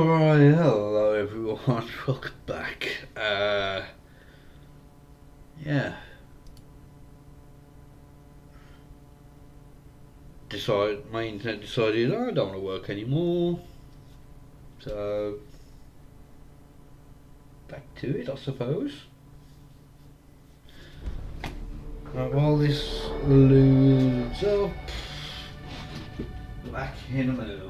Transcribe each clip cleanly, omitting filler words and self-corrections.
Alright, hello everyone, welcome back. Yeah. My internet decided I don't want to work anymore. So, back to it, I suppose. Right, while this loads up, back in a moment.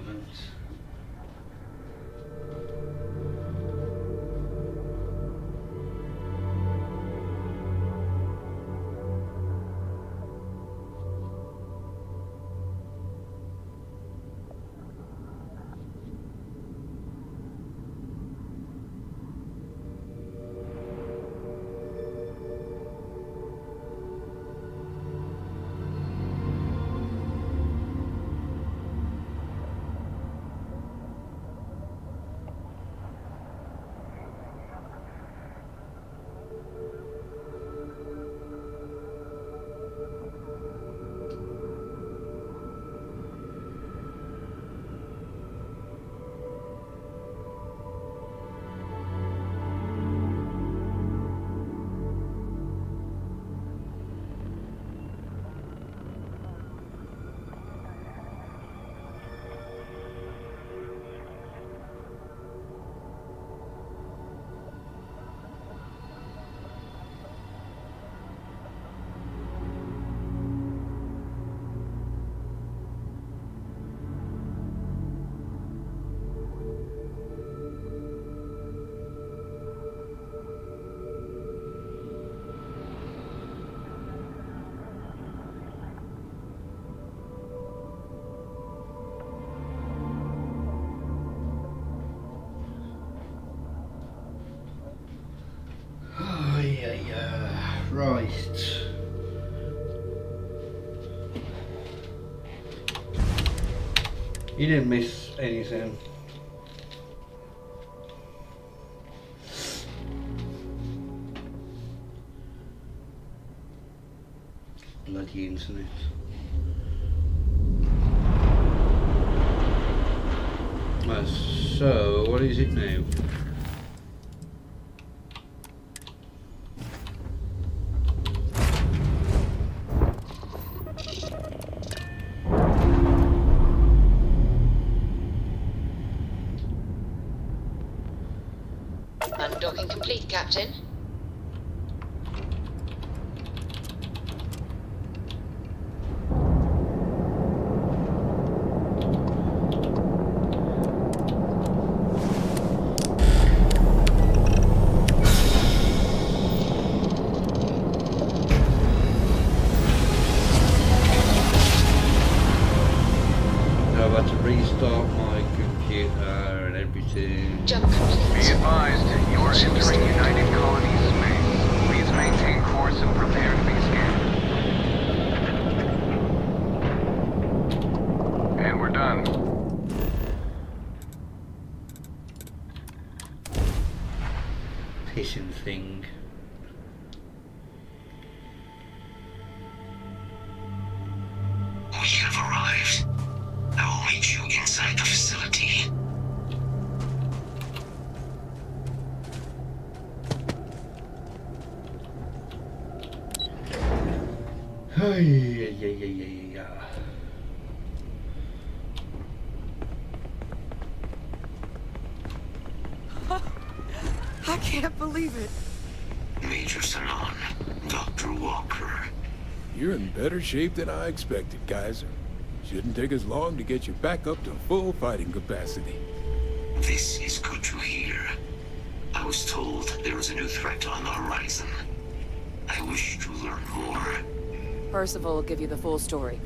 Right. You didn't miss anything. Bloody internet. So, what is it now? Undocking complete, Captain. I'm about to restart my computer and everything. Jump complete. Be advised, you are entering United Colonies space. Please maintain course and prepare to be scanned. And we're done. Pissing thing. We have arrived. I will meet you inside the facility. Yeah. I can't believe it. Major Sanon, Dr. Walker. You're in better shape than I expected, Kaiser. Shouldn't take us long to get you back up to full fighting capacity. This is good to hear. I was told there was a new threat on the horizon. I wish to learn more. Percival will give you the full story.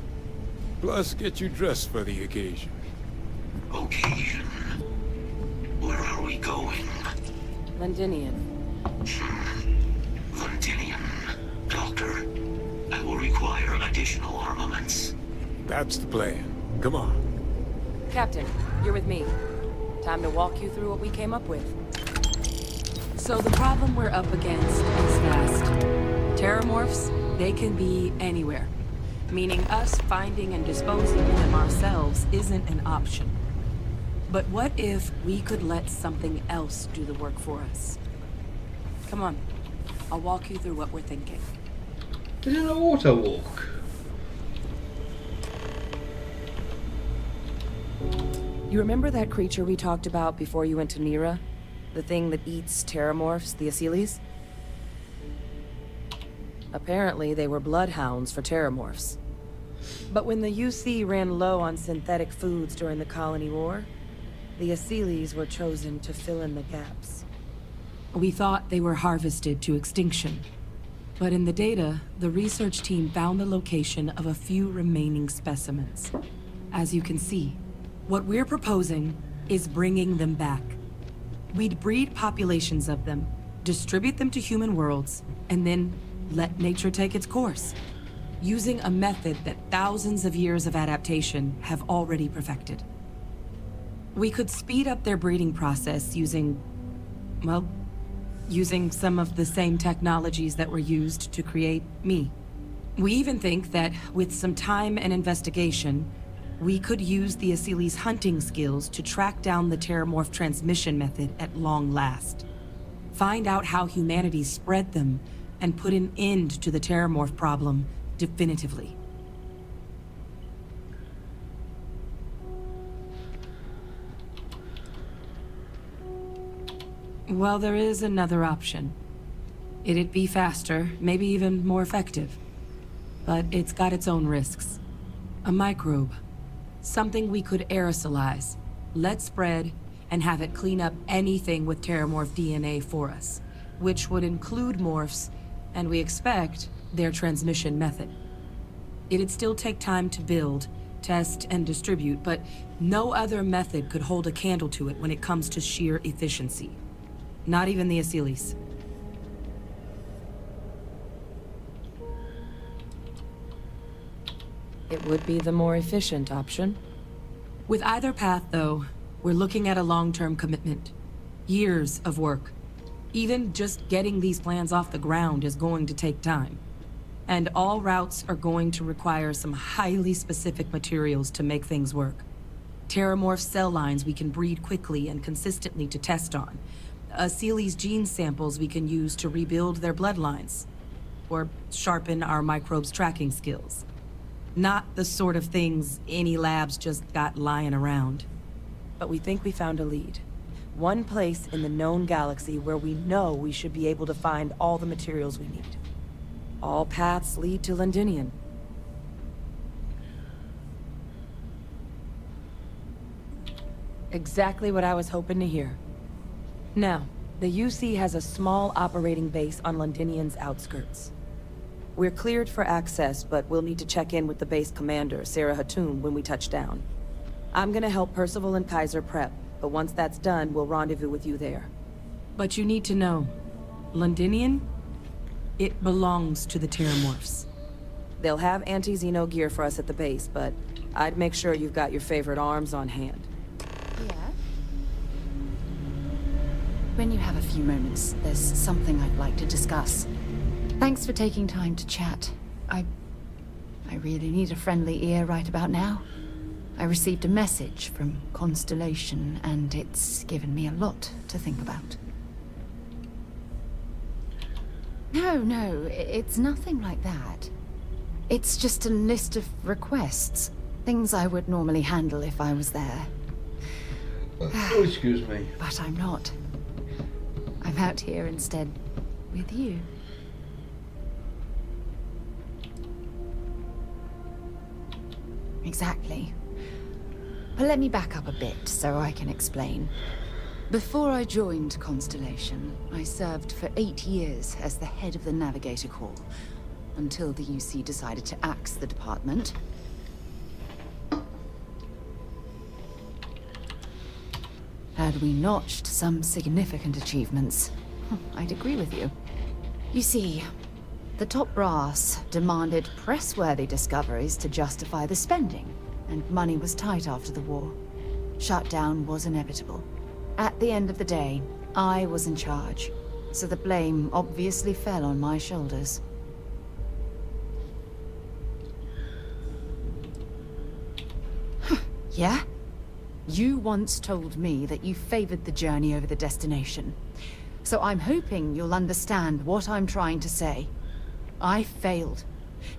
Plus, get you dressed for the occasion. Occasion. Where are we going? Londinian. Londinian. Doctor, I will require additional armaments. That's the plan. Come on. Captain, you're with me. Time to walk you through what we came up with. So the problem we're up against is vast. Terrormorphs, they can be anywhere. Meaning us finding and disposing of them ourselves isn't an option. But what if we could let something else do the work for us? Come on, I'll walk you through what we're thinking. Is it an auto walk? You remember that creature we talked about before you went to Nira? The thing that eats Terrormorphs, the Asylees? Apparently, they were bloodhounds for Terrormorphs. But when the UC ran low on synthetic foods during the Colony War, the Asylees were chosen to fill in the gaps. We thought they were harvested to extinction. But in the data, the research team found the location of a few remaining specimens. As you can see, what we're proposing is bringing them back. We'd breed populations of them, distribute them to human worlds, and then let nature take its course, using a method that thousands of years of adaptation have already perfected. We could speed up their breeding process using, well, using some of the same technologies that were used to create me. We even think that with some time and investigation, we could use the Asylees' hunting skills to track down the Terrormorph transmission method at long last. Find out how humanity spread them and put an end to the Terrormorph problem definitively. Well, there is another option. It'd be faster, maybe even more effective. But it's got its own risks. A microbe. Something we could aerosolize, let spread, and have it clean up anything with Terrormorph DNA for us, which would include morphs, and we expect their transmission method. It'd still take time to build, test, and distribute, but no other method could hold a candle to it when it comes to sheer efficiency. Not even the Asylees. It would be the more efficient option. With either path, though, we're looking at a long-term commitment. Years of work. Even just getting these plans off the ground is going to take time. And all routes are going to require some highly specific materials to make things work. Terrormorph cell lines we can breed quickly and consistently to test on. Asylees' gene samples we can use to rebuild their bloodlines. Or sharpen our microbes' tracking skills. Not the sort of things any labs just got lying around. But we think we found a lead. One place in the known galaxy where we know we should be able to find all the materials we need. All paths lead to Londinian. Exactly what I was hoping to hear. Now, the UC has a small operating base on Londinian's outskirts. We're cleared for access, but we'll need to check in with the base commander, Sarah Hatoum, when we touch down. I'm gonna help Percival and Kaiser prep, but once that's done, we'll rendezvous with you there. But you need to know, Londinian, it belongs to the Terrormorphs. They'll have anti-Xeno gear for us at the base, but I'd make sure you've got your favorite arms on hand. Yeah? When you have a few moments, there's something I'd like to discuss. Thanks for taking time to chat. I really need a friendly ear right about now. I received a message from Constellation, and it's given me a lot to think about. No, it's nothing like that. It's just a list of requests. Things I would normally handle if I was there. Oh, excuse me. But I'm not. I'm out here instead, with you. Exactly. But let me back up a bit so I can explain. Before I joined Constellation, I served for 8 years as the head of the Navigator Corps, until the UC decided to axe the department. Had we notched some significant achievements, I'd agree with you. You see, the top brass demanded press-worthy discoveries to justify the spending, and money was tight after the war. Shutdown was inevitable. At the end of the day, I was in charge, so the blame obviously fell on my shoulders. Yeah? You once told me that you favored the journey over the destination. So I'm hoping you'll understand what I'm trying to say. I failed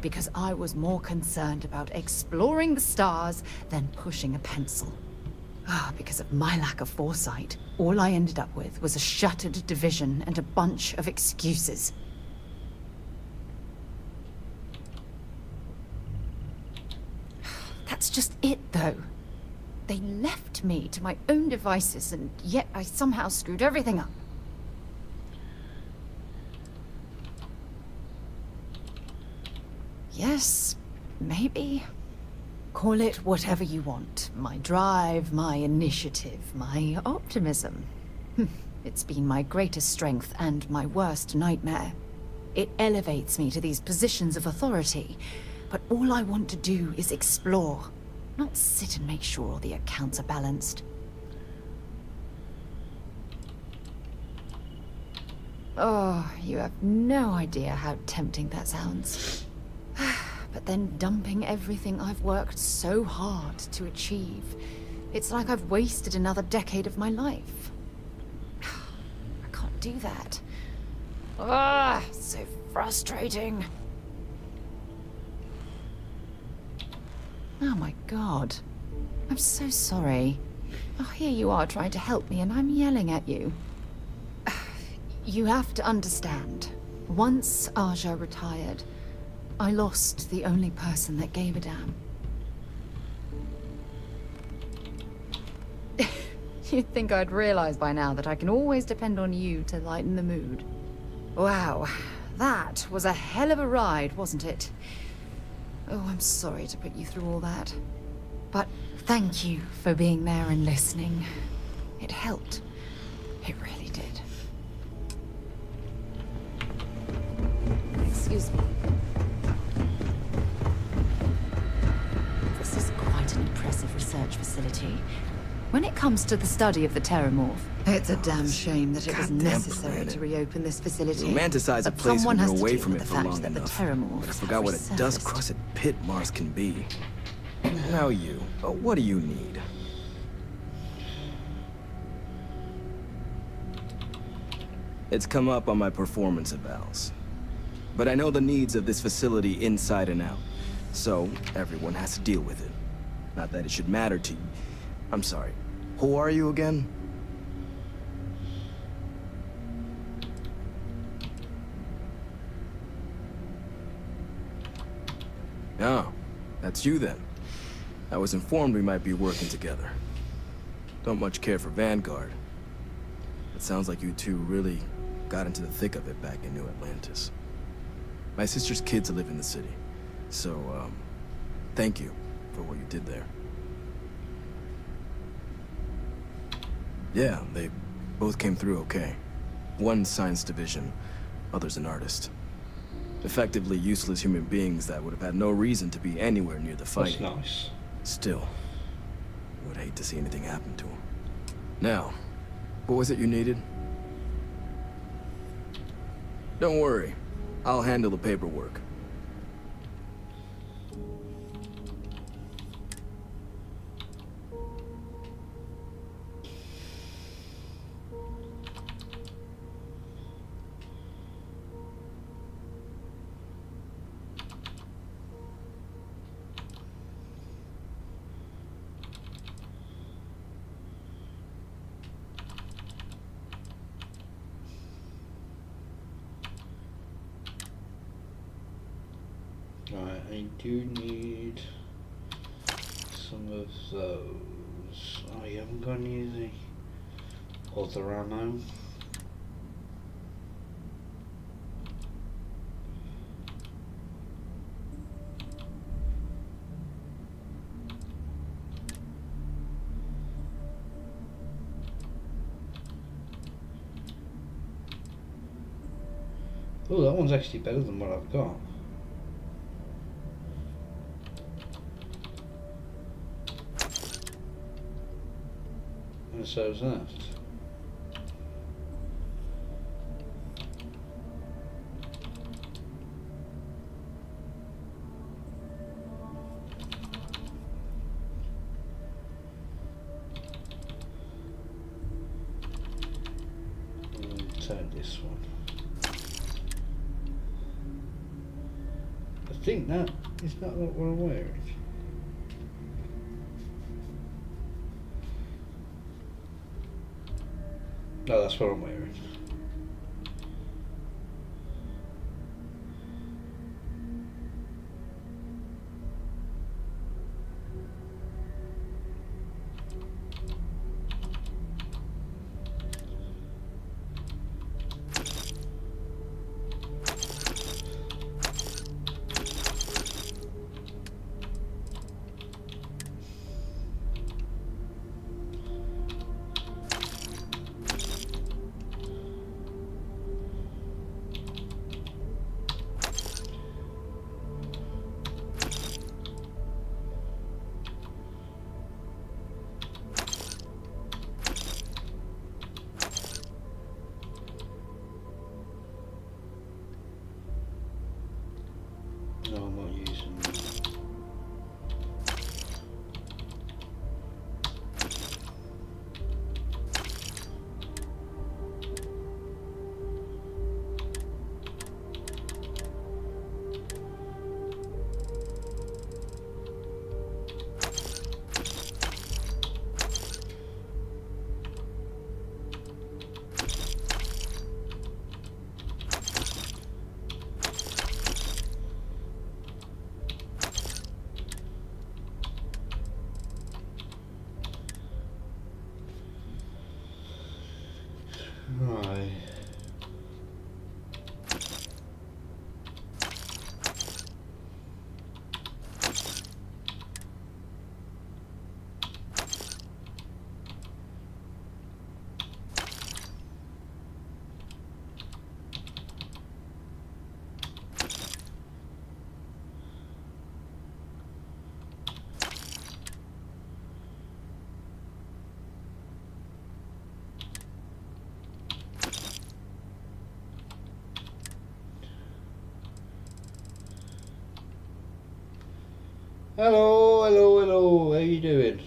because I was more concerned about exploring the stars than pushing a pencil. Because of my lack of foresight, all I ended up with was a shattered division and a bunch of excuses. That's just it, though. They left me to my own devices, and yet I somehow screwed everything up. Yes, maybe. Call it whatever you want. My drive, my initiative, my optimism. It's been my greatest strength and my worst nightmare. It elevates me to these positions of authority, but all I want to do is explore, not sit and make sure all the accounts are balanced. Oh, you have no idea how tempting that sounds. But then dumping everything I've worked so hard to achieve. It's like I've wasted another decade of my life. I can't do that. So frustrating. Oh my god. I'm so sorry. Oh, here you are trying to help me and I'm yelling at you. You have to understand. Once Aja retired, I lost the only person that gave a damn. You'd think I'd realize by now that I can always depend on you to lighten the mood. Wow, that was a hell of a ride, wasn't it? Oh, I'm sorry to put you through all that. But thank you for being there and listening. It helped. It really did. Excuse me. This is quite an impressive research facility. When it comes to the study of the Terrormorph, it's a damn shame that it was Goddamn necessary planet. to reopen this facility. You romanticize a But place someone when has you're to away deal from with it the for fact long that the enough. Terrormorphs But I forgot what a resurfaced. dust-crusted pit Mars can be. Now you, what do you need? It's come up on my performance evals. But I know the needs of this facility inside and out. So, everyone has to deal with it. Not that it should matter to you. I'm sorry. Who are you again? Oh, that's you then. I was informed we might be working together. Don't much care for Vanguard. It sounds like you two really got into the thick of it back in New Atlantis. My sister's kids live in the city, so, thank you for what you did there. Yeah, they both came through okay. One science division, other's an artist. Effectively useless human beings that would have had no reason to be anywhere near the That's fighting. nice. Still, I would hate to see anything happen to him. Now, what was it you needed? Don't worry, I'll handle the paperwork. Right, I do need some of those. Oh, you haven't got any of the other ammo. Oh, that one's actually better than what I've got. And so is that. inside this one. I think that is not what I'm wearing. No, that's what I'm wearing. No, I'm not using that. Right. Hello, hello, hello, how you doing?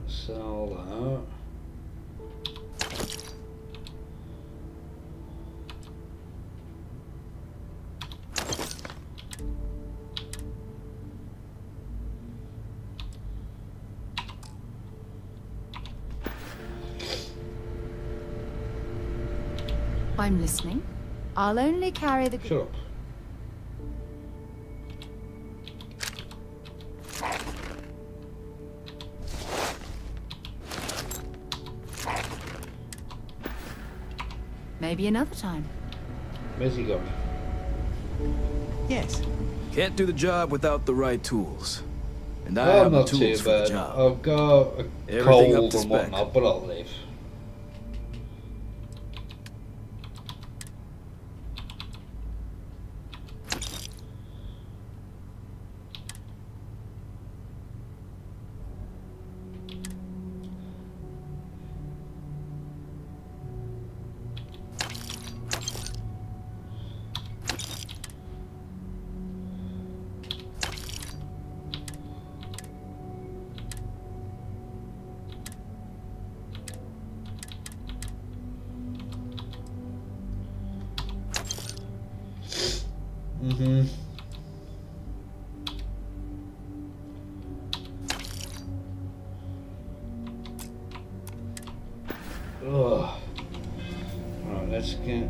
Sell that. I'm listening. I'll only carry the... Shut up. Maybe another time. Where's he going? Yes. Can't do the job without the right tools. And I have I'm the not too tools for the bad. job. I've got a Everything up cold to and spec. whatnot, but I'll live. Mm-hmm. Ugh. Alright, let's get...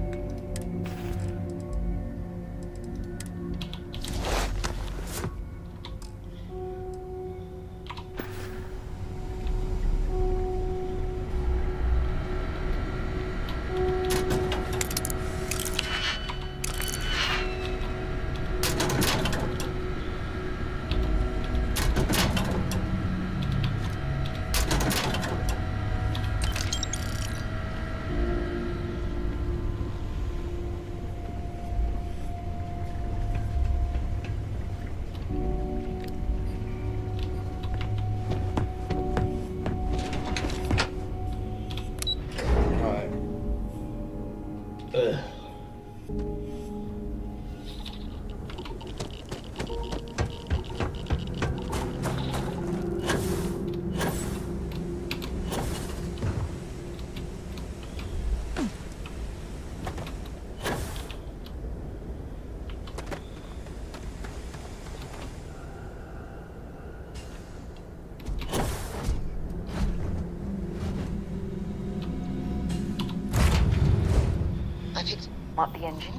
What, the engines?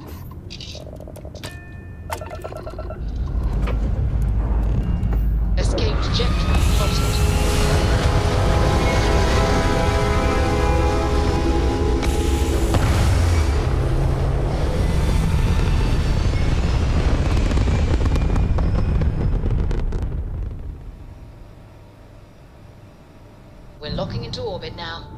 Escape trajectory plotted. We're locking into orbit now.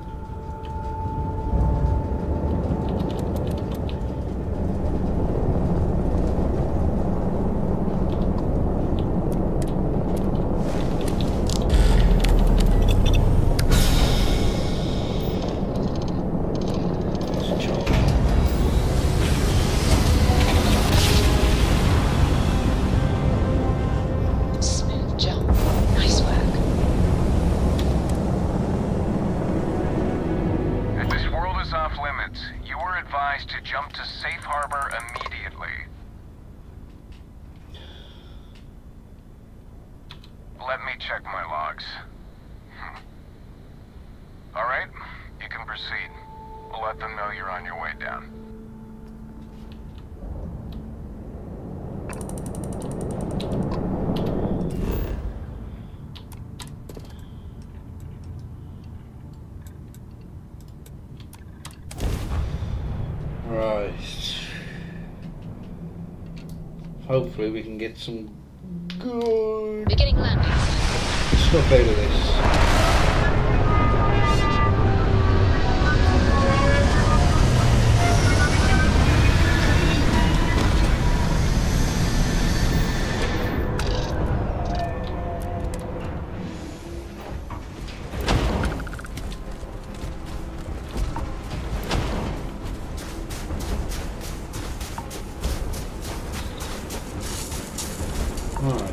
Smooth jump. Nice work. This world is off limits. You were advised to jump to safe harbor immediately. Let me check my logs. All right, you can proceed. We'll let them know you're on your way down. Right. Hopefully we can get some good Beginning landing. stuff out of this. Alright.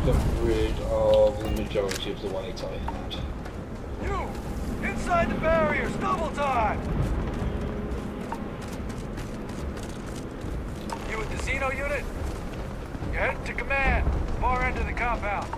Got rid of the majority of the weight I had. You! Inside the barriers! Double time! You with the Xeno unit? You're heading to command. Far end of the compound.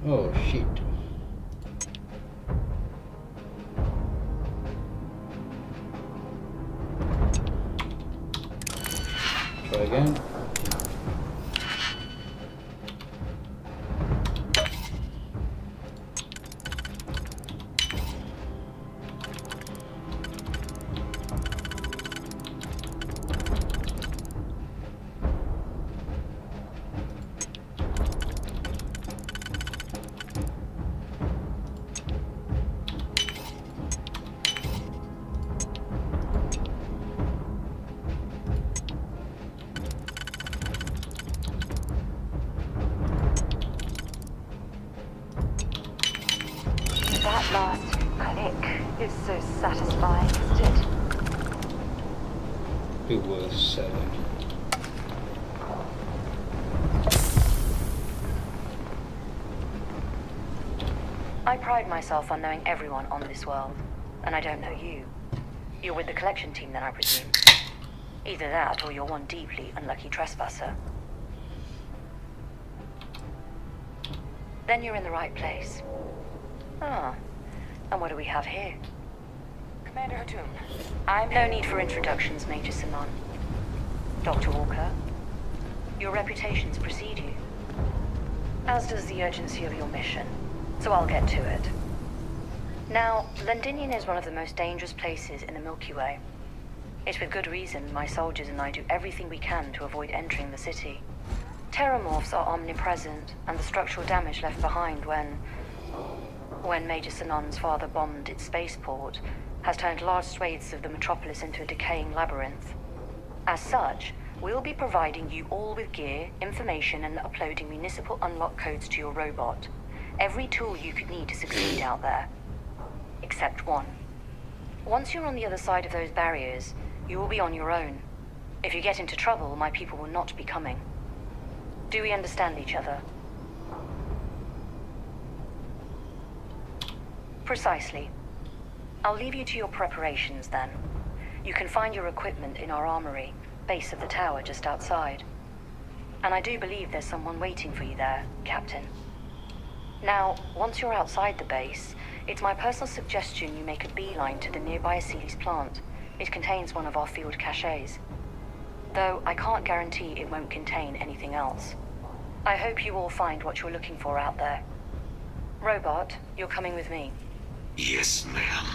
Oh shit. Try again. That last click is so satisfying, isn't it? Be worth selling. I pride myself on knowing everyone on this world, and I don't know you. You're with the collection team then, I presume. Either that, or you're one deeply unlucky trespasser. Then you're in the right place. Ah, and what do we have here? Commander Hatum, I'm no need for introductions, Major Simon. Dr. Walker, your reputations precede you, as does the urgency of your mission, so I'll get to it. Now, Londinium is one of the most dangerous places in the Milky Way. It's with good reason my soldiers and I do everything we can to avoid entering the city. Terrormorphs are omnipresent, and the structural damage left behind when Major Sinan's father bombed its spaceport has turned large swathes of the metropolis into a decaying labyrinth. As such, we'll be providing you all with gear, information, and uploading municipal unlock codes to your robot. Every tool you could need to succeed out there. Except one. Once you're on the other side of those barriers, you will be on your own. If you get into trouble, my people will not be coming. Do we understand each other? Precisely. I'll leave you to your preparations then. You can find your equipment in our armory, base of the tower just outside. And I do believe there's someone waiting for you there, Captain. Now, once you're outside the base, it's my personal suggestion you make a beeline to the nearby Aceles plant. It contains one of our field caches. Though I can't guarantee it won't contain anything else. I hope you all find what you're looking for out there. Robot, you're coming with me. Yes, ma'am.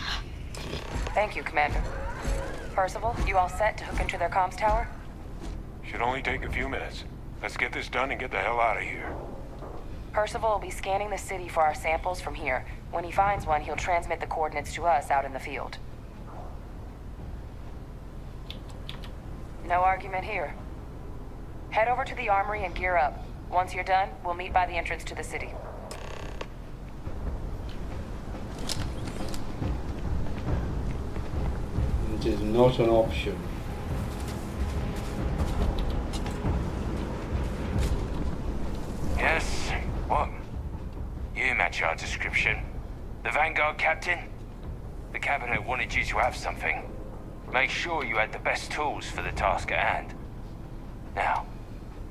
Thank you, Commander. Percival, you all set to hook into their comms tower? Should only take a few minutes. Let's get this done and get the hell out of here. Percival will be scanning the city for our samples from here. When he finds one, he'll transmit the coordinates to us out in the field. No argument here. Head over to the armory and gear up. Once you're done, we'll meet by the entrance to the city. It is not an option. Yes? What? You match our description. The Vanguard captain? The cabinet wanted you to have something. Make sure you had the best tools for the task at hand. Now,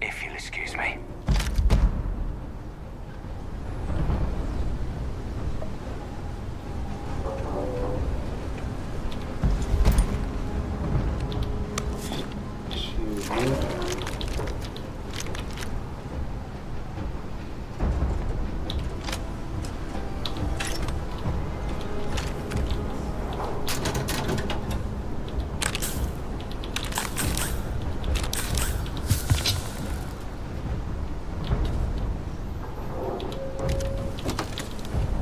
if you'll excuse me.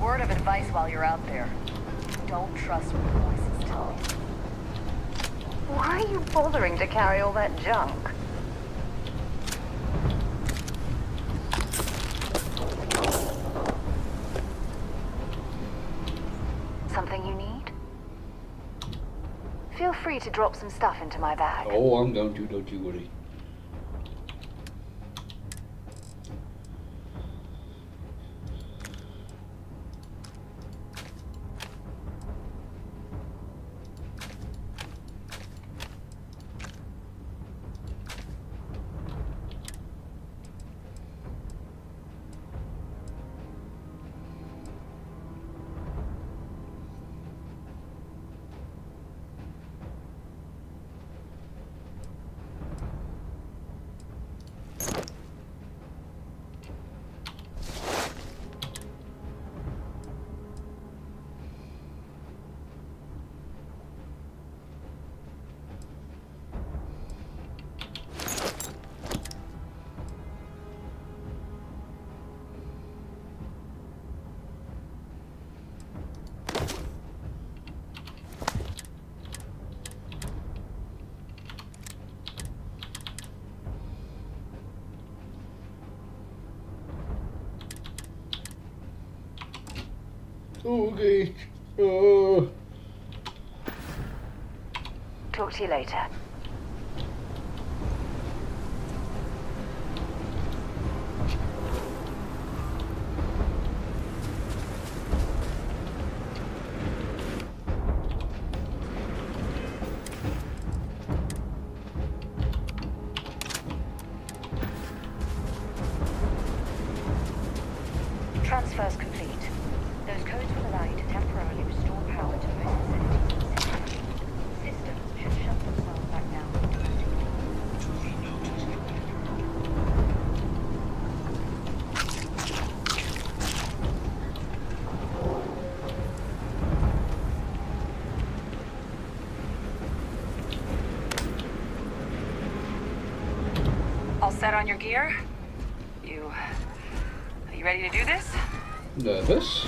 Word of advice while you're out there. Don't trust what the voices tell you. Why are you bothering to carry all that junk? Something you need? Feel free to drop some stuff into my bag. Oh, I'm going to, don't you worry. Okay. Talk to you later. Transfer's complete. Those codes will allow you to temporarily restore power to most facilities. Systems should shut themselves back down automatically. All set on your gear? Are you ready to do this? Nervous?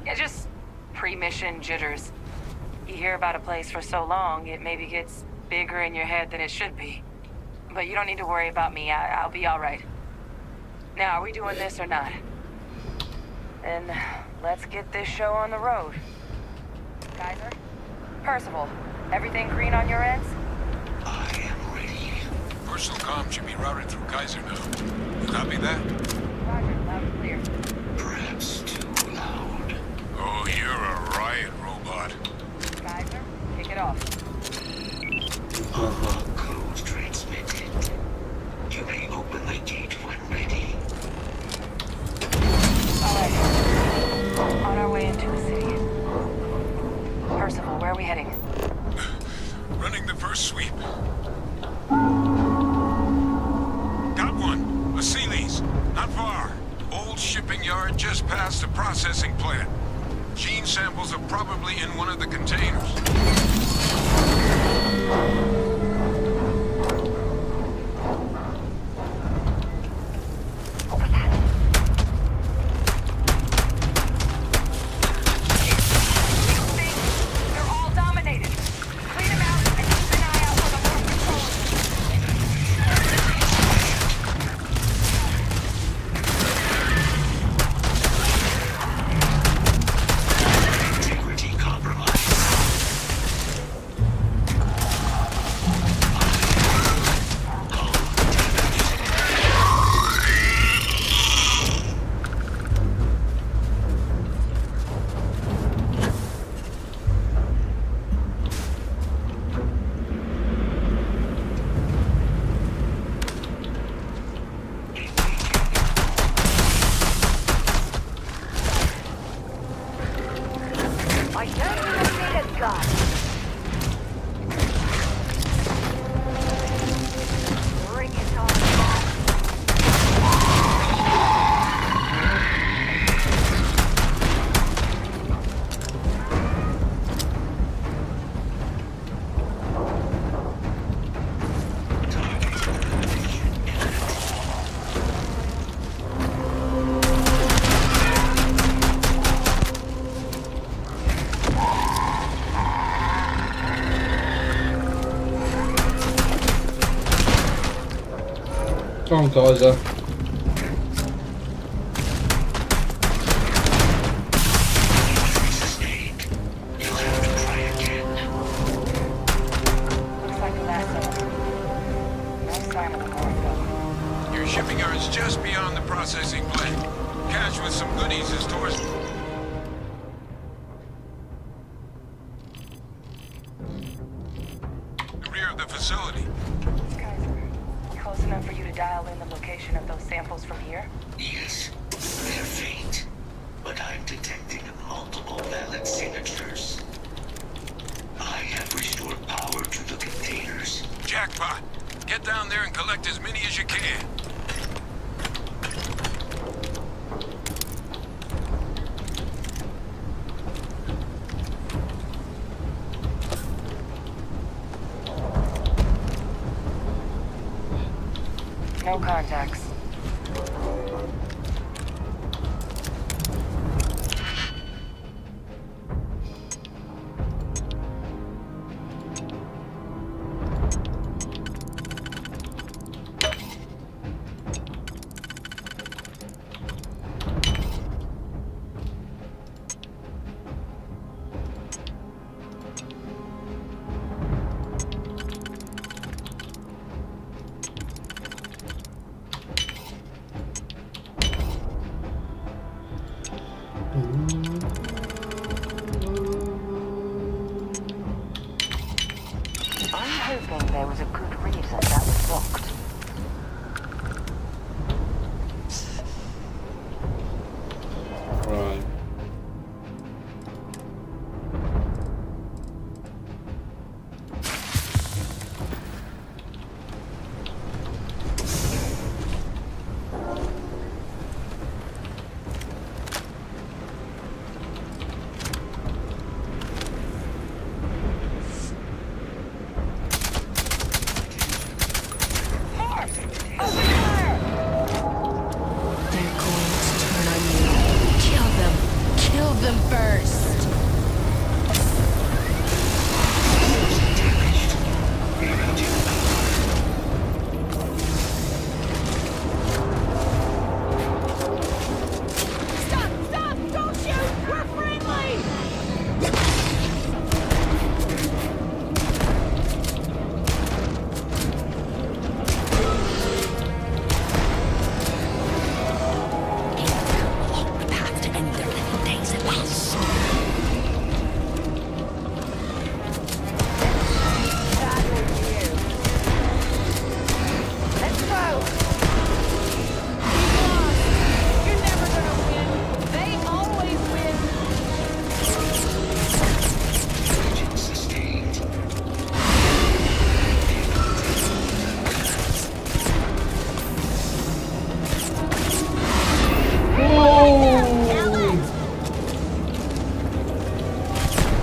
Yeah, just pre-mission jitters. You hear about a place for so long, it maybe gets bigger in your head than it should be. But you don't need to worry about me. I'll be all right. Now, are we doing this or not? Then let's get this show on the road. Kaiser? Percival, everything green on your ends? I am ready. Personal comm should be routed through Kaiser now. You copy that? Roger, loud and clear. Perhaps too loud. Oh, you're a riot robot. Kaiser, kick it off. Code transmitted. You may open the gate when ready. All right. On our way into the city. Percival, where are we heading? Running the first sweep. Got one. A Sealy's. Not far. Old shipping yard just past the processing plant. Gene samples are probably in one of the containers. They're all dominated. Clean them out and keep an eye out for the more controllers. Integrity compromised. I don't need a gun. Bring it on. Come on, Kaiser. Sustained. You'll have to try again. Looks like the last one. No sign of the Morpho. Your shipping yard's just beyond the processing plant. Cash with some goodies is towards... the rear of the facility. Kaiser, close enough for you to dial in the location of those samples from here? Yes, they're faint, but I'm detecting multiple valid signatures. I have restored power to the containers. Jackpot! Get down there and collect as many as you can. No contacts. there was a good reason that was locked. Right.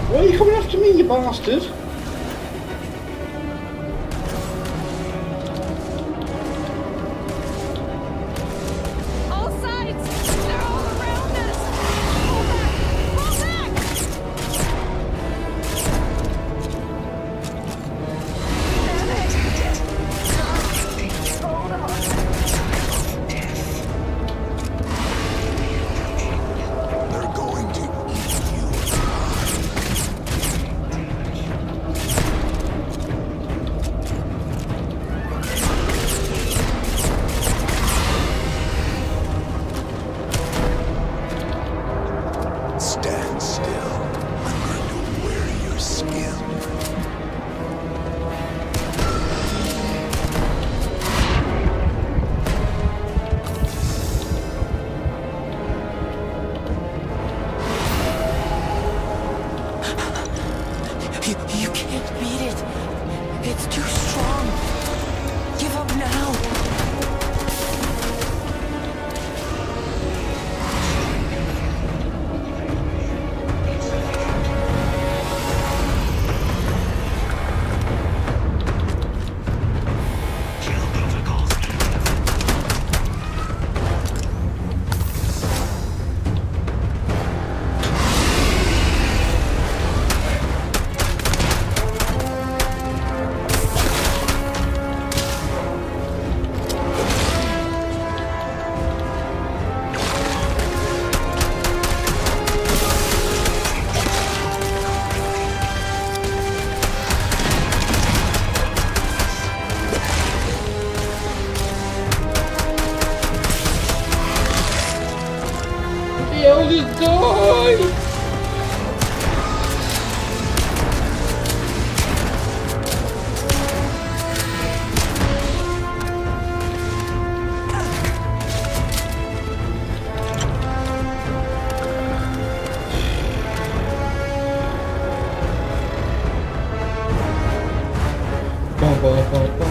Why are you coming after me, you bastard? All sides! They're all around us! Pull back! Pull back! They're going to eat you alive. Stand still. I'm going to wear your skin. You can't beat it. It's too strong. Give up now. Kill protocols. Yo, just die! Ba, ba, ba, ba.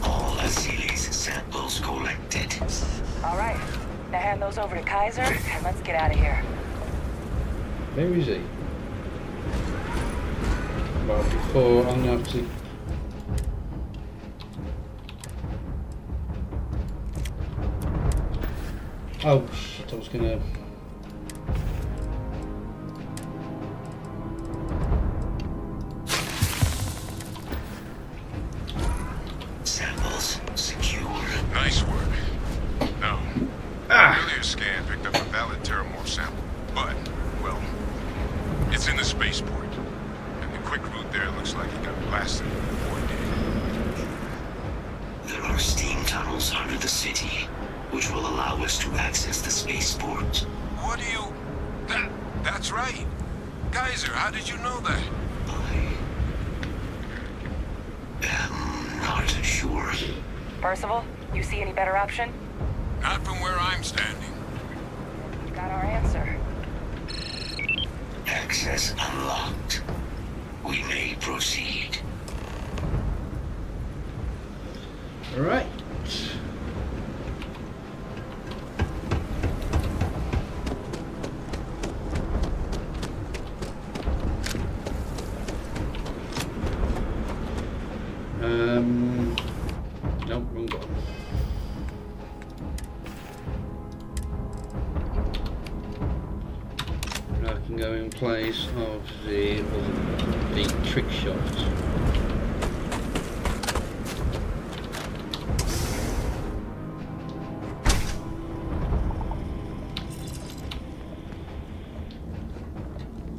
All Asili's samples collected. All right. Now hand those over to Kaiser, and let's get out of here. Where is he? Well, before I'm gonna have to. Oh shit, I was gonna... Samples secure. Nice work. No. Earlier scan picked up a valid Terrormorph sample, but, well, it's in the spaceport. And the quick route there looks like it got blasted when the board did. There are steam tunnels under the city, which will allow us to access the spaceport. What do you... That's right. Geyser, how did you know that? I am not sure. Percival, you see any better option? Not from where I'm standing. You got our answer. Access unlocked. We may proceed. Right. Nope, wrong button. I can go in place of the trick shot.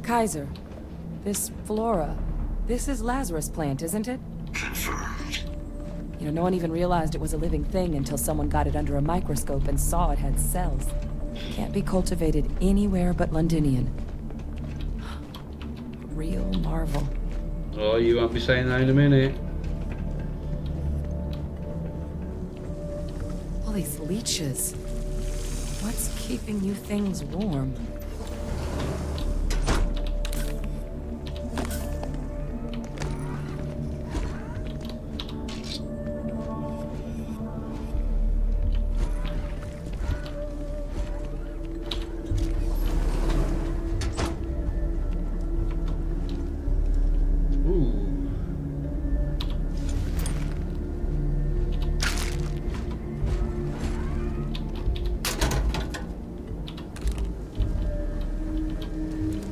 Kaiser, this flora, this is Lazarus plant, isn't it? Confirmed. You know, no one even realized it was a living thing until someone got it under a microscope and saw it had cells. Can't be cultivated anywhere but Londinian. A real marvel. Oh, you won't be saying that in a minute. All these leeches. What's keeping you things warm?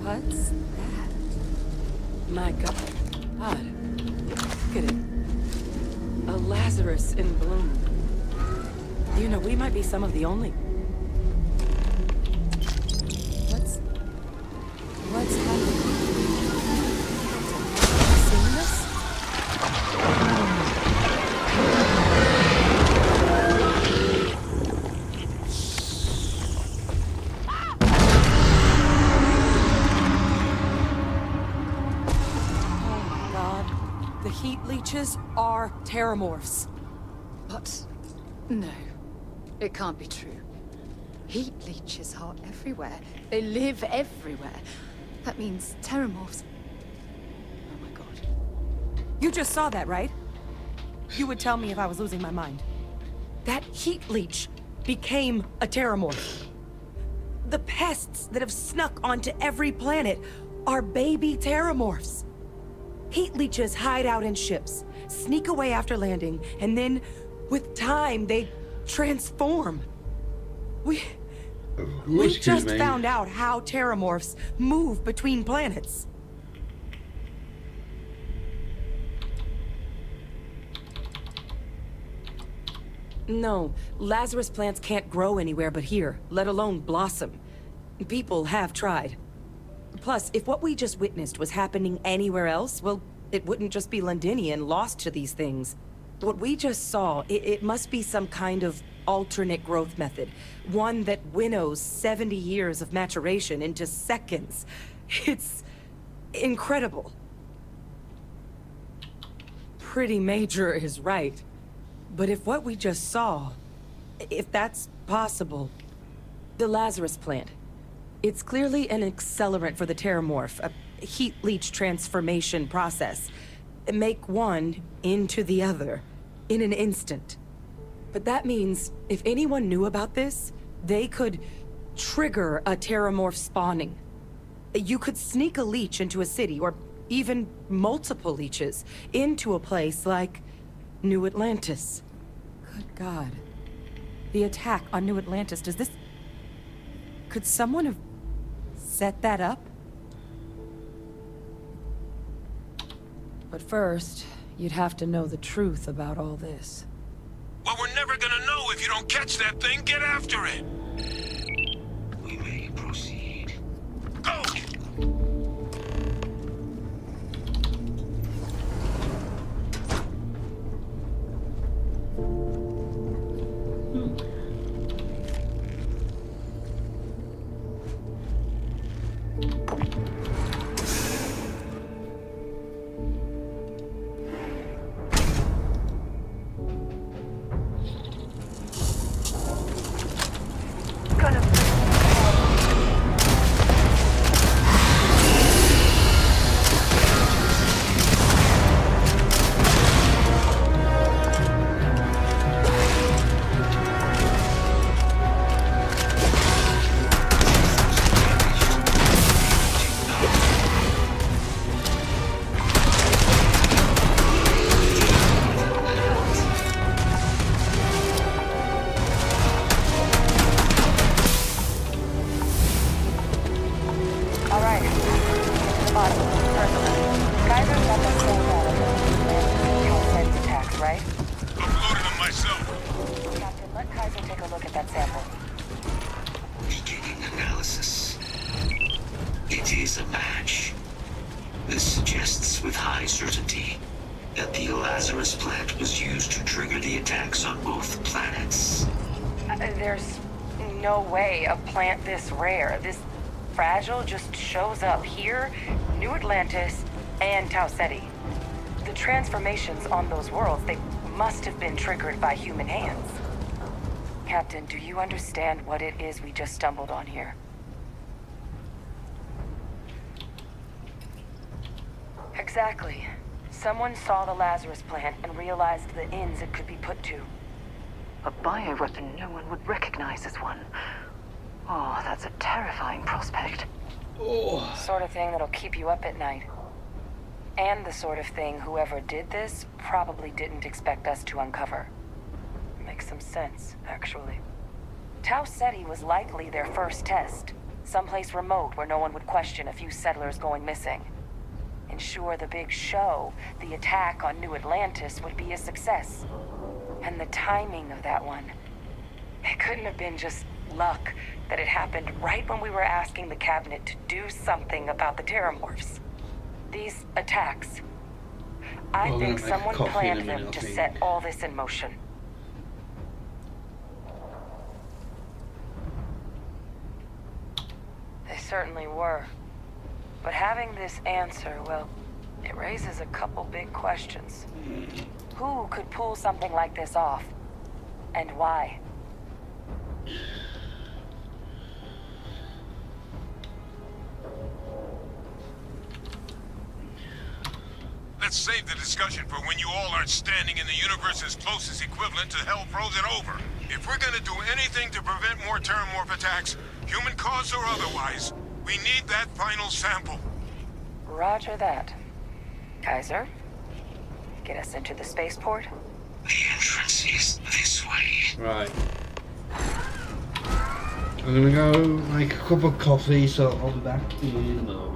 What's that? My God. Look at it. A Lazarus in bloom. You know, we might be some of the only... What's happening? Have you seen this? The heat leeches are Terrormorphs. What? No. It can't be true. Heat leeches are everywhere. They live everywhere. That means Terrormorphs... Oh my god. You just saw that, right? You would tell me if I was losing my mind. That heat leech became a Terrormorph. The pests that have snuck onto every planet are baby Terrormorphs. Heat leeches hide out in ships, sneak away after landing, and then, with time, they transform. We just found out how Terrormorphs move between planets. No, Lazarus plants can't grow anywhere but here, let alone blossom. People have tried. Plus, if what we just witnessed was happening anywhere else, well, it wouldn't just be Londinian lost to these things. What we just saw, it must be some kind of alternate growth method. One that winnows 70 years of maturation into seconds. It's incredible. Pretty Major is right. But if what we just saw, if that's possible, the Lazarus plant, it's clearly an accelerant for the Terrormorph, a heat leech transformation process. Make one into the other in an instant. But that means if anyone knew about this, they could trigger a Terrormorph spawning. You could sneak a leech into a city, or even multiple leeches, into a place like New Atlantis. Good God. The attack on New Atlantis, does this Could someone have set that up? But first, you'd have to know the truth about all this. Well, we're never gonna know if you don't catch that thing. Get after it. We may proceed. Go! There's no way a plant this rare, this fragile, just shows up here, New Atlantis, and Tau Ceti. The transformations on those worlds, they must have been triggered by human hands. Captain, do you understand what it is we just stumbled on here? Exactly. Someone saw the Lazarus plant and realized the ends it could be put to. A bioweapon no one would recognize as one. Oh, that's a terrifying prospect. Oh. Sort of thing that'll keep you up at night. And the sort of thing whoever did this probably didn't expect us to uncover. Makes some sense, actually. Tau Ceti was likely their first test. Someplace remote where no one would question a few settlers going missing. Ensure the big show, the attack on New Atlantis, would be a success. And the timing of that one. It couldn't have been just luck that it happened right when we were asking the cabinet to do something about the Terrormorphs. These attacks. I think someone planned them to set all this in motion. They certainly were. But having this answer, well, it raises a couple big questions. Who could pull something like this off? And why? Let's save the discussion for when you all aren't standing in the universe's closest equivalent to hell frozen over. If we're gonna do anything to prevent more Terrormorph attacks, human caused or otherwise, we need that final sample. Roger that. Kaiser, get us into the spaceport? The entrance is this way. Right. I'm gonna go make a cup of coffee, so I'll be back in a moment.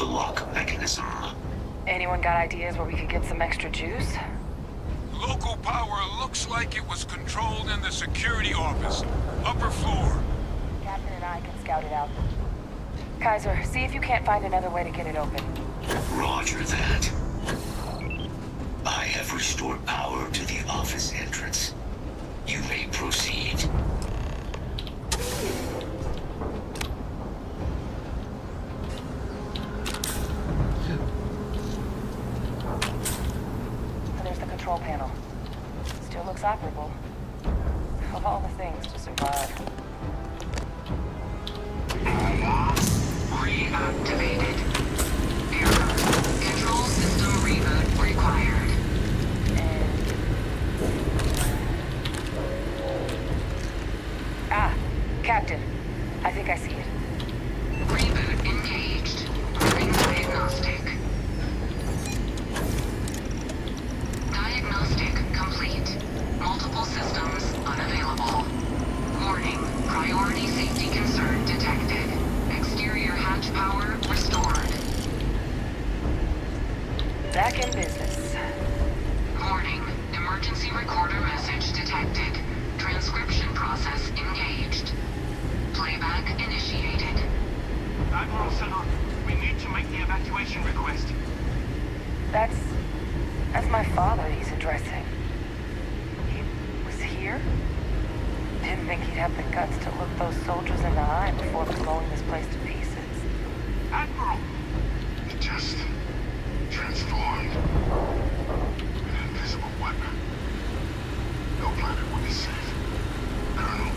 the lock mechanism. Anyone got ideas where we could get some extra juice? Local power looks like it was controlled in the security office. Upper floor. Captain and I can scout it out. Kaiser, see if you can't find another way to get it open. Roger that. I have restored power to the office entrance. You may proceed. And there's the control panel. Still looks operable. Of all the things to survive. Reactivated. Error. Control system reboot required. Captain, I think I see it. Reboot engaged. Running diagnostic. Diagnostic complete. Multiple systems unavailable. Warning. Priority safety concern detected. Exterior hatch power restored. Back in business. Warning. Emergency recorder message detected. Transcription process engaged. Playback initiated. Admiral Sinon, we need to make the evacuation request. That's my father he's addressing. He was here? Didn't think he'd have the guts to look those soldiers in the eye before blowing this place to pieces. Admiral! It just transformed. An invisible weapon. No planet would be safe. Colonel,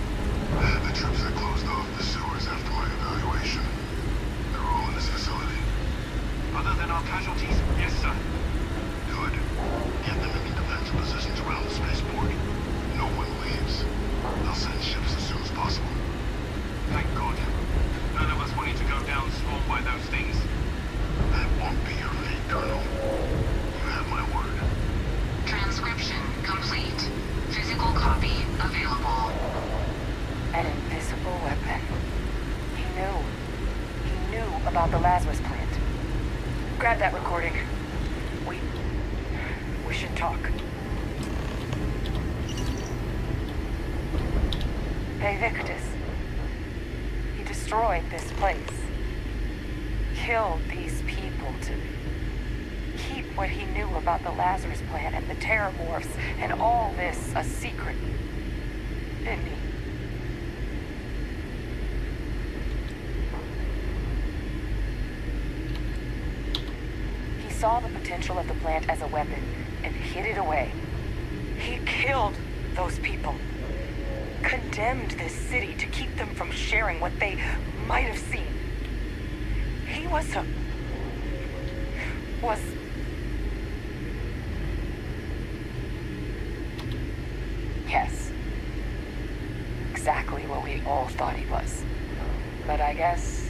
the troops that closed off the sewers after my evaluation. They're all in this facility. Other than our casualties, yes, sir. Good. Get them into defensive positions around the spaceport. No one leaves. I'll send ships as soon as possible. Thank God. None of us wanted to go down swarmed by those things. That won't be your fate, Colonel. You have my word. Transcription complete. Physical copy available. An invisible weapon. He knew. He knew about the Lazarus plant. Grab that recording. We should talk. Hey, Victus. He destroyed this place. Killed these people to keep what he knew about the Lazarus plant and the Terrormorphs and all this a secret. Didn't he? He saw the potential of the plant as a weapon and hid it away. He killed those people. Condemned this city to keep them from sharing what they might have seen. He was yes. Exactly what we all thought he was. But I guess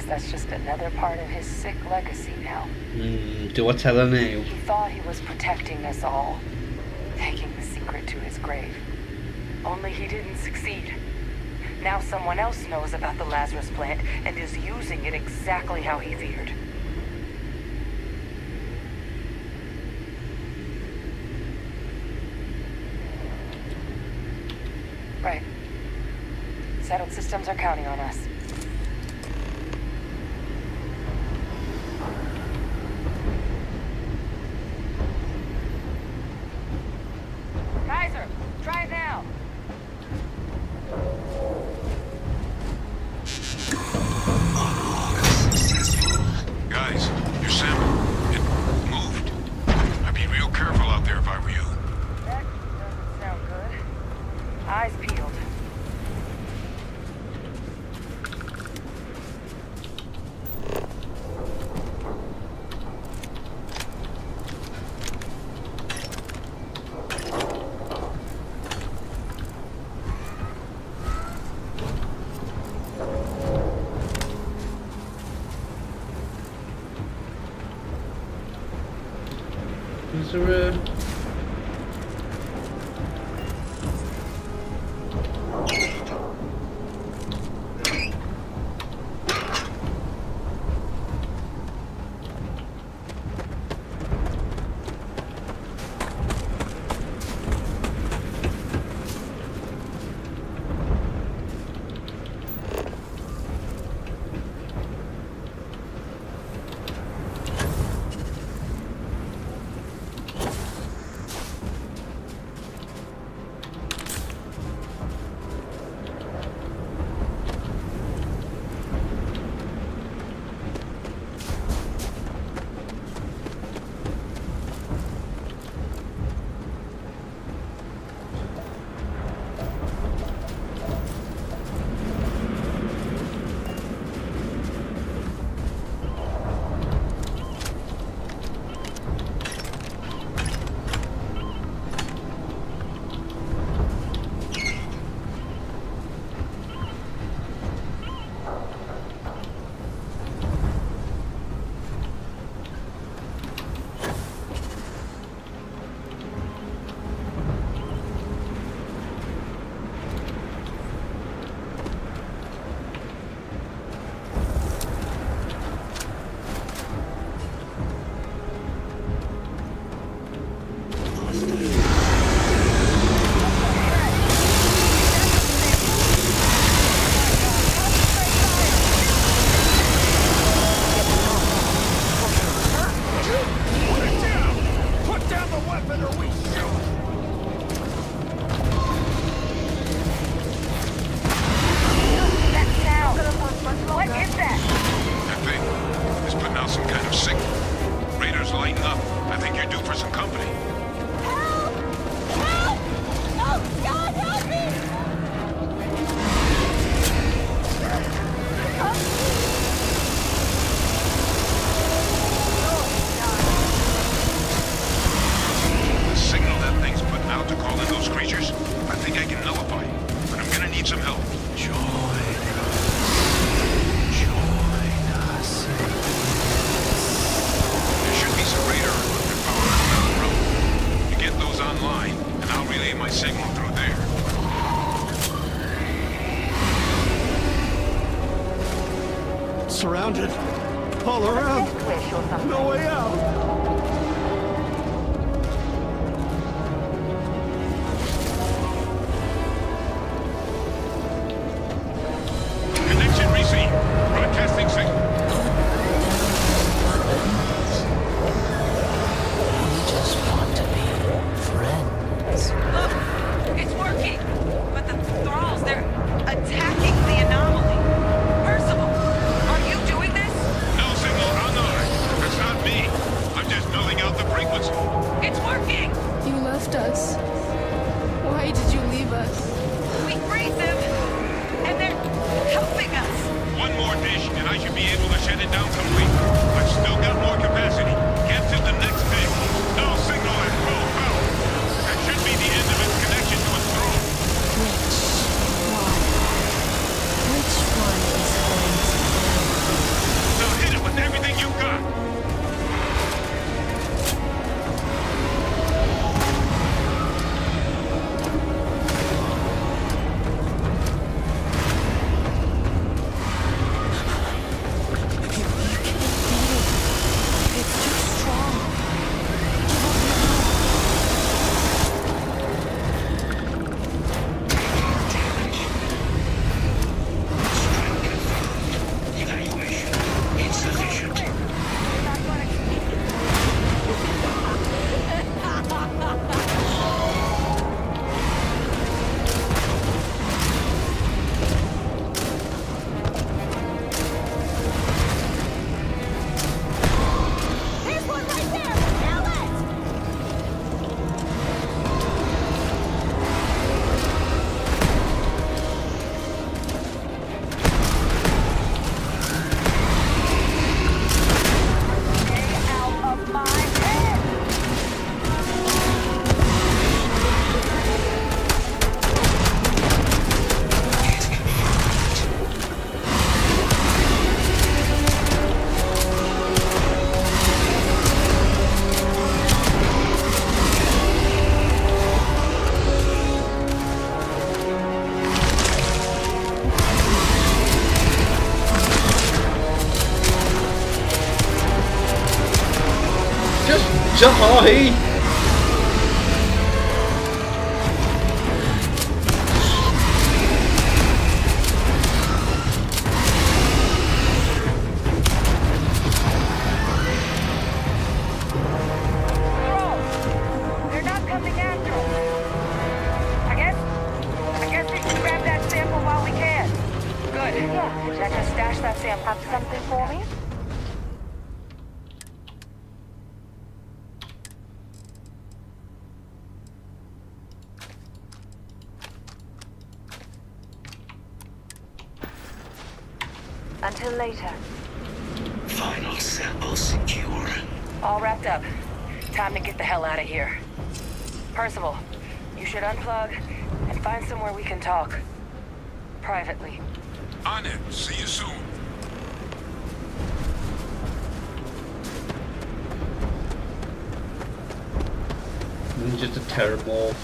that's just another part of his sick legacy now. Do I tell her now? He thought he was protecting us all, taking the secret to his grave. Only he didn't succeed. Now someone else knows about the Lazarus plant and is using it exactly how he feared. Right. Settled systems are counting on us. Kaiser, try it now. Guys, your sample, it moved. I'd be real careful out there if I were you. That doesn't sound good. Eyes peeled. Is there a... you're due for some company. Help! Help! Oh, God, help me! The signal that thing's putting out to call in those creatures, I think I can nullify it, but I'm gonna need some help. Join us. There should be some radar equipment powered up down the road. You get those online, and I'll relay my signal through there. Surrounded. All around. No way out. Connection received. Broadcasting signal. We just want to be friends. Look, it's working. But the thralls, they're attacking the anomaly. Percival, are you doing this? No signal on the line. That's not me. I'm just numbing out the frequency. It's working. You left us. Why did you leave us? We freed them, and they're helping us. One more dish, and I should be able to shut it down completely. I've still got more capacity. Get to the next dish. No signal at full power. That should be the end of its connection to its throne. Which one? Which one is going to Now hit it with everything you've got. Evaluation insufficient. There's one right there! Nail it! Out of my head! Just die! They're not coming after us. I guess we should grab that sample while we can. Good. Yeah, Jack, just stash that sample. Have something for me? Until later. Final sample secure. All wrapped up. Time to get the hell out of here. Percival, you should unplug and find somewhere we can talk. Privately. On it. See you soon. I'm just a Terrormorph.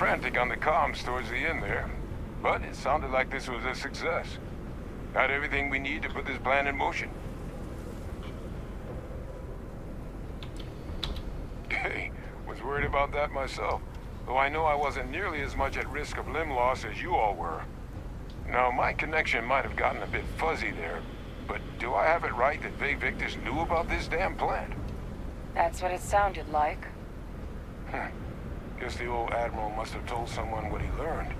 frantic on the comms towards the end there, but it sounded like this was a success. Got everything we need to put this plan in motion. Hey, was worried about that myself, though I know I wasn't nearly as much at risk of limb loss as you all were. Now, my connection might have gotten a bit fuzzy there, but do I have it right that Vay Victus knew about this damn plan? That's what it sounded like. Guess the old Admiral must have told someone what he learned.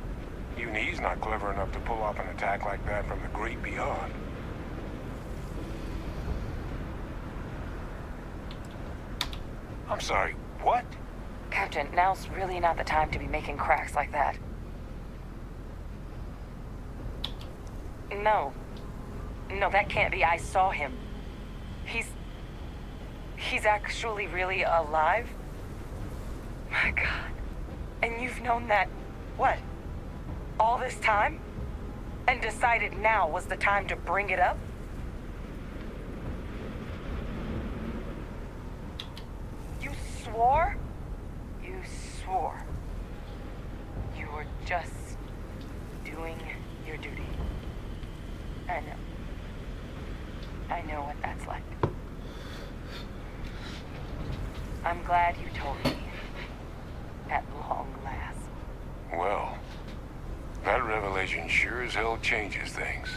Even he's not clever enough to pull off an attack like that from the great beyond. I'm sorry, what? Captain, now's really not the time to be making cracks like that. No. No, that can't be. I saw him. He's actually really alive? My God. And you've known that, what? All this time? And decided now was the time to bring it up? You swore? You swore. You were just doing your duty. I know. I know what that's like. I'm glad you told me. At long last. Well, that revelation sure as hell changes things.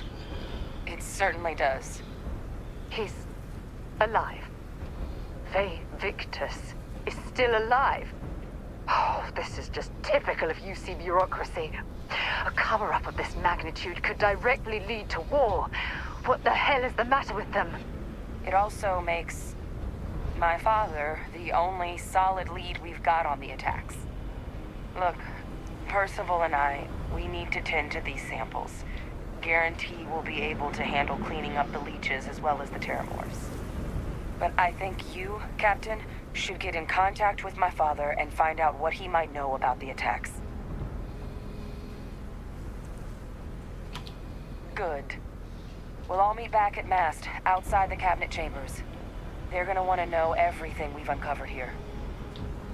It certainly does. He's alive. Vay Victus is still alive. Oh, this is just typical of UC bureaucracy. A cover-up of this magnitude could directly lead to war. What the hell is the matter with them? It also makes my father the only solid lead we've got on the attacks. Look, Percival and I, we need to tend to these samples. Guarantee we'll be able to handle cleaning up the leeches as well as the Terrormorphs. But I think you, Captain, should get in contact with my father and find out what he might know about the attacks. Good. We'll all meet back at Mast, outside the cabinet chambers. They're gonna want to know everything we've uncovered here.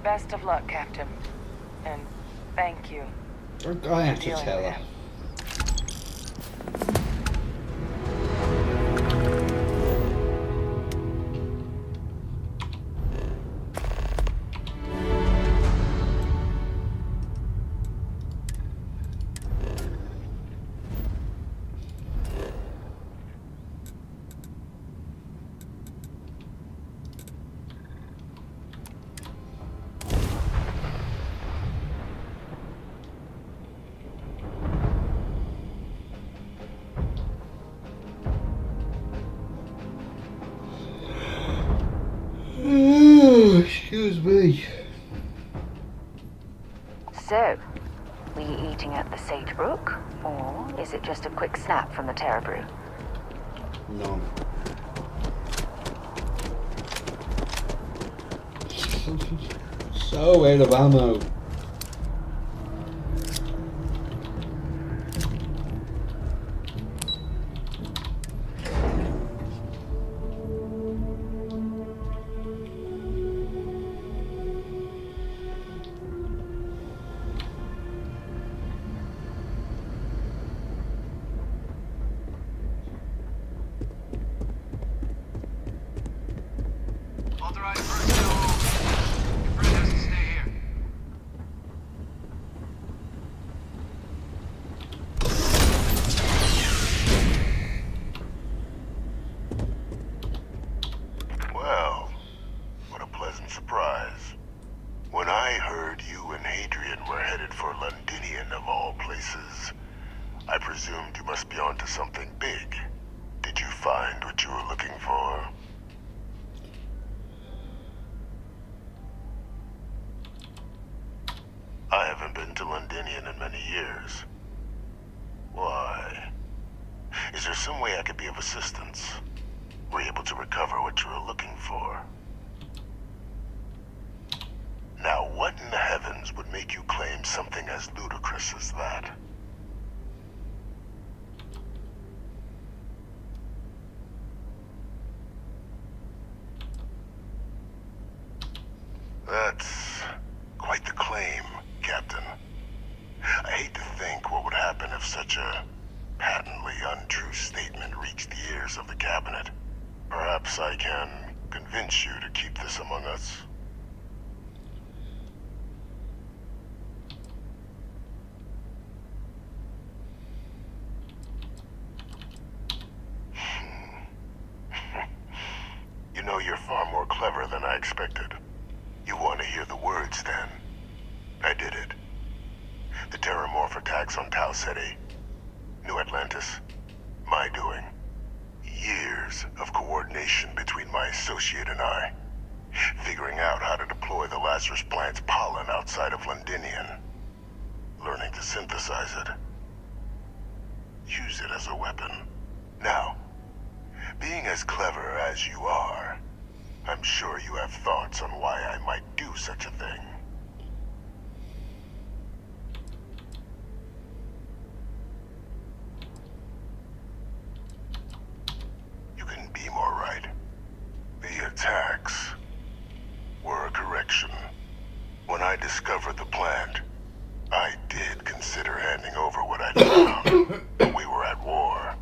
Best of luck, Captain. And thank you. I have to tell her. Excuse me. So, were you eating at the Sagebrook? Or is it just a quick snap from the Terror Brew? No. So out of ammo. Authorized personnel over. Your friend has to stay here. Well, what a pleasant surprise. When I heard you and Hadrian were headed for Londinian of all places, I presumed you must be onto something big. Did you find what you were looking for? I haven't been to Londinian in many years. Why? Is there some way I could be of assistance? Were you able to recover what you were looking for? Now, what in the heavens would make you claim something as ludicrous as that? That's quite the claim, Captain. such a patently untrue statement reach the ears of the cabinet, perhaps I can convince you to keep this among us. You know, you're far more clever than I expected. You want to hear the words, then? I did it. The Terrormorph attacks on Tau City, New Atlantis, my doing. Years of coordination between my associate and I, figuring out how to deploy the Lazarus plant's pollen outside of Londinian, learning to synthesize it, use it as a weapon. Now, being as clever as you are, I'm sure you have thoughts on why I might do such a thing. You couldn't be more right. The attacks were a correction. When I discovered the plant, I did consider handing over what I'd found, but we were at war.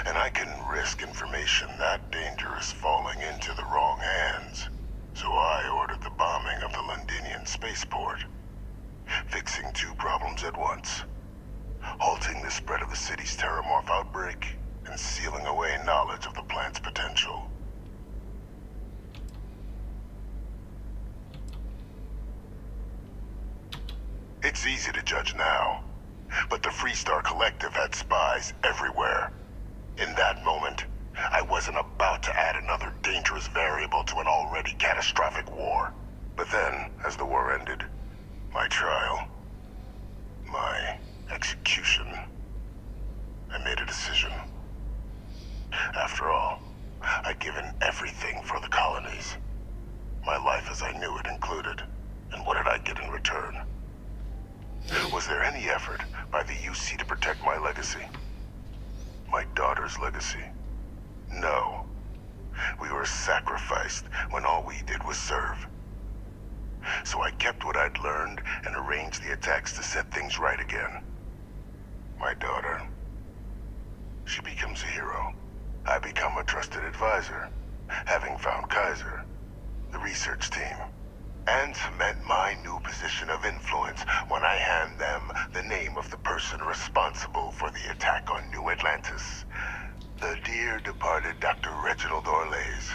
And I couldn't risk information that dangerous falling into the wrong hands. So I ordered the bombing of the Londinian spaceport, fixing two problems at once. Halting the spread of the city's Terrormorph outbreak, and sealing away knowledge of the plant's potential. It's easy to judge now, but the Freestar Collective had spies everywhere. In that moment, I wasn't about to add another dangerous variable to an already catastrophic war. But then, as the war ended, my trial, my execution, I made a decision. After all, I'd given everything for the colonies. My life as I knew it included. And what did I get in return? Was there any effort by the UC to protect my legacy? My daughter's legacy? No. We were sacrificed when all we did was serve. So I kept what I'd learned and arranged the attacks to set things right again. My daughter, she becomes a hero. I become a trusted advisor, having found Kaiser, the research team, and cement my new position of influence when I hand them the name of the person responsible for the attack on New Atlantis. The dear departed Dr. Reginald Orlays,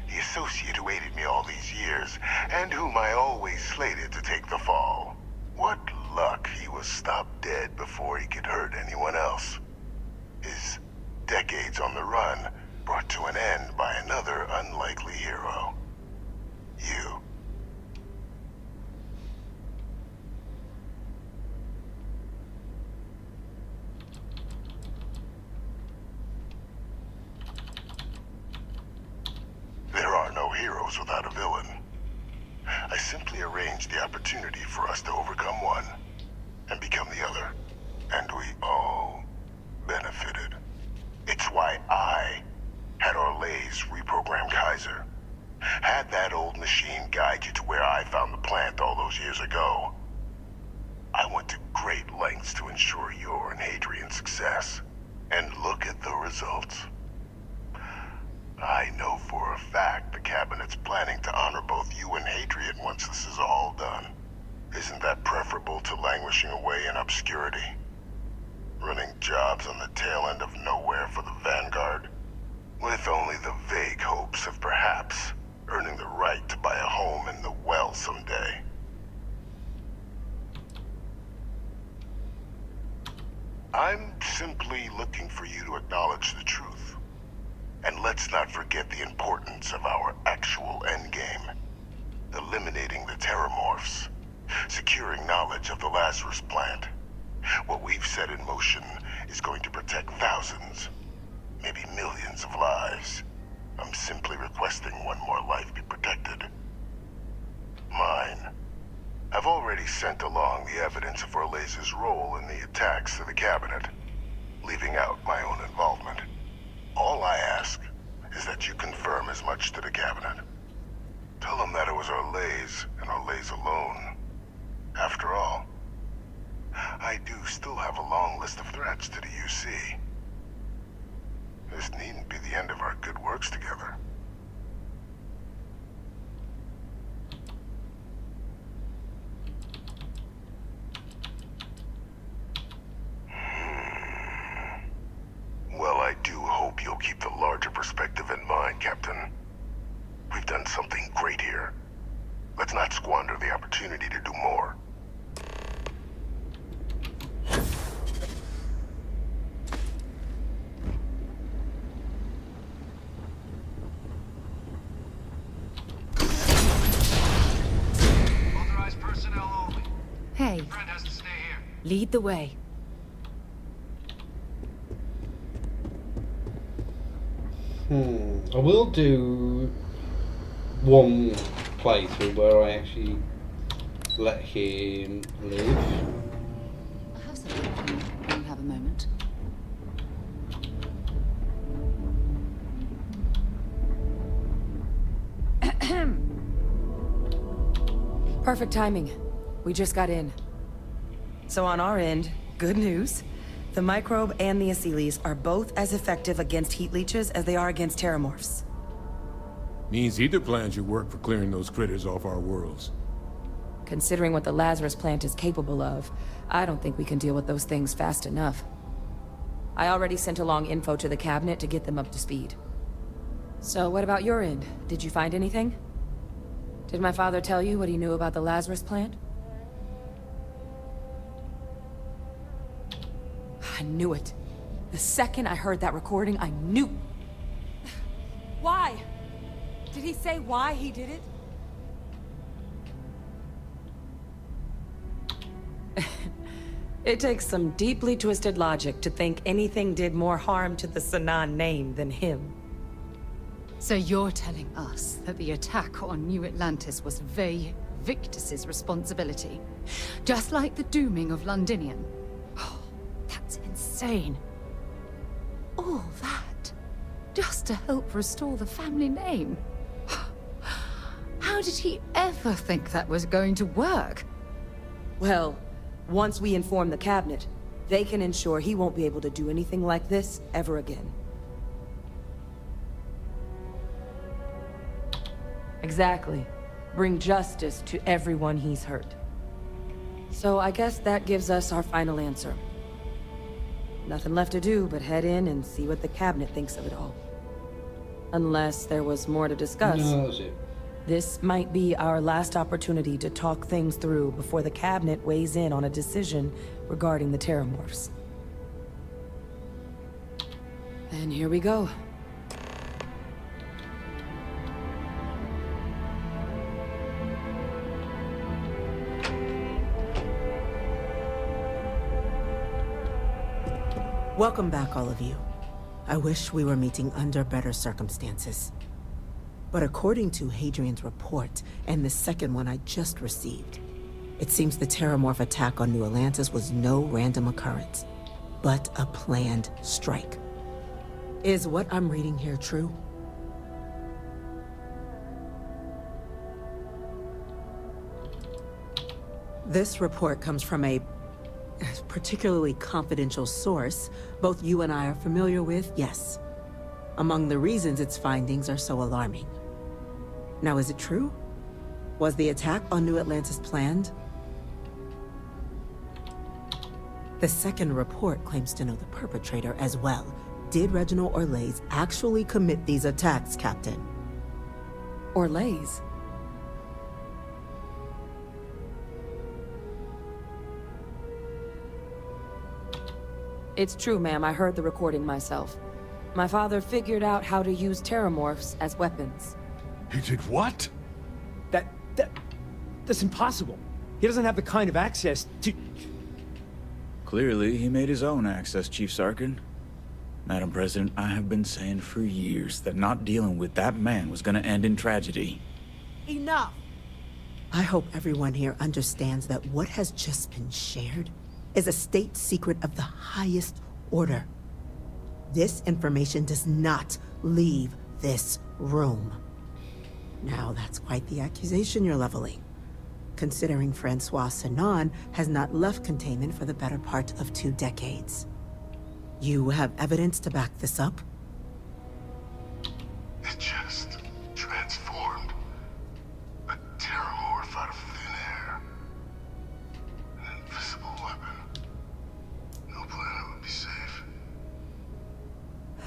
the associate who aided me all these years, and whom I always slated to take the fall. What luck he was stopped dead before he could hurt anyone else. His decades on the run brought to an end by another unlikely hero. You. There are no heroes without a villain. I simply arranged the opportunity for us to overcome one and become the other. And we all benefited. It's why I had Orlays reprogram Kaiser. Had that old machine guide you to where I found the plant all those years ago. I went to great lengths to ensure your and Hadrian's success. And look at the results. I know for a fact the Cabinet's planning to honor both you and Hadrian once this is all done. Isn't that preferable to languishing away in obscurity? Running jobs on the tail end of nowhere for the Vanguard? With only the vague hopes of perhaps earning the right to buy a home in the well someday. I'm simply looking for you to acknowledge the truth. And let's not forget the importance of our actual endgame. Eliminating the Terrormorphs. Securing knowledge of the Lazarus plant. What we've set in motion is going to protect thousands, maybe millions of lives. I'm simply requesting one more life be protected. Mine. I've already sent along the evidence of Orlays' role in the attacks to the Cabinet, leaving out my own involvement. All I ask is that you confirm as much to the Cabinet. Tell them that it was Orlays and Orlays alone. After all, I do still have a long list of threats to the UC. This needn't be the end of our good works together. Well, I do hope you'll keep the larger perspective in mind, Captain. We've done something great here. Let's not squander the opportunity to do more. Authorized personnel only. Hey, Friend has to stay here. lead the way. I will do one playthrough where I actually let him live. I have something for you when you have a moment. Perfect timing. We just got in. So on our end, good news. The microbe and the acyles are both as effective against heat leeches as they are against terrormorphs. Means either plan should work for clearing those critters off our worlds. Considering what the Lazarus plant is capable of, I don't think we can deal with those things fast enough. I already sent along info to the cabinet to get them up to speed. So what about your end? Did you find anything? Did my father tell you what he knew about the Lazarus plant? I knew it. The second I heard that recording, I knew. Why? Did he say why he did it? It takes some deeply twisted logic to think anything did more harm to the Sanan name than him. So you're telling us that the attack on New Atlantis was Vey Victus's responsibility? Just like the dooming of Londinium? Oh, that's insane. All that, just to help restore the family name? How did he ever think that was going to work? Well, once we inform the cabinet, they can ensure he won't be able to do anything like this ever again. Exactly. Bring justice to everyone he's hurt. So I guess that gives us our final answer. Nothing left to do but head in and see what the cabinet thinks of it all. Unless there was more to discuss. No, that was it. This might be our last opportunity to talk things through before the cabinet weighs in on a decision regarding the Terrormorphs. And here we go. Welcome back, all of you. I wish we were meeting under better circumstances. But according to Hadrian's report, and the second one I just received, it seems the Terrormorph attack on New Atlantis was no random occurrence, but a planned strike. Is what I'm reading here true? This report comes from a particularly confidential source both you and I are familiar with, yes. Among the reasons its findings are so alarming. Now, is it true? Was the attack on New Atlantis planned? The second report claims to know the perpetrator as well. Did Reginald Orlays actually commit these attacks, Captain? Orlays? It's true, ma'am. I heard the recording myself. My father figured out how to use Terrormorphs as weapons. He did what? That's impossible. He doesn't have the kind of access to... Clearly, he made his own access, Chief Sarkin. Madam President, I have been saying for years that not dealing with that man was gonna end in tragedy. Enough! I hope everyone here understands that what has just been shared is a state secret of the highest order. This information does not leave this room. Now, that's quite the accusation you're leveling. considering Francois Sinon has not left containment for the better part of 2 decades. You have evidence to back this up? It just transformed. A Terrormorph out of thin air. An invisible weapon. No planet would be safe.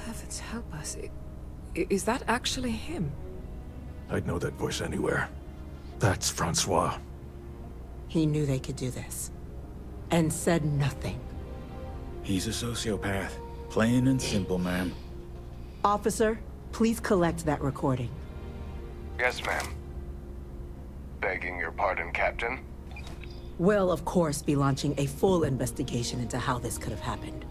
Heavens help us. Is that actually him? I'd know that voice anywhere. That's Francois. He knew they could do this. And said nothing. He's a sociopath. Plain and simple, ma'am. Officer, please collect that recording. Yes, ma'am. Begging your pardon, Captain. We'll, of course, be launching a full investigation into how this could have happened.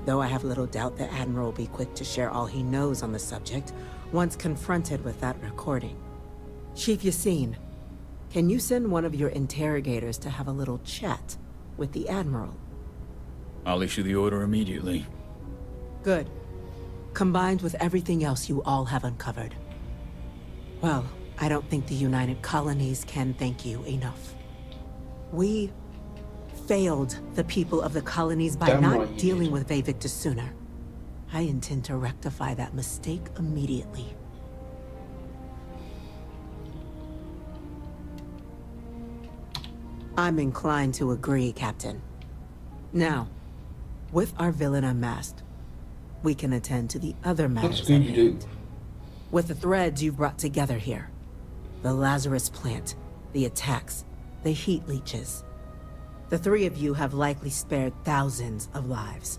Though I have little doubt the Admiral will be quick to share all he knows on the subject once confronted with that recording. Chief Yassine, can you send one of your interrogators to have a little chat with the Admiral? I'll issue the order immediately. Good. Combined with everything else you all have uncovered. Well, I don't think the United Colonies can thank you enough. We failed the people of the colonies by not dealing with Vavictus sooner. I intend to rectify that mistake immediately. I'm inclined to agree, Captain. Now, with our villain unmasked, we can attend to the other matters at hand. With the threads you've brought together here, the Lazarus plant, the attacks, the heat leeches, the 3 of you have likely spared thousands of lives.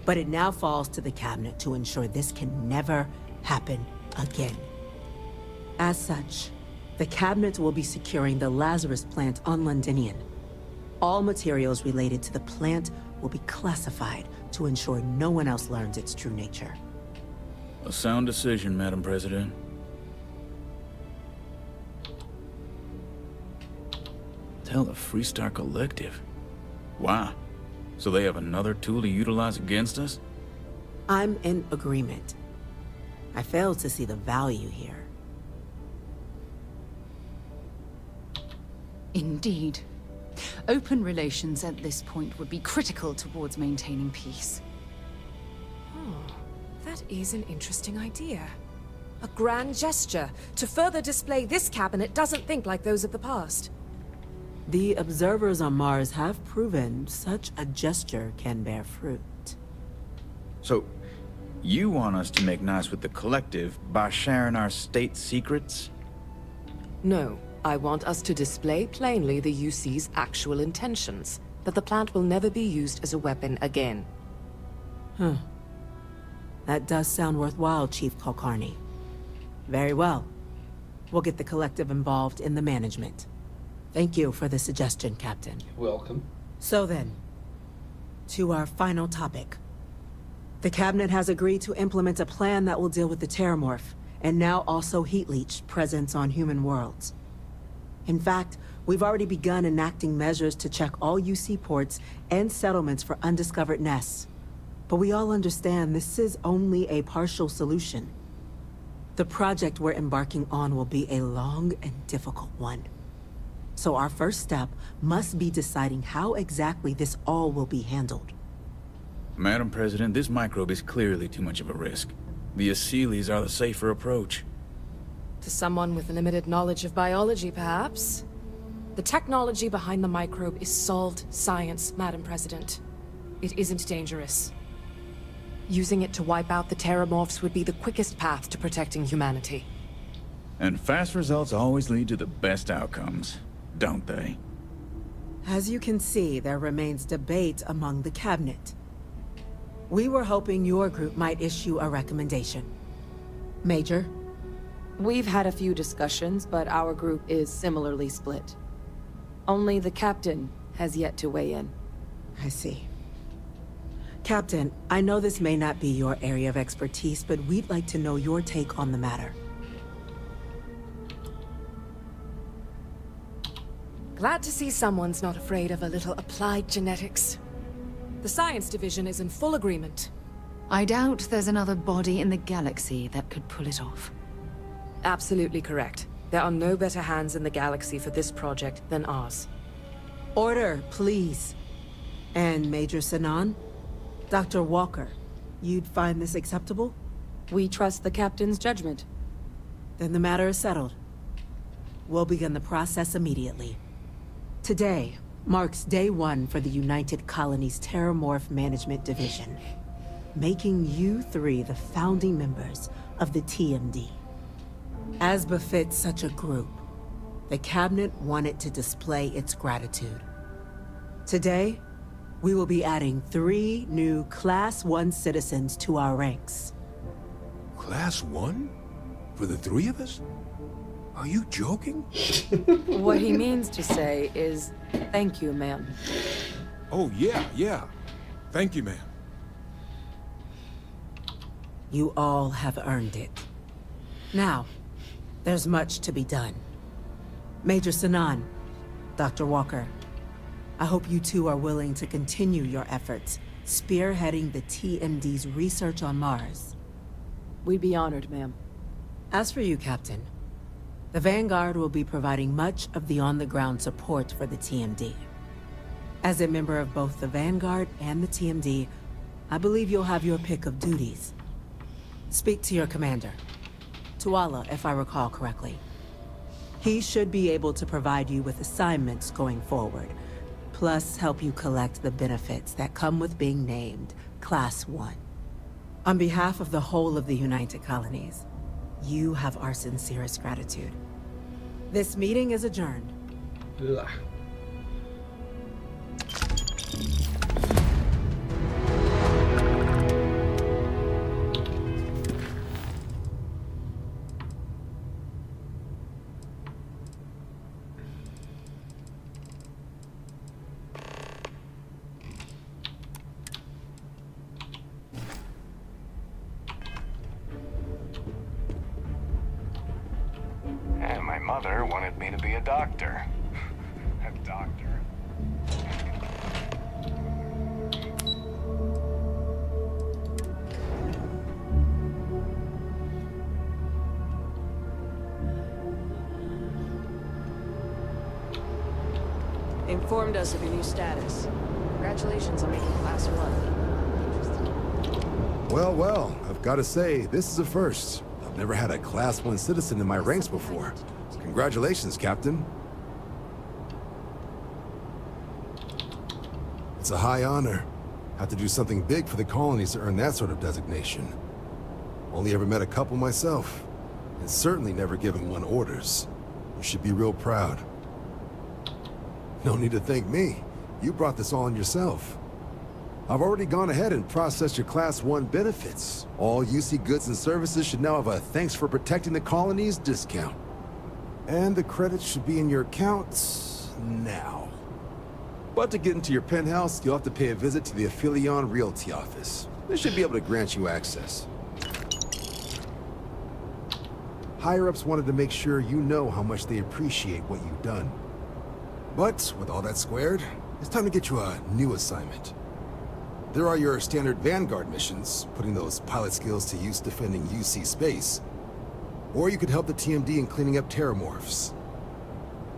But it now falls to the Cabinet to ensure this can never happen again. As such, the Cabinet will be securing the Lazarus plant on Londinian. All materials related to the plant will be classified to ensure no one else learns its true nature. A sound decision, Madam President. Tell the Freestar Collective. Wow. So they have another tool to utilize against us? I'm in agreement. I fail to see the value here. Indeed. Open relations at this point would be critical towards maintaining peace. Oh, that is an interesting idea. A grand gesture to further display this cabinet doesn't think like those of the past. The observers on Mars have proven such a gesture can bear fruit. So, you want us to make nice with the Collective by sharing our state secrets? No, I want us to display plainly the UC's actual intentions, that the plant will never be used as a weapon again. That does sound worthwhile, Chief Kulkarni. Very well. We'll get the Collective involved in the management. Thank you for the suggestion, Captain. Welcome. So then, to our final topic. The Cabinet has agreed to implement a plan that will deal with the Terrormorph, and now also Heat Leech presence on human worlds. In fact, we've already begun enacting measures to check all UC ports and settlements for undiscovered nests. But we all understand this is only a partial solution. The project we're embarking on will be a long and difficult one. So our first step must be deciding how exactly this all will be handled. Madam President, this microbe is clearly too much of a risk. The Aseles are the safer approach. To someone with limited knowledge of biology, perhaps? The technology behind the microbe is solved science, Madam President. It isn't dangerous. Using it to wipe out the Terrormorphs would be the quickest path to protecting humanity. And fast results always lead to the best outcomes, don't they? As you can see, there remains debate among the Cabinet. We were hoping your group might issue a recommendation. Major? We've had a few discussions, but our group is similarly split. Only the captain has yet to weigh in. I see. Captain, I know this may not be your area of expertise, but we'd like to know your take on the matter. Glad to see someone's not afraid of a little applied genetics. The science division is in full agreement. I doubt there's another body in the galaxy that could pull it off. Absolutely correct. There are no better hands in the galaxy for this project than ours. Order, please. And Major Sinan? Dr. Walker, you'd find this acceptable? We trust the captain's judgment. Then the matter is settled. We'll begin the process immediately. Today marks day 1 for the United Colonies Terrormorph Management Division, making you 3 the founding members of the TMD. As befits such a group, the Cabinet wanted to display its gratitude. Today, we will be adding 3 new Class 1 citizens to our ranks. Class 1? For the 3 of us? Are you joking? What he means to say is, thank you, ma'am. Oh, yeah. Thank you, ma'am. You all have earned it. Now, there's much to be done. Major Sinan, Dr. Walker, I hope you two are willing to continue your efforts spearheading the TMD's research on Mars. We'd be honored, ma'am. As for you, Captain, the Vanguard will be providing much of the on-the-ground support for the TMD. As a member of both the Vanguard and the TMD, I believe you'll have your pick of duties. Speak to your commander, Tuala, if I recall correctly. He should be able to provide you with assignments going forward, plus help you collect the benefits that come with being named Class 1. On behalf of the whole of the United Colonies, you have our sincerest gratitude. This meeting is adjourned. Ugh. And my mother wanted me to be a doctor. A doctor. They informed us of your new status. Congratulations on making Class 1. Well, I've got to say, this is a first. I've never had a Class 1 citizen in my ranks before. Congratulations, Captain. It's a high honor. Have to do something big for the colonies to earn that sort of designation. Only ever met a couple myself, and certainly never given one orders. You should be real proud. No need to thank me. You brought this on yourself. I've already gone ahead and processed your Class 1 benefits. All UC goods and services should now have a thanks for protecting the colonies discount. And the credits should be in your accounts now. But to get into your penthouse, you'll have to pay a visit to the Aphelion Realty office. They should be able to grant you access. Higher-ups wanted to make sure you know how much they appreciate what you've done. But with all that squared, it's time to get you a new assignment. There are your standard Vanguard missions, putting those pilot skills to use defending UC space. Or you could help the TMD in cleaning up Terrormorphs.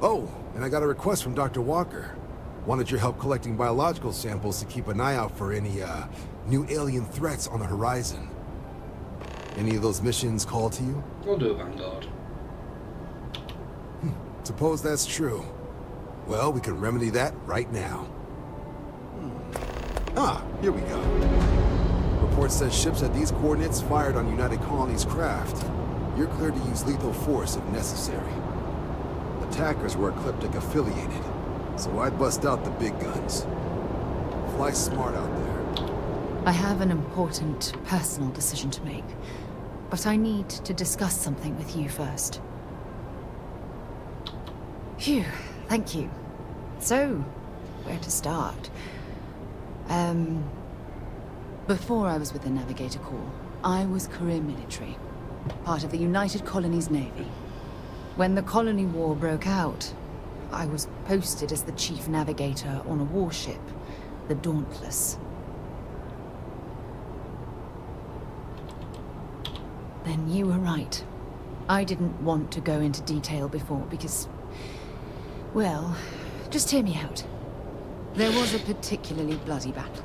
Oh, and I got a request from Dr. Walker. Wanted your help collecting biological samples to keep an eye out for any, new alien threats on the horizon. Any of those missions call to you? We'll do Vanguard. Suppose that's true. Well, we can remedy that right now. Ah, here we go. Report says ships at these coordinates fired on United Colonies craft. You're cleared to use lethal force if necessary. Attackers were Ecliptic affiliated, so I'd bust out the big guns. Fly smart out there. I have an important personal decision to make, but I need to discuss something with you first. Phew, thank you. So, where to start? Before I was with the Navigator Corps, I was career military, part of the United Colonies Navy. When the Colony War broke out, I was posted as the chief navigator on a warship, the Dauntless. Then you were right. I didn't want to go into detail before because... well, just hear me out. There was a particularly bloody battle.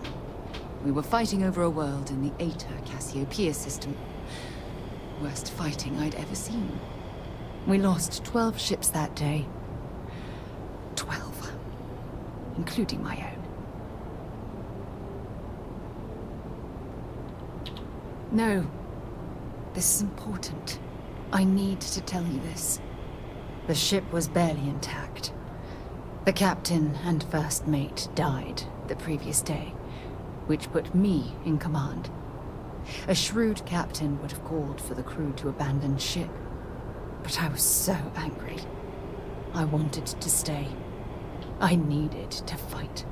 We were fighting over a world in the Eta Cassiopeia system. Worst fighting I'd ever seen. We lost 12 ships that day. 12. Including my own. No. This is important. I need to tell you this. The ship was barely intact. The captain and first mate died the previous day, which put me in command. A shrewd captain would have called for the crew to abandon ship, but I was so angry. I wanted to stay. I needed to fight.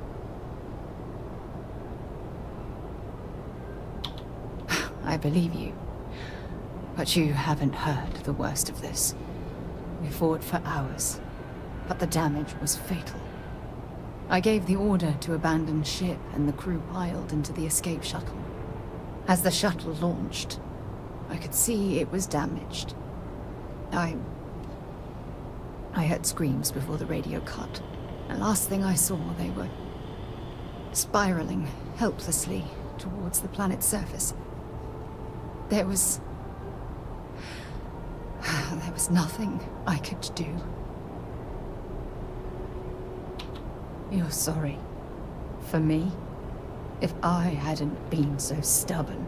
I believe you, but you haven't heard the worst of this. We fought for hours, but the damage was fatal. I gave the order to abandon ship and the crew piled into the escape shuttle. As the shuttle launched, I could see it was damaged. I heard screams before the radio cut, and last thing I saw, they were spiraling helplessly towards the planet's surface. There was nothing I could do. You're sorry. For me? If I hadn't been so stubborn,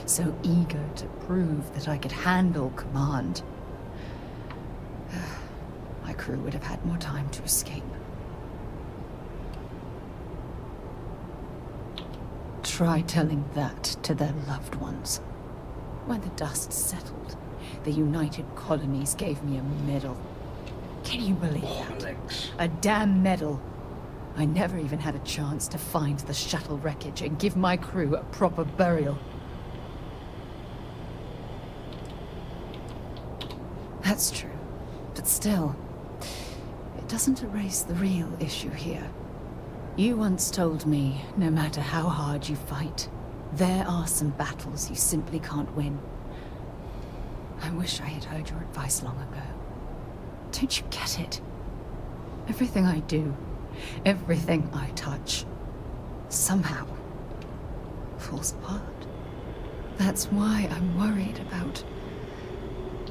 so eager to prove that I could handle command, my crew would have had more time to escape. Try telling that to their loved ones. When the dust settled, the United Colonies gave me a medal. Can you believe that? A damn medal. I never even had a chance to find the shuttle wreckage and give my crew a proper burial. That's true, but still, it doesn't erase the real issue here. You once told me, no matter how hard you fight, there are some battles you simply can't win. I wish I had heard your advice long ago. Don't you get it? Everything I do, everything I touch, somehow falls apart. That's why I'm worried about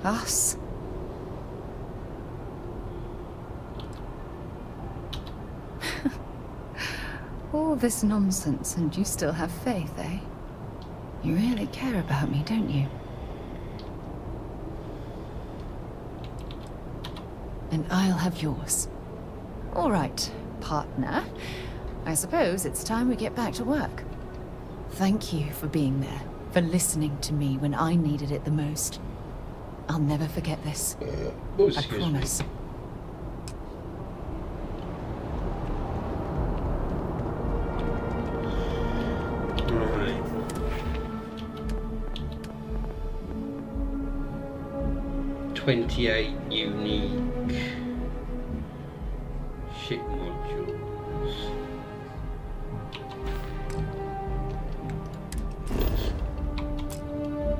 us. All this nonsense and you still have faith, eh? You really care about me, don't you? And I'll have yours. All right, partner. I suppose it's time we get back to work. Thank you for being there, for listening to me when I needed it the most. I'll never forget this. I promise. Right. "28 unique ship modules.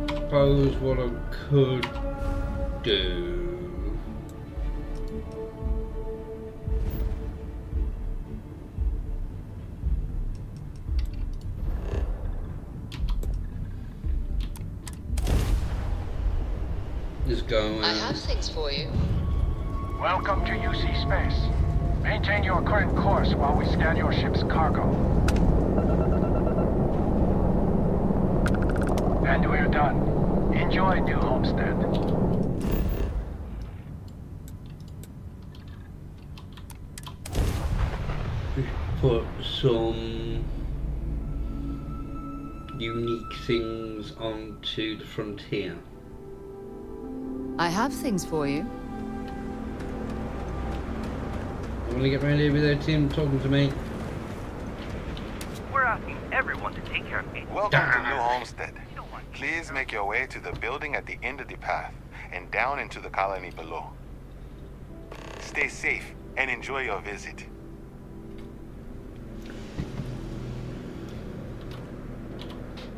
Suppose what I could do is go I have things for you. Welcome to UC Space. Maintain your current course while we scan your ship's cargo. And we're done. Enjoy New Homestead. put some unique things onto the frontier. I have things for you. I'm gonna get right over there, Tim, talking to me. We're asking everyone to take care of me. Welcome to New Homestead. Please make your way to the building at the end of the path and down into the colony below. Stay safe and enjoy your visit.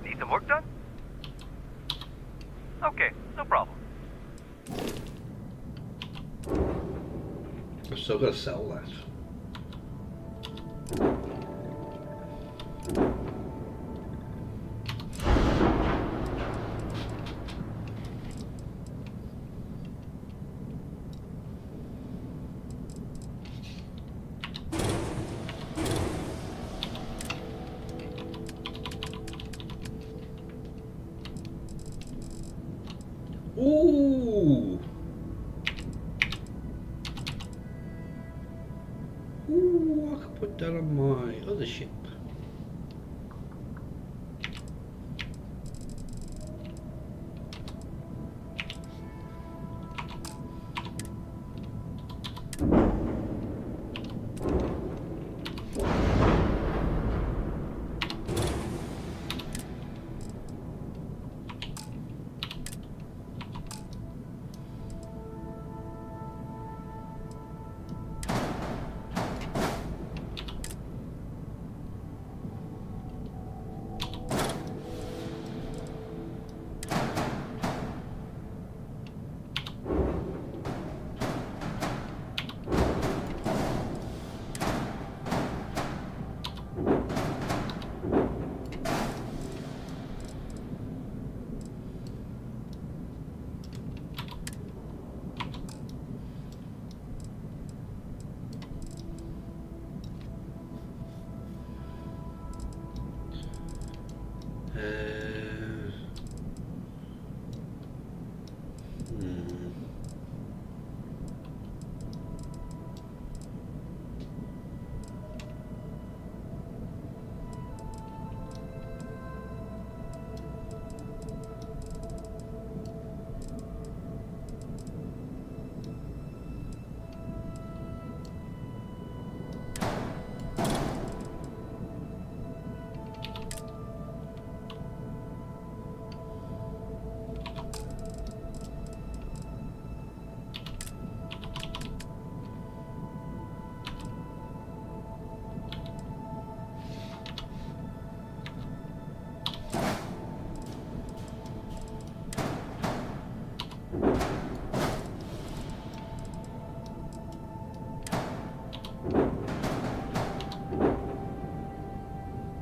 Need some work done? Okay, no problem. still gotta sell that. Ooh! Ooh, I could put that on my other ship.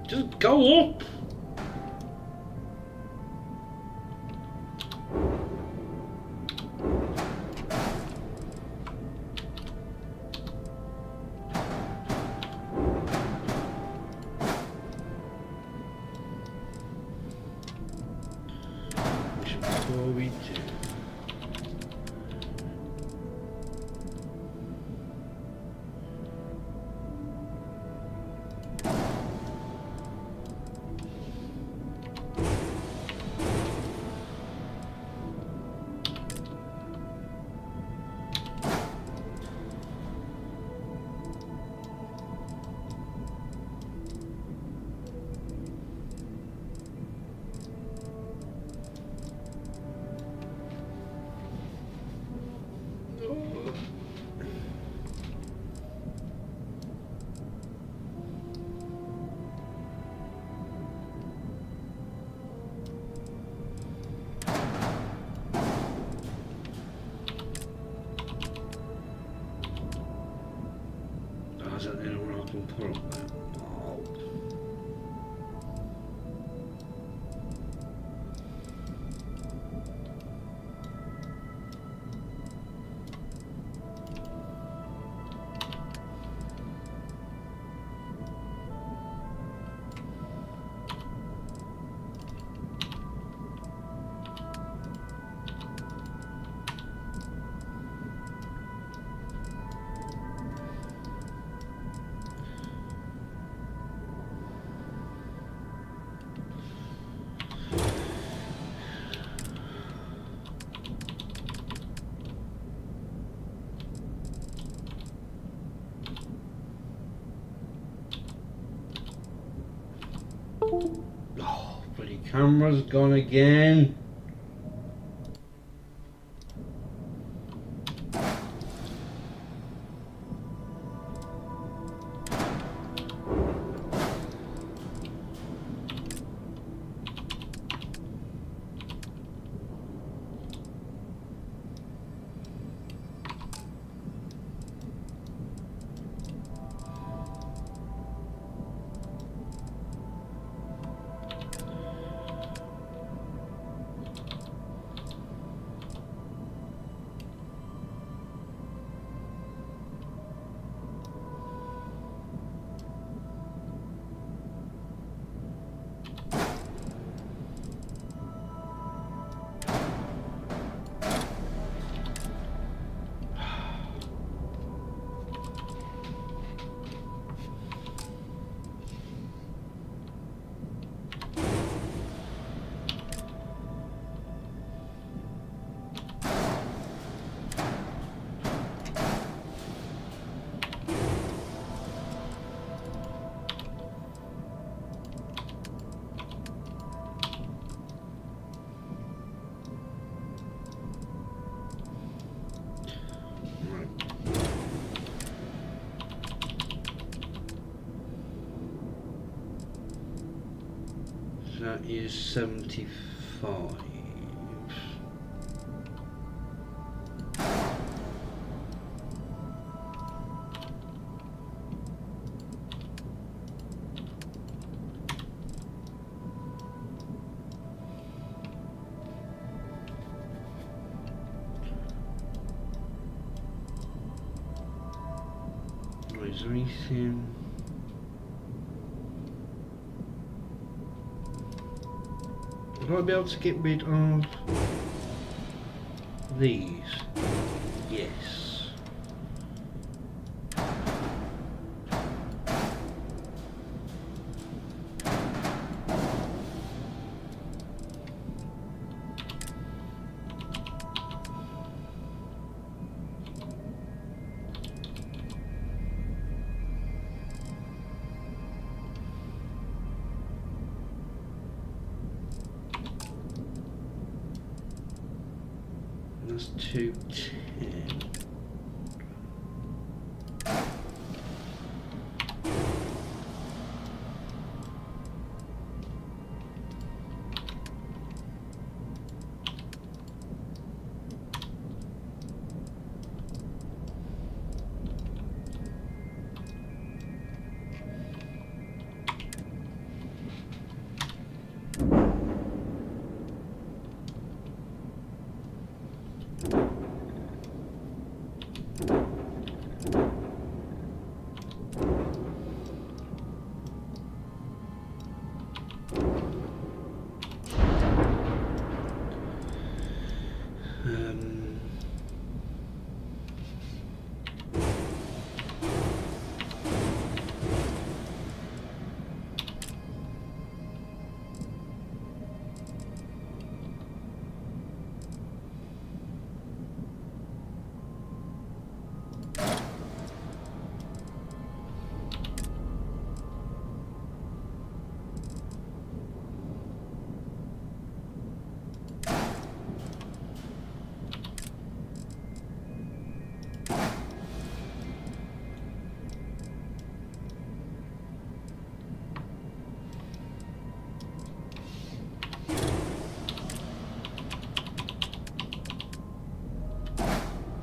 Just go up! Before we do. Is there anyone I can put on there? Oh. Oh, bloody camera's gone again. That is 75. Is there anything? Would I be able to get rid of these? Yes. That's 210.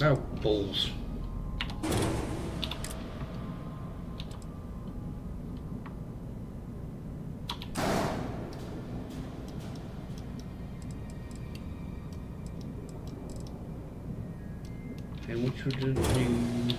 Oh, balls. And what should I do?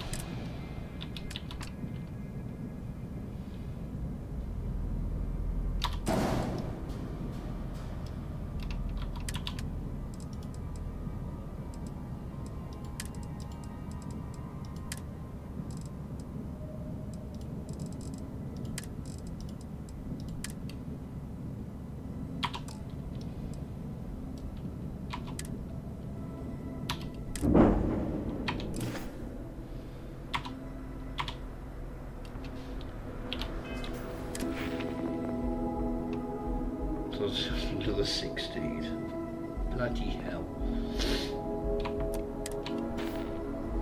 So it's just another 16. Bloody hell.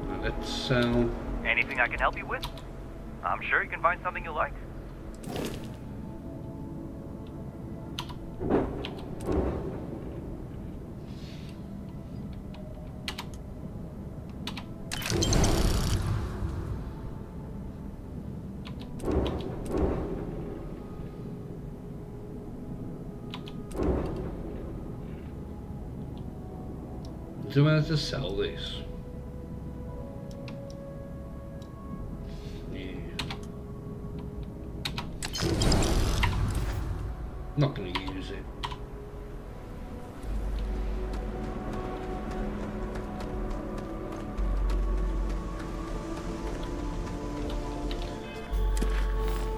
Right, let's Anything I can help you with? I'm sure you can find something you like. Do I have to sell this? Yeah. Not gonna use it.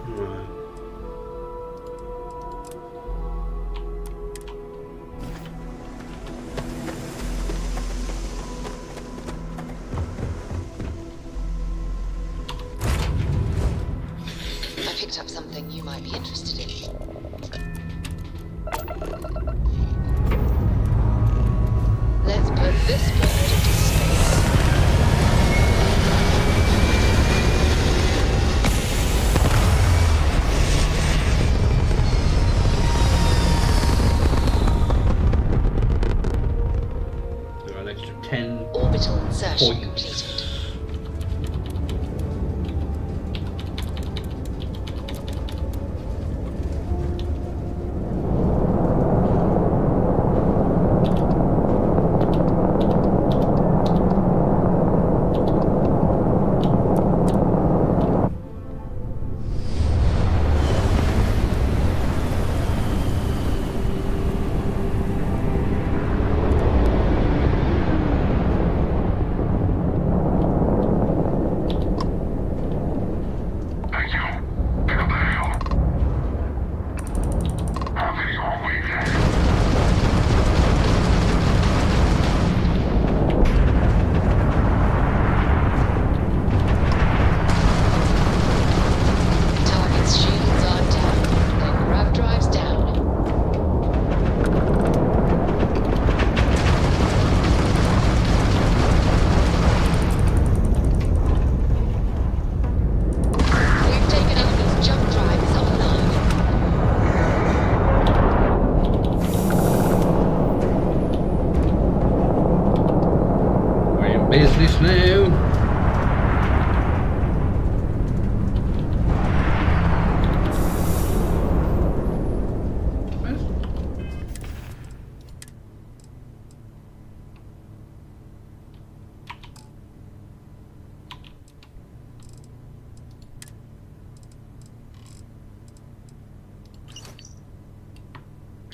Right. Picked up something you might be interested in. Let's put this bird into space.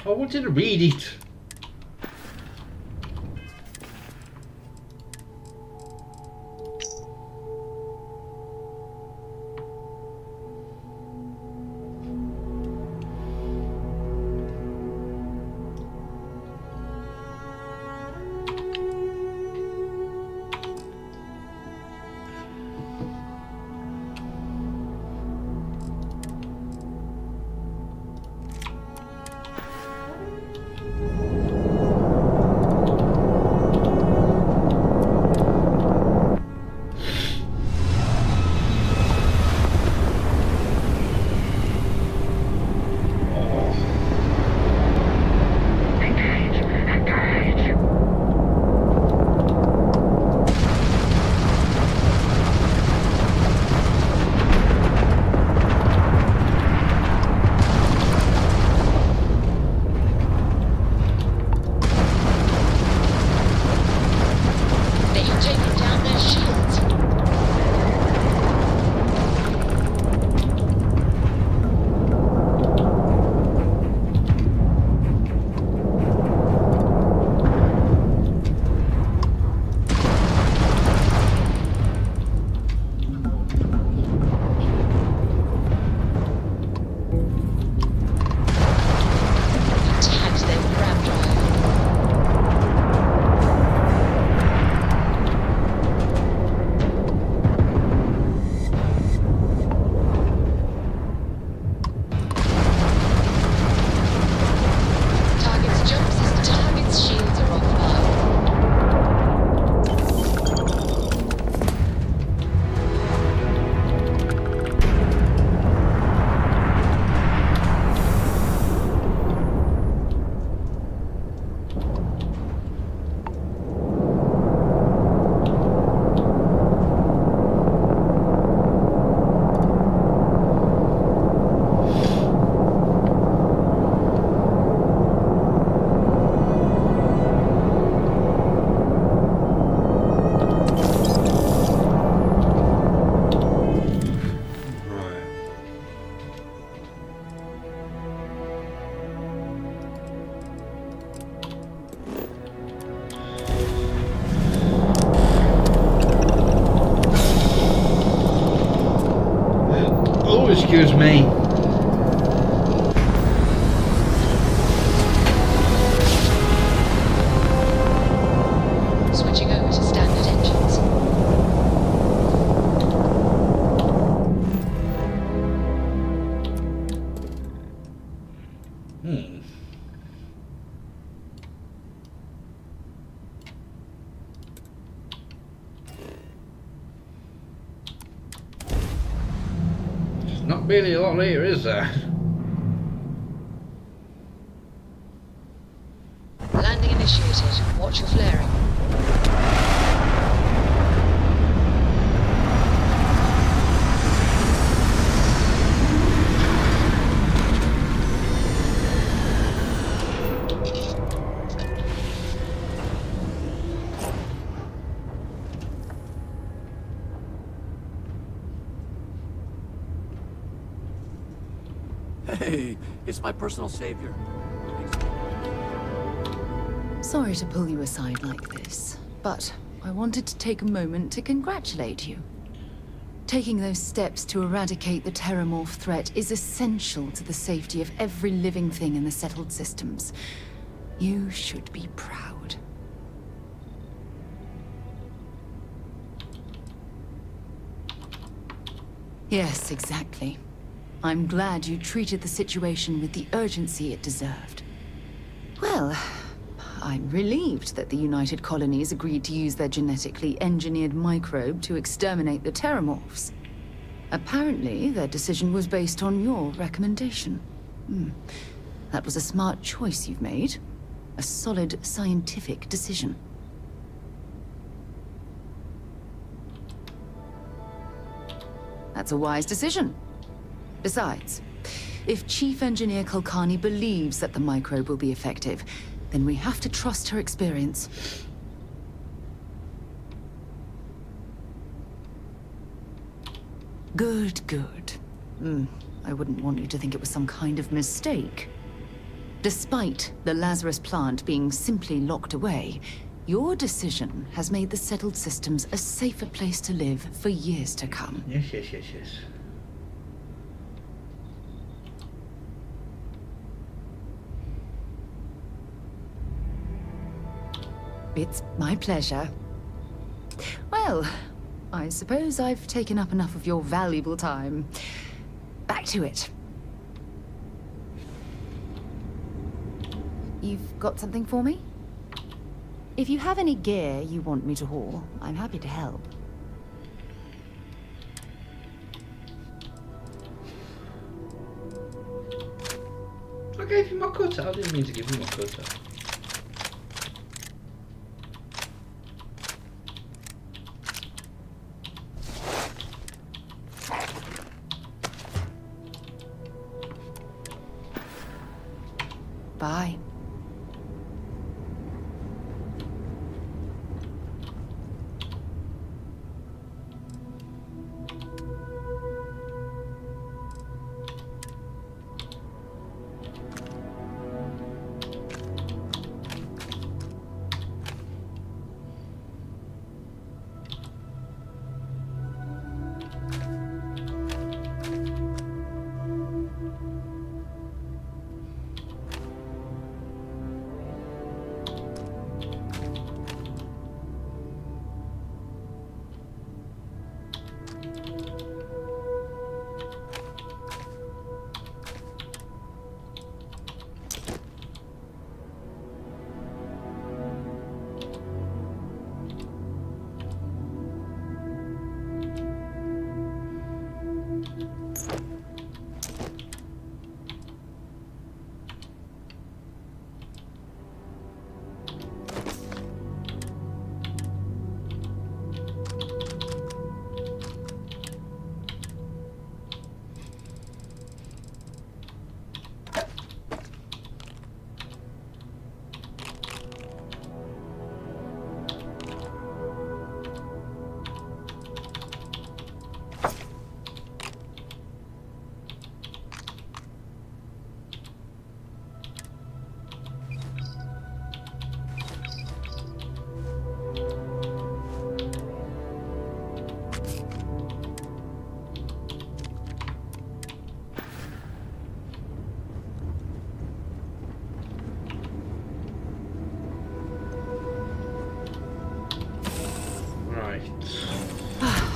I wanted to read it. Excuse me. Switching over to standard engines. Not really a lot here, is there? Landing initiated. Watch your flaring. Hey, it's my personal savior. Sorry to pull you aside like this, but I wanted to take a moment to congratulate you. Taking those steps to eradicate the Terrormorph threat is essential to the safety of every living thing in the settled systems. You should be proud. Yes, exactly. I'm glad you treated the situation with the urgency it deserved. Well, I'm relieved that the United Colonies agreed to use their genetically engineered microbe to exterminate the Terrormorphs. Apparently, their decision was based on your recommendation. That was a smart choice you've made. A solid scientific decision. That's a wise decision. Besides, if Chief Engineer Kulkarni believes that the microbe will be effective, then we have to trust her experience. Good, good. I wouldn't want you to think it was some kind of mistake. Despite the Lazarus plant being simply locked away, your decision has made the settled systems a safer place to live for years to come. Yes. It's my pleasure. Well, I suppose I've taken up enough of your valuable time. Back to it. You've got something for me? If you have any gear you want me to haul, I'm happy to help. I gave you my cutter. I didn't mean to give you my cutter. Bye.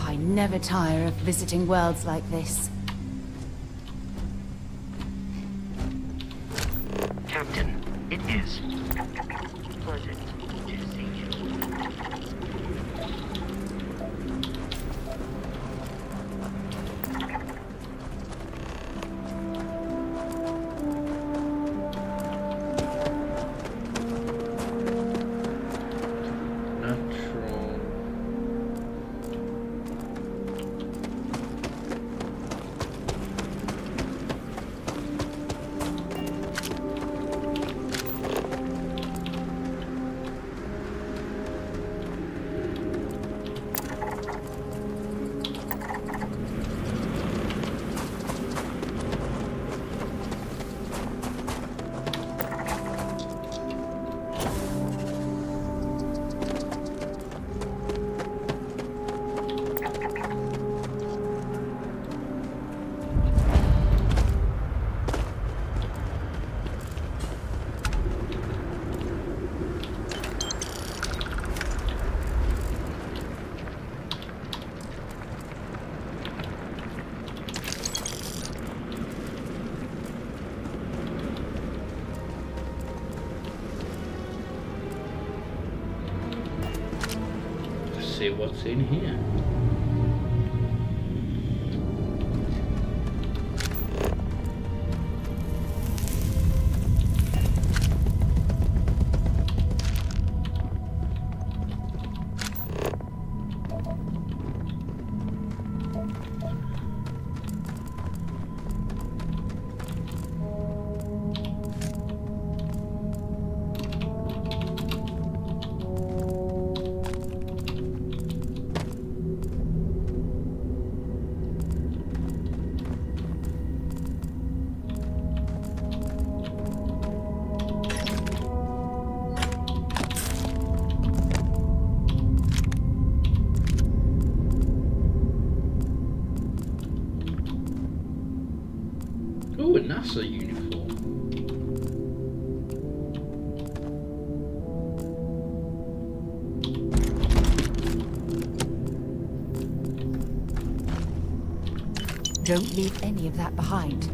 I never tire of visiting worlds like this. Captain, it is. Pleasant to see you. See what's in here. NASA uniform. Don't leave any of that behind.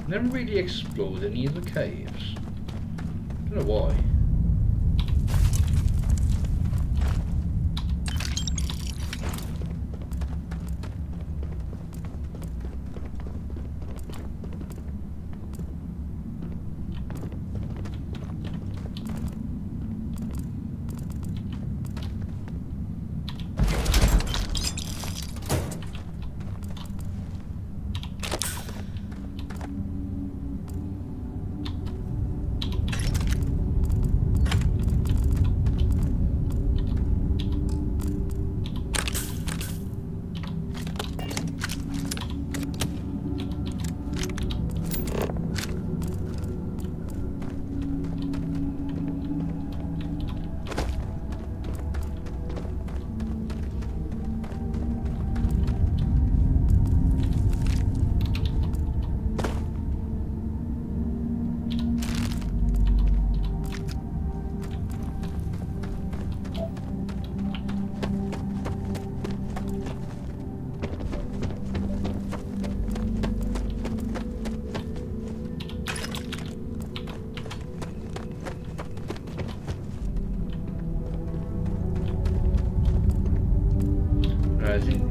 Never really explored any of the caves. Don't know why.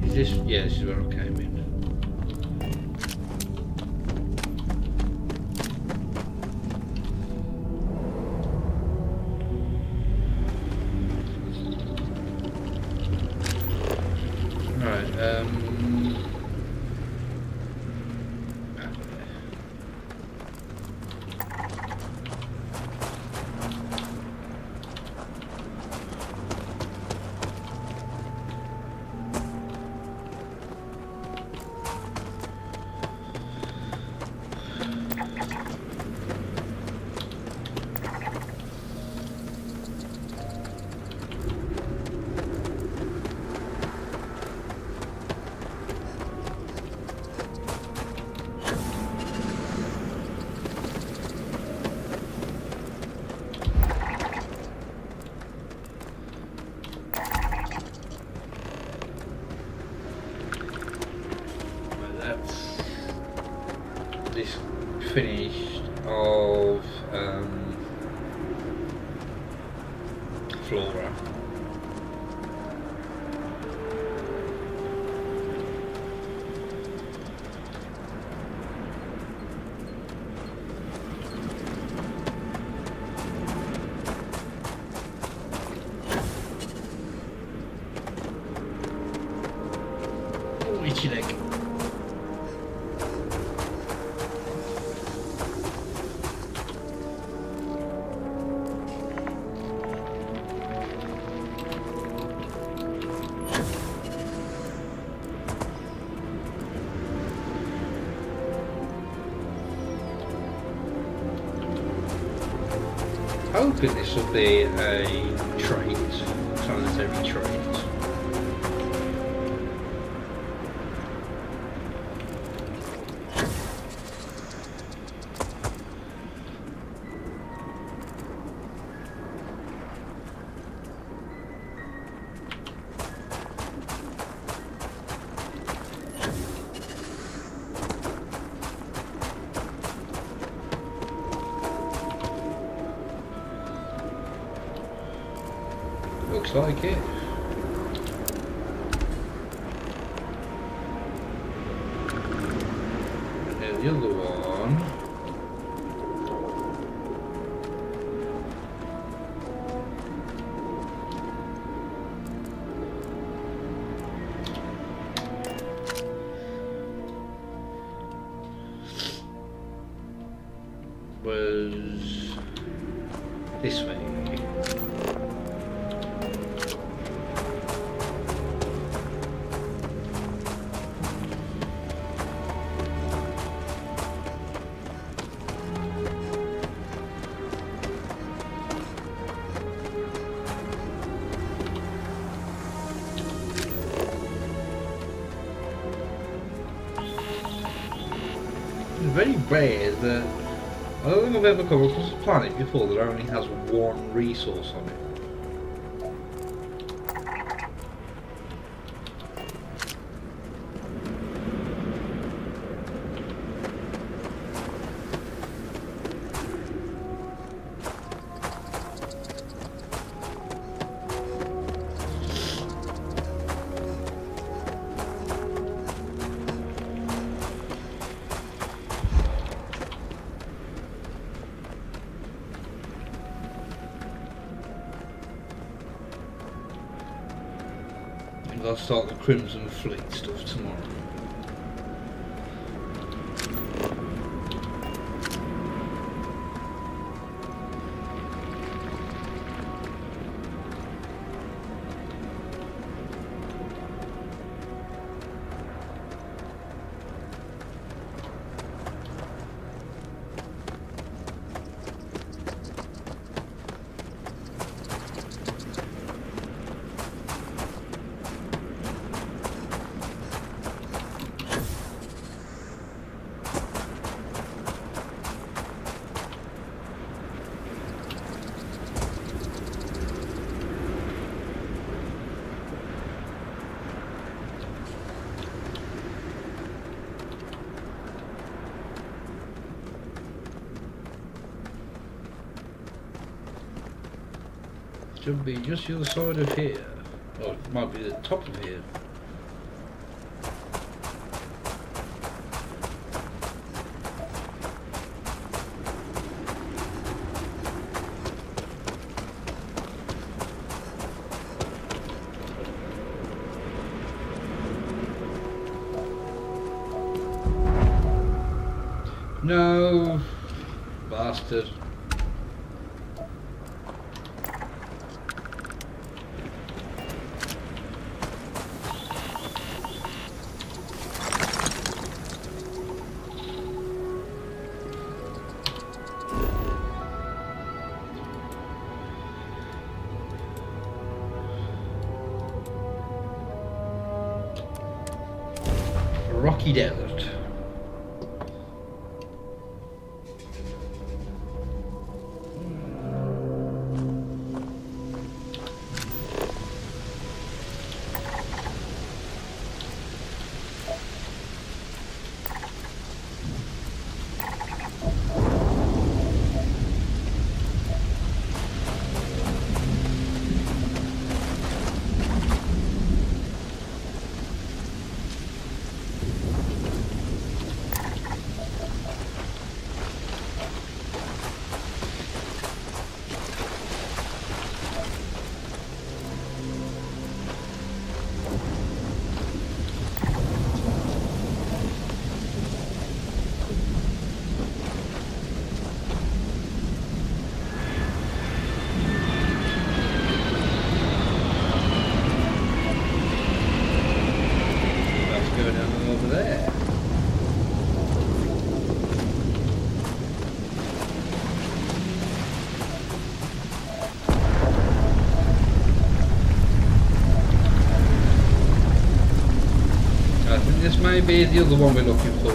Is this? Yeah, this is where I came in. Right. This finished of Flora. Oh, itchy leg. hoping this will be a trait, planetary trait. Looks like it. And the other one. Was this way. Very rare that I don't think I've ever come across a planet before that only has one resource on it. I'll start the Crimson Fleet stuff tomorrow. Should be just the other side of here. Or it might be the top of here. No, bastard. Rocky Desert. Maybe it's the other one we're looking for.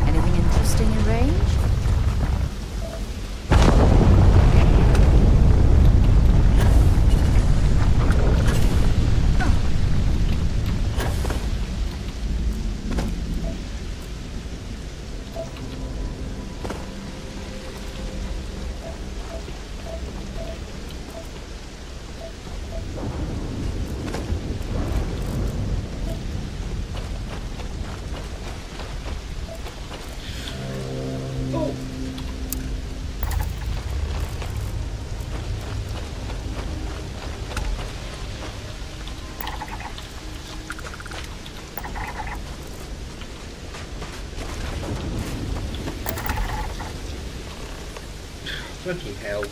Anything interesting in range? Fucking hell.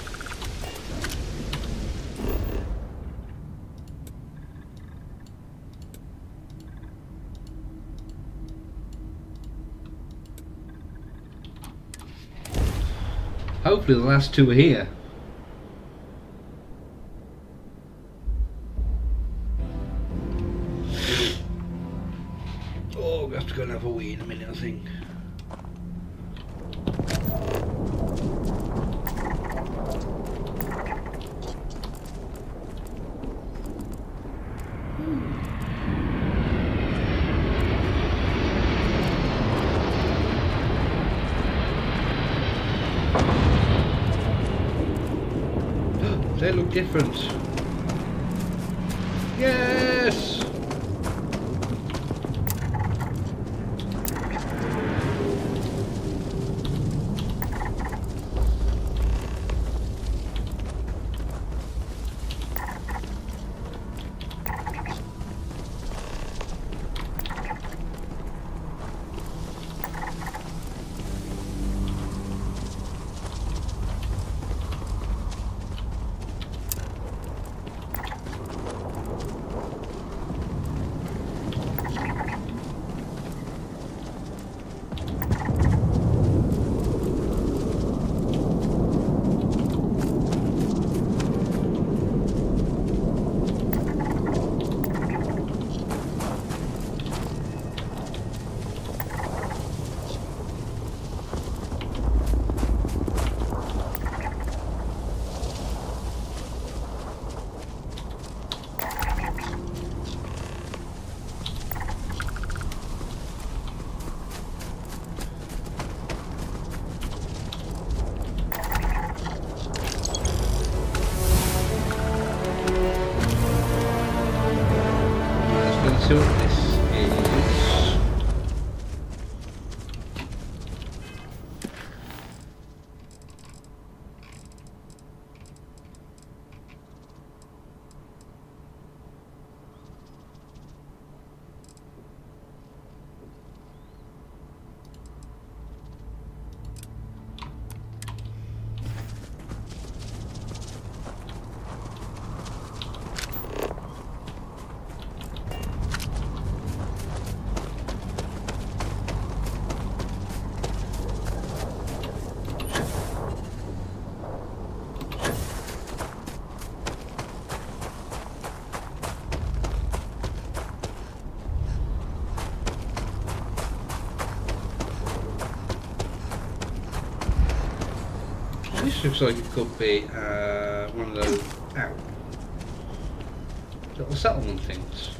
Hopefully the last two are here. Oh, we have to go and have a wee in a minute, I think. They look different. Yes! See what this is. This looks like it could be one of those little settlement things.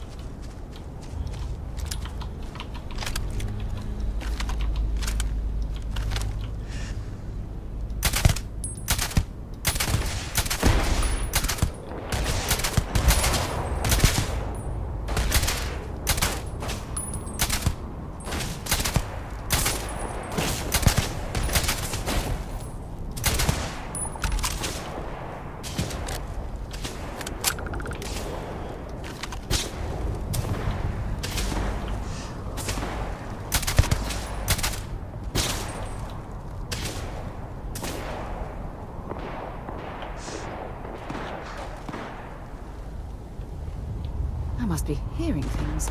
I must be hearing things.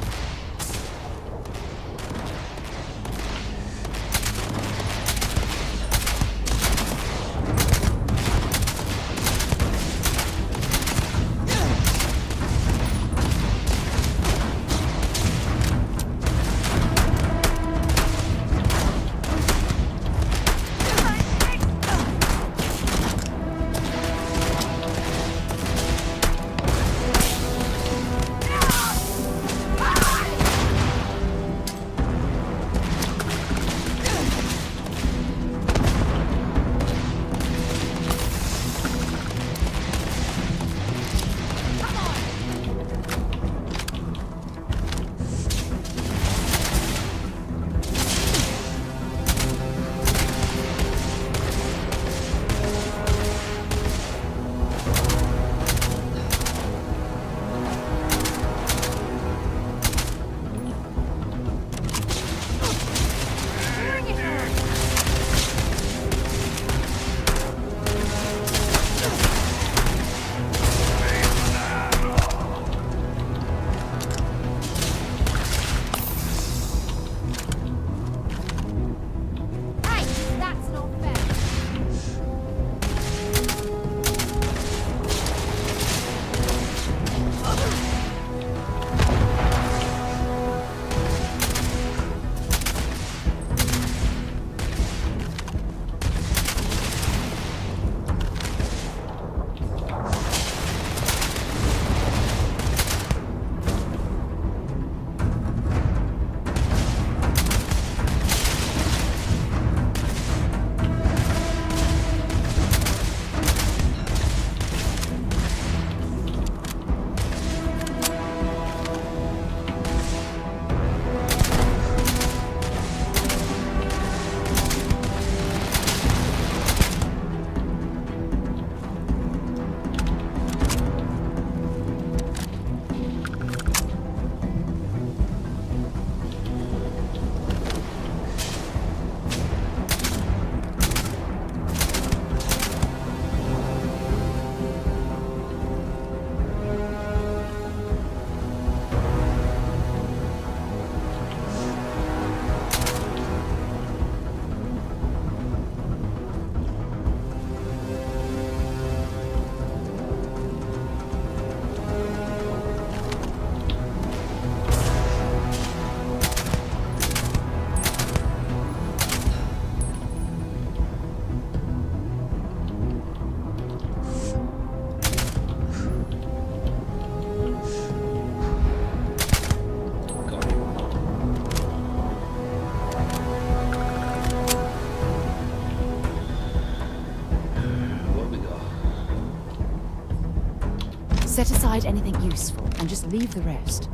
Set aside anything useful and just leave the rest.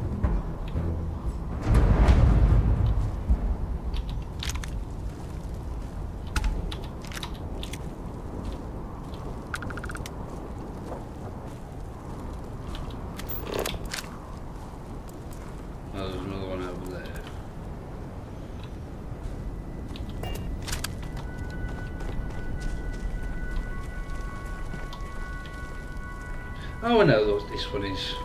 Oh, there's another one over there. Oh, I know what this one is.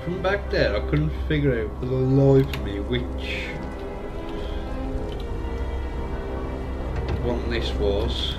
From back there, I couldn't figure out for the life of me which one this was.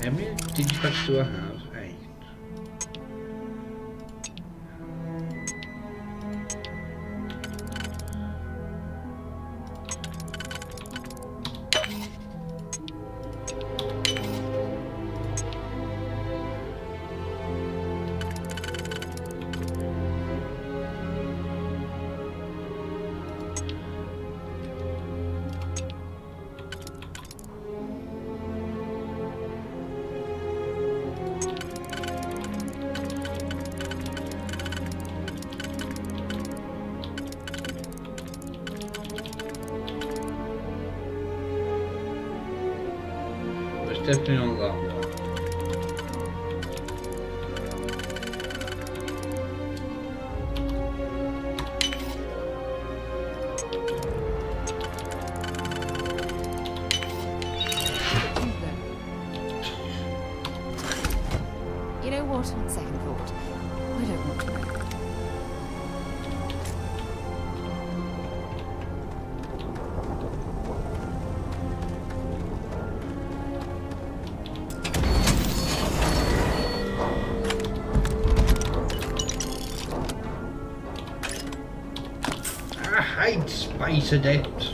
How many digipacks do I have? 8. Definitely on that one. You know what, on second thought, I don't want to know. I hate Space Adept.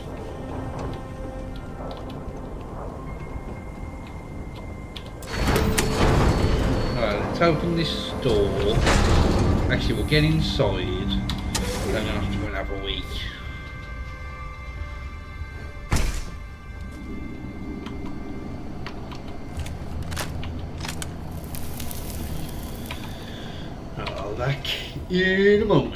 Alright, let's open this door. Actually, we'll get inside. We're going to have to go and have a week. I'll be back in a moment.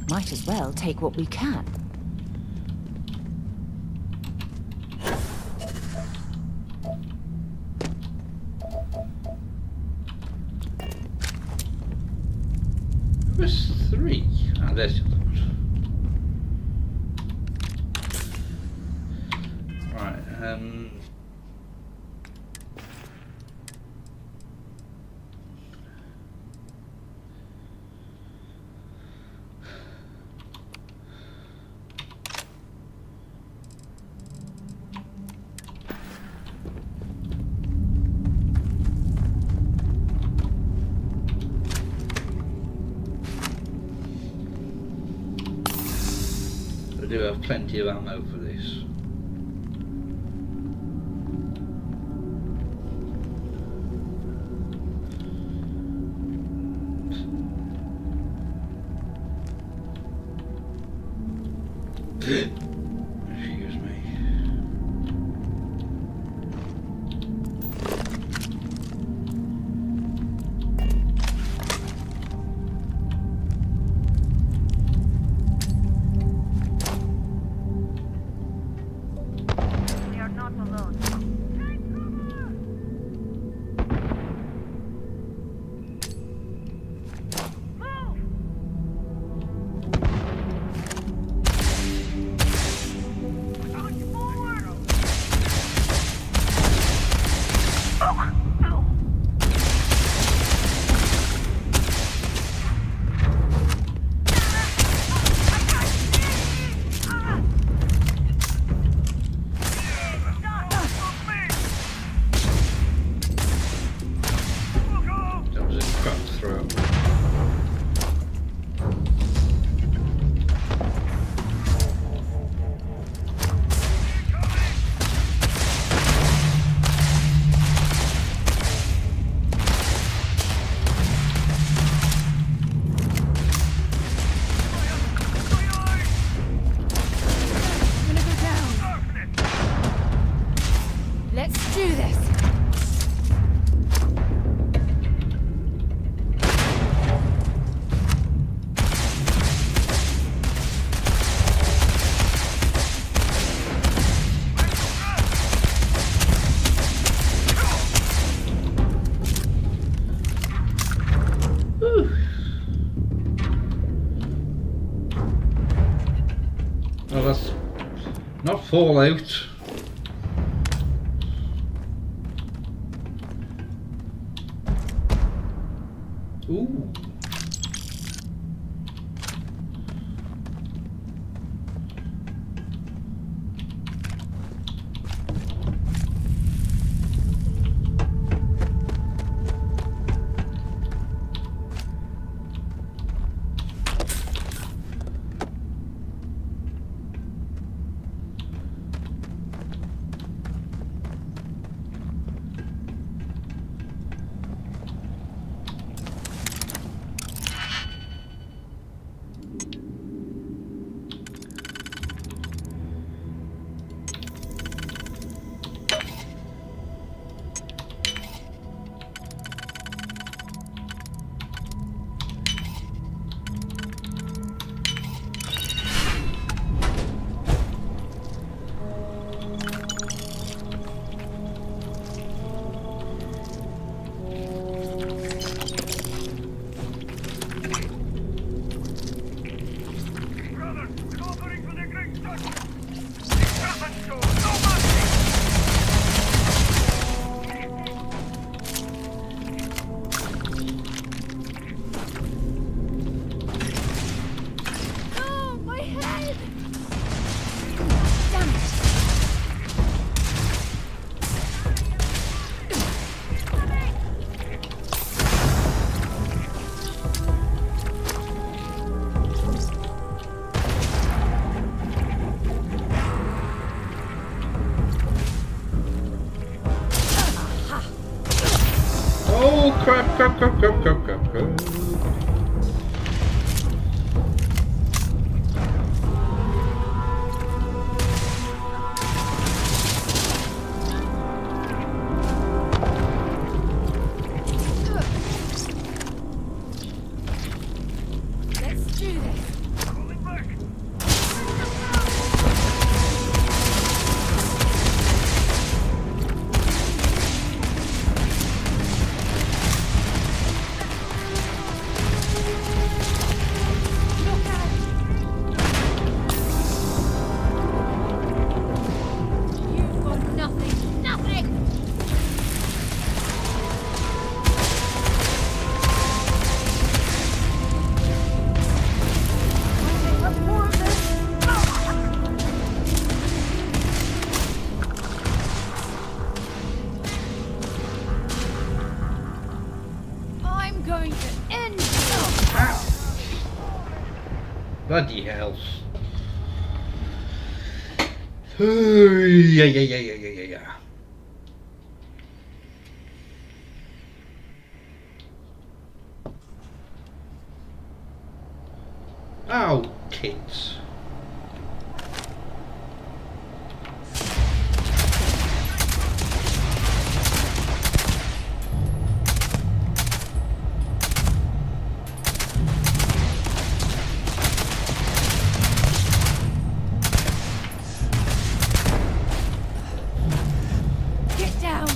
Might as well take what we can. Where's 3? Ah, there's your thought. Right, I do have plenty of ammo for this. Excuse me. We are not alone. That was a crap throw. Let's do this. Well, that's not Fallout. Ooh. No, my head! Damn it. Oh crap, crap, crap, crap, crap, crap, crap. Let's do this. going to end you! Bloody hell. Yeah. Oh, tits. Get down!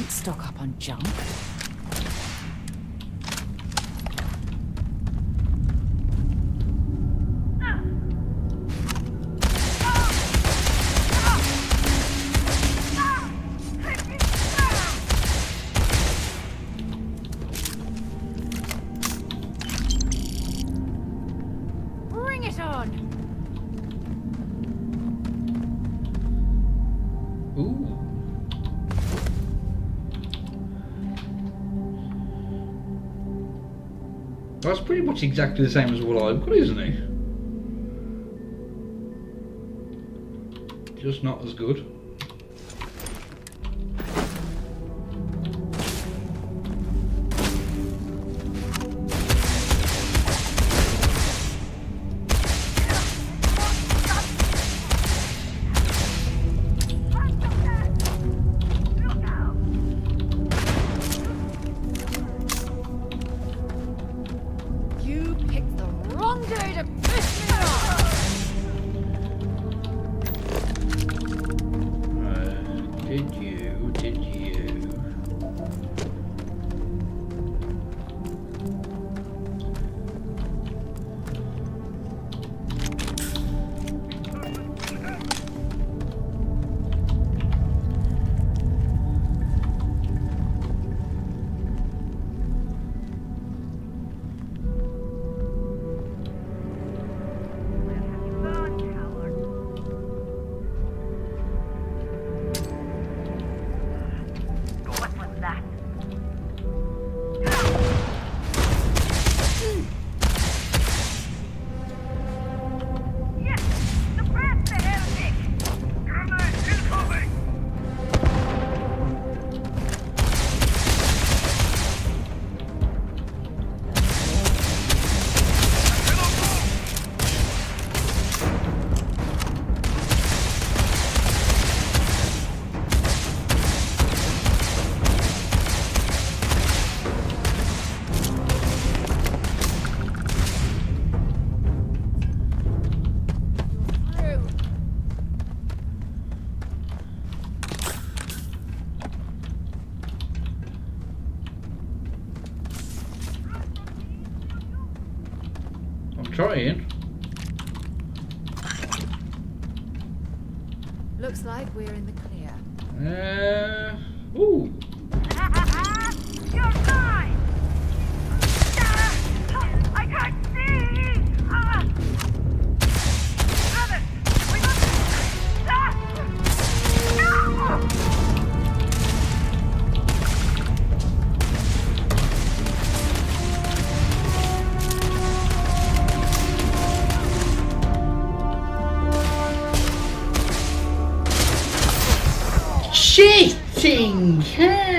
Stock up on junk. Bring it on! Ooh. That's pretty much exactly the same as what I've got, isn't it? Just not as good. You picked the wrong day to piss me off! Did you? Trying. Looks like we're in the clear. Ooh. You're mine! I can't see! Brother, we must... Shitting hell!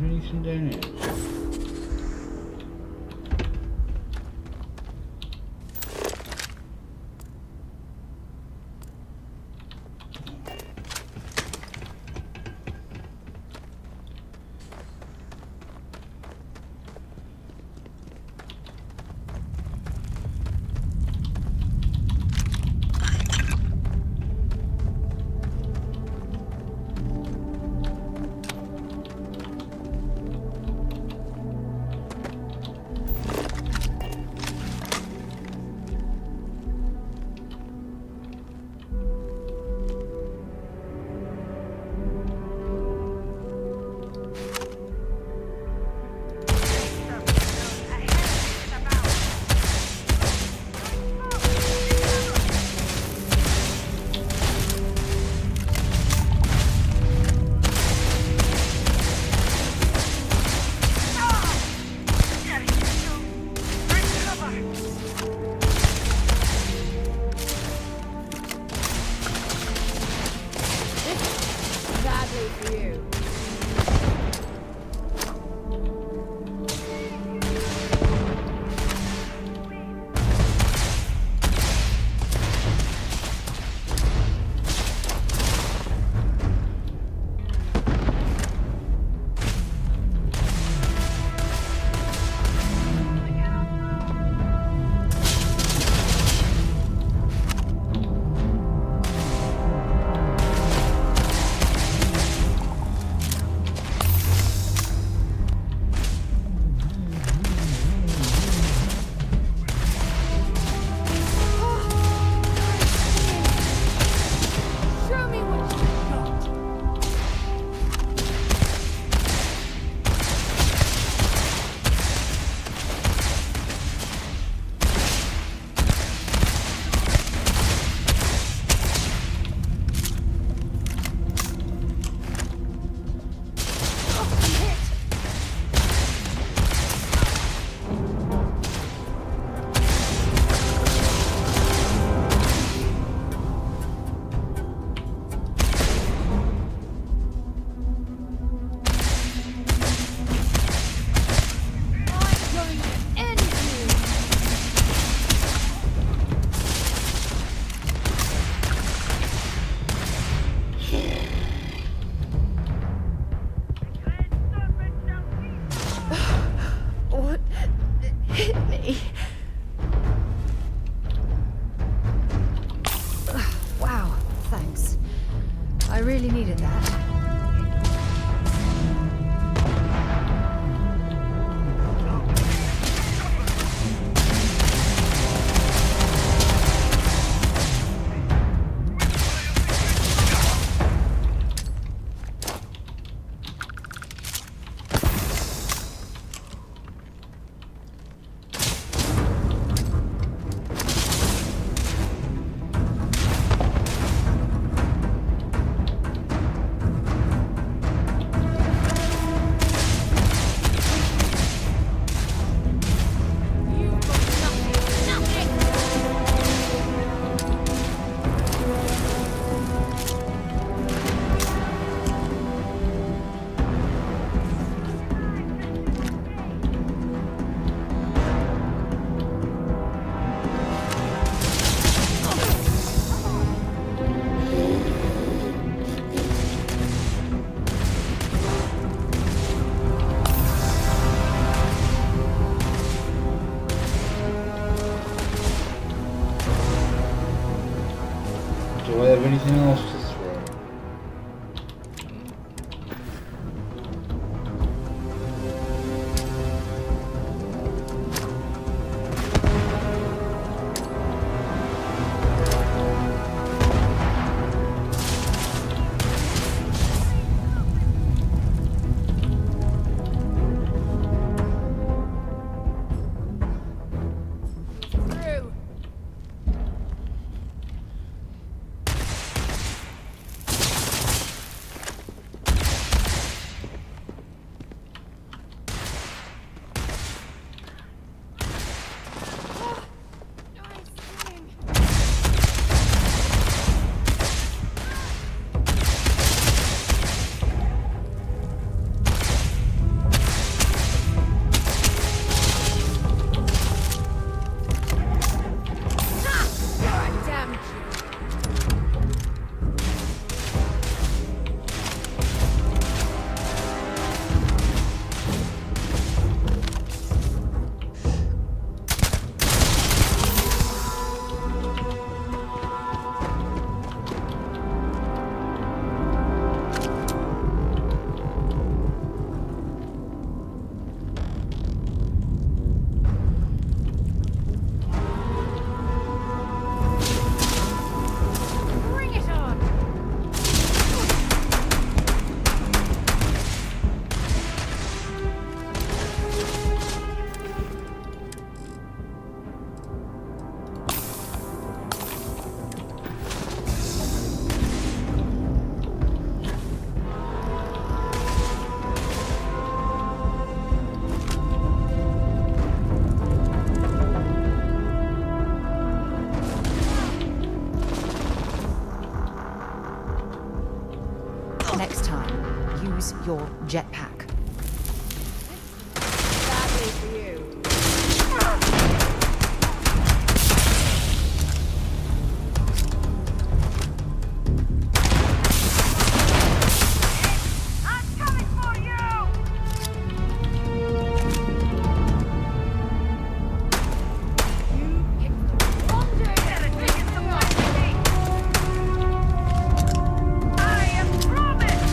Anything down here? really needed that. Do I have anything else to throw? Through. God damn. Bring it on. Next time, use your jetpack. Badly for you. I'm coming for you. You picked the wrong day to pick the money. I am promised.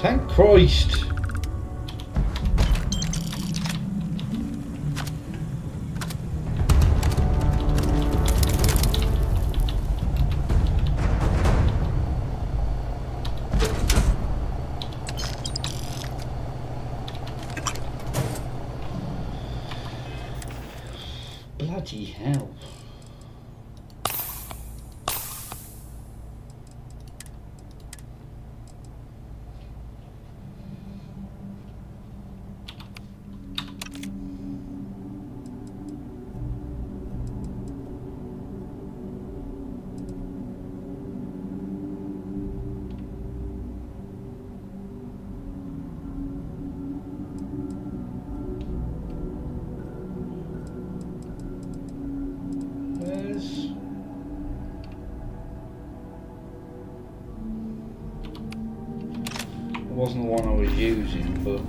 Thank Christ! Bloody hell. Where's... It wasn't the one I was using, but...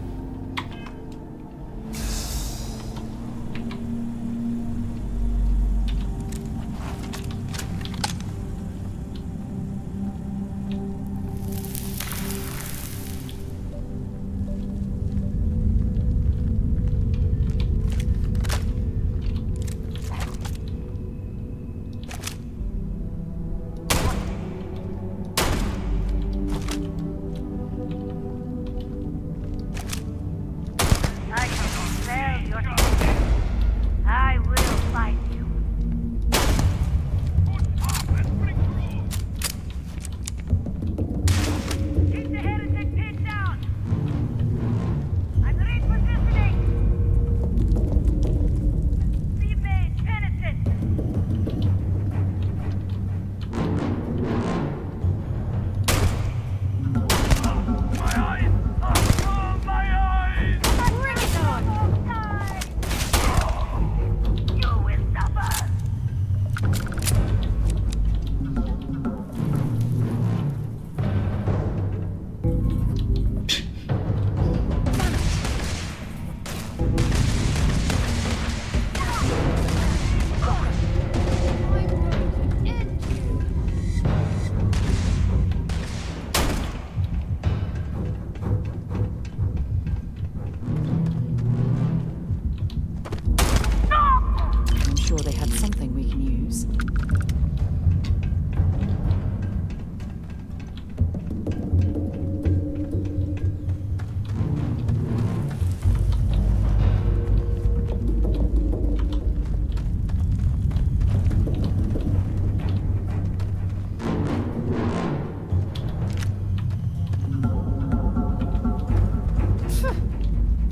something we can use.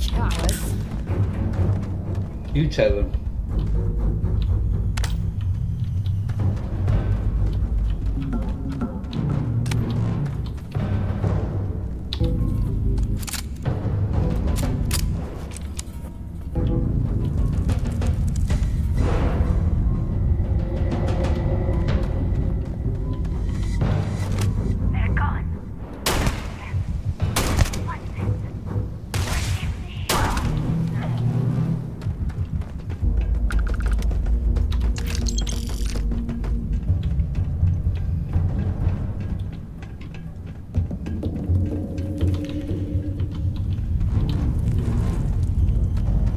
Cowards. You tell them. They're gone.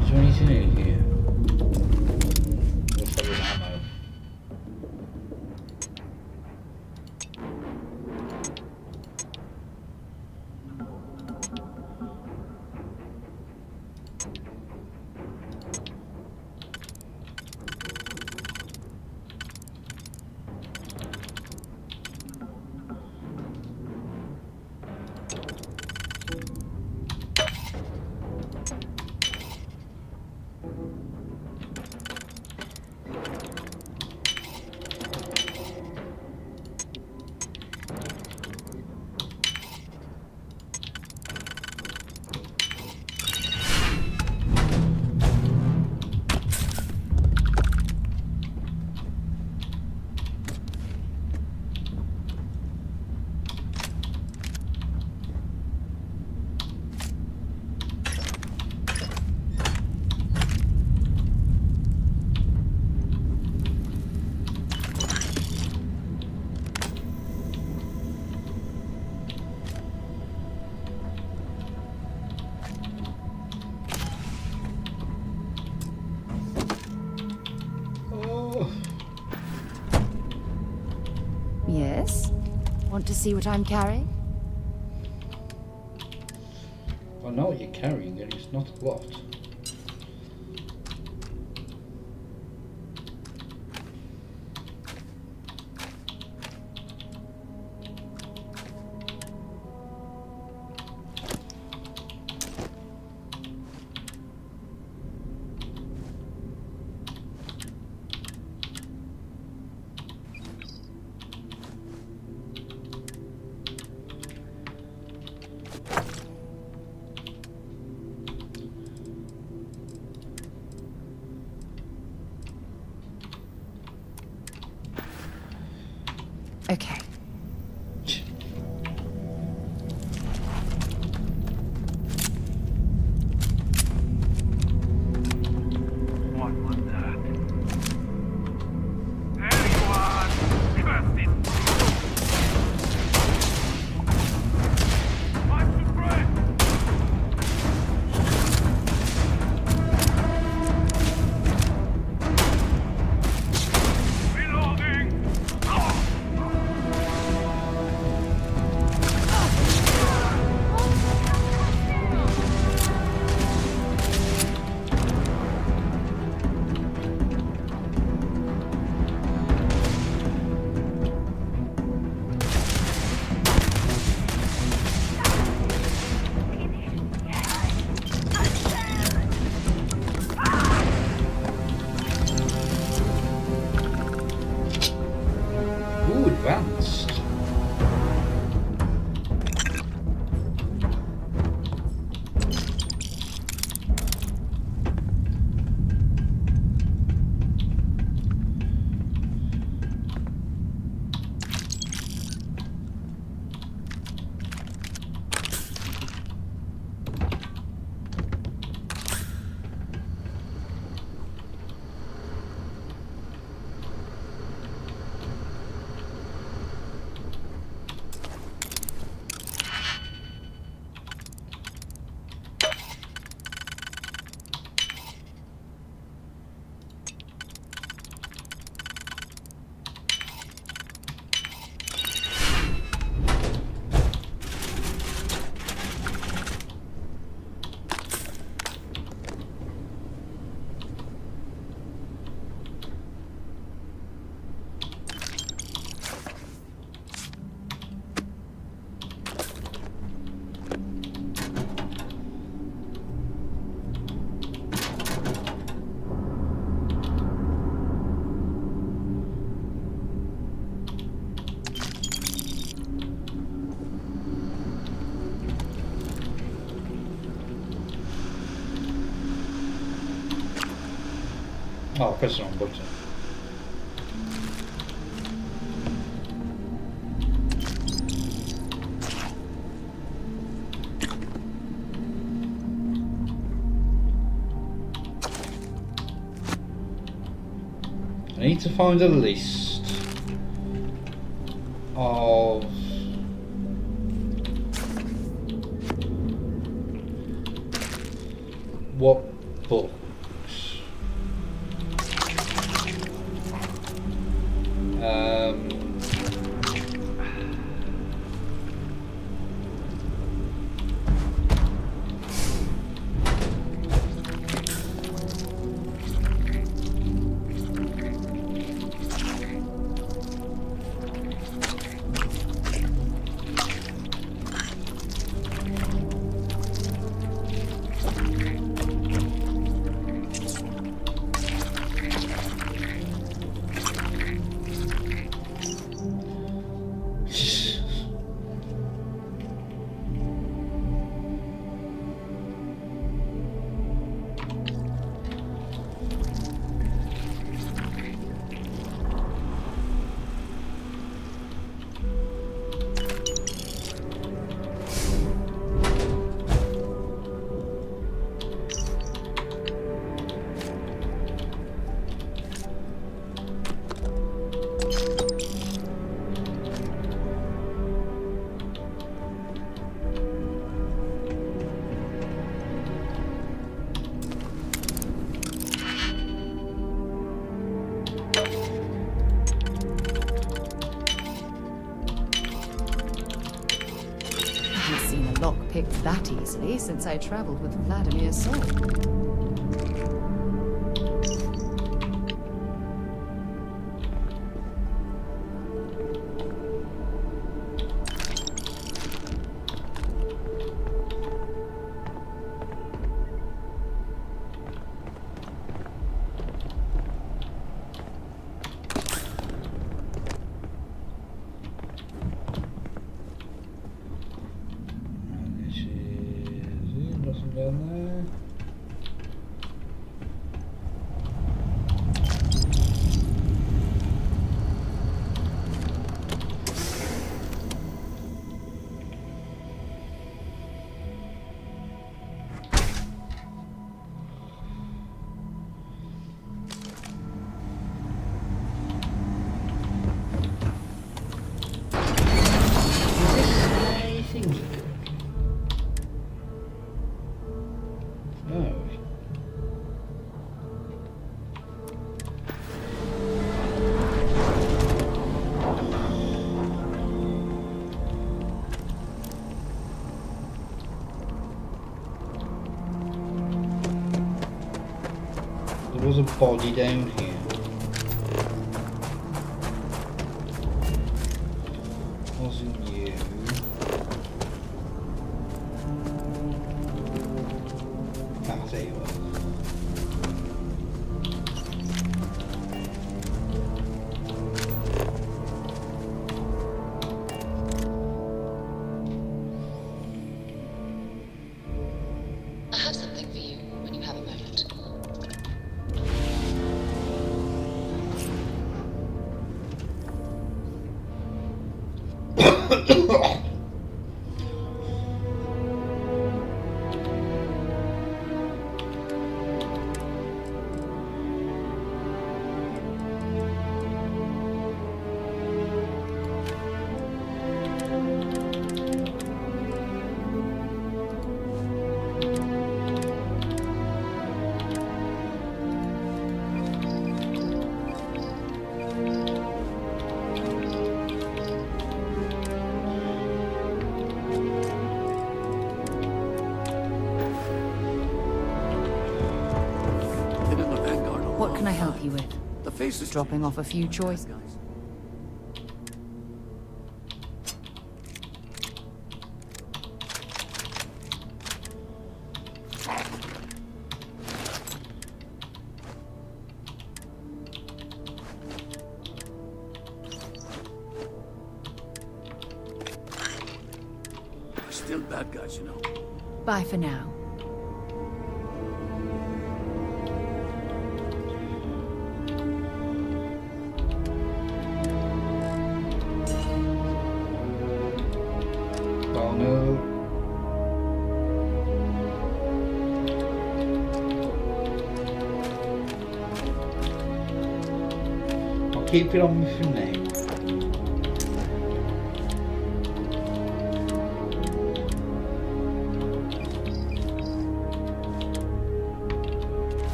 Is there anything in here? Looks like an ammo. Yes? Want to see what I'm carrying? I know what you're carrying, and it's not a lot. Okay. What was that? Anyone? Curse it! Watch the breath! Reloading! Ooh, advanced. Oh, press the wrong button. I need to find a list of what books picked that easily since I traveled with Vladimir's soul. There was a body down here. Wasn't you? Ah, there you are. I have something for you when you have a moment. What can I help you with? The face is dropping off a few choice. Still bad guys, you know. Bye for now. keep it on me for now.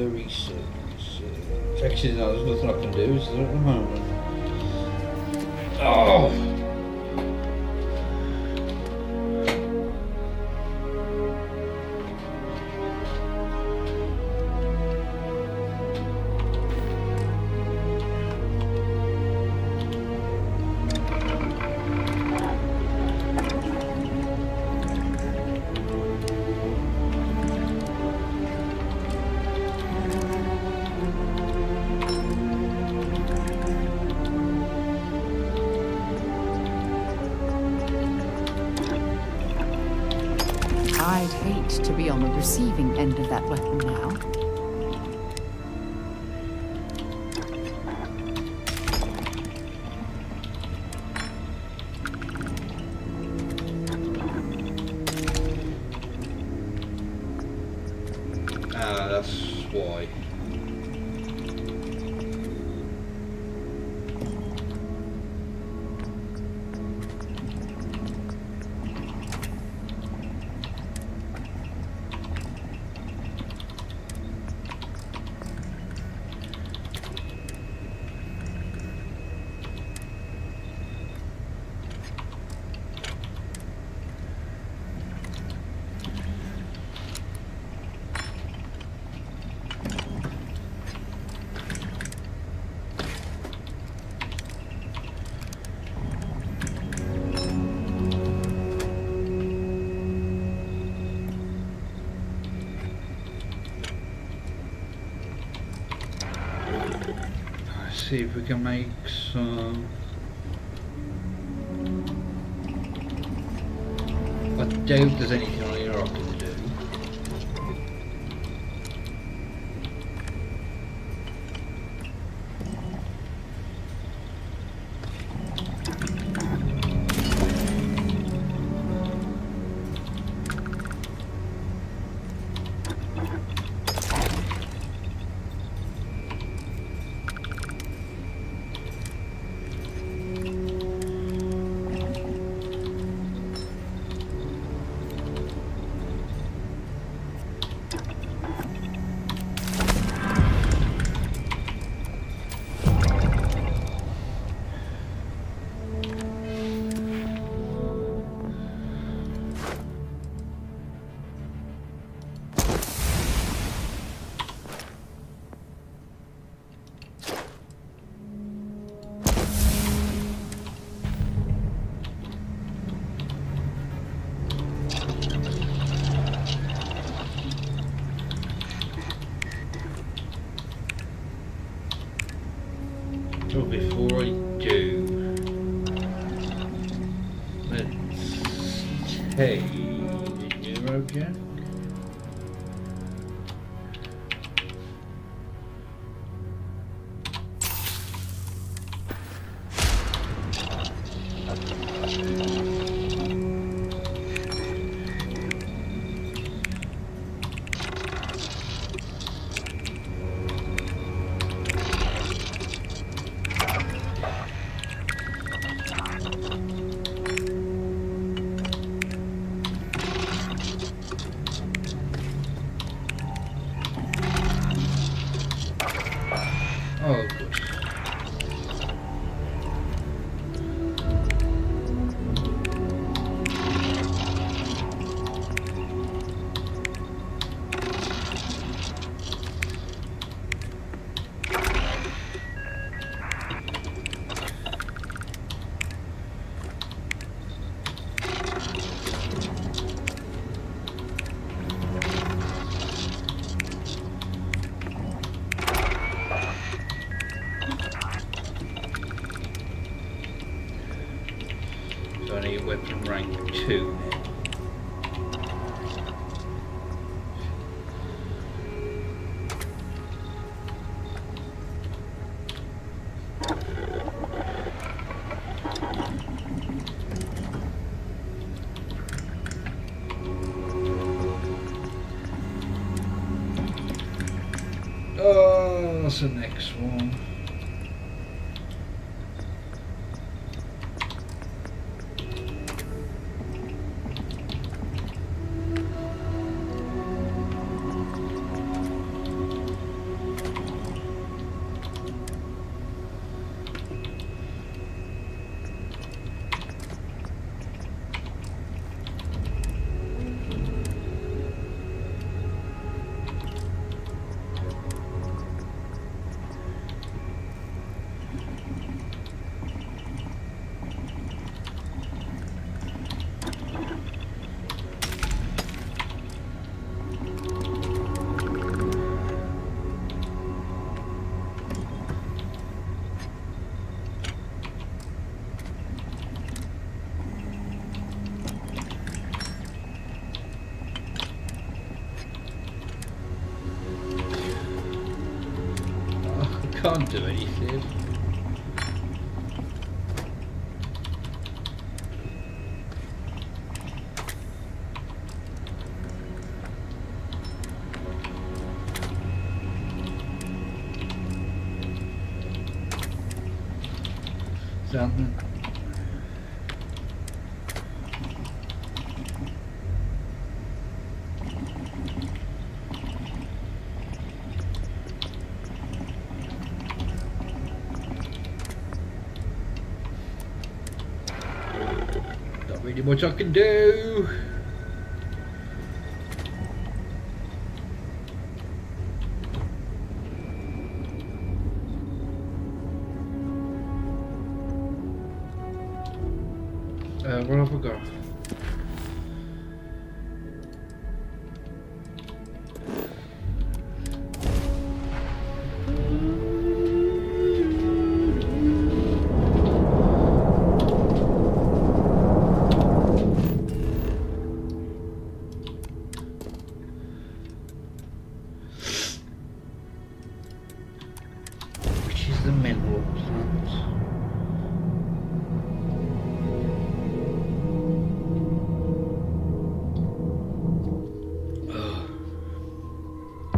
Research. Actually, no, there's nothing I can do, is there, at the moment? Oh! I'd hate to be on the receiving end of that weapon now. Ah, that's why. See if we can make some. I doubt there's anything on here I can do. So before I do, let's take the new object. Oh, good. So I need weapon rank 2 now. What's the next one? Can't do anything. Something. Not really much I can do. Where have I got? Which is the mineral plant?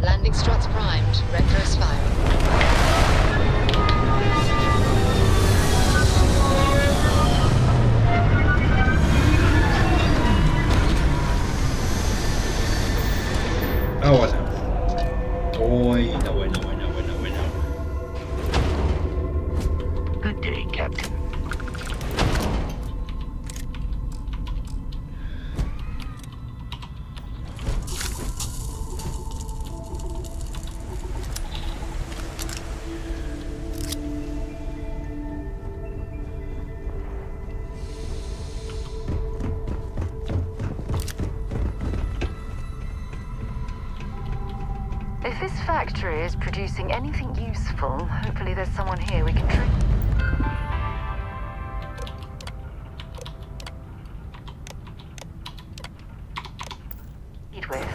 Landing struts primed. Rector is firing. Oh, I know. Oh, I know. Good day, Captain. If this factory is producing anything useful, hopefully there's someone here we can treat with.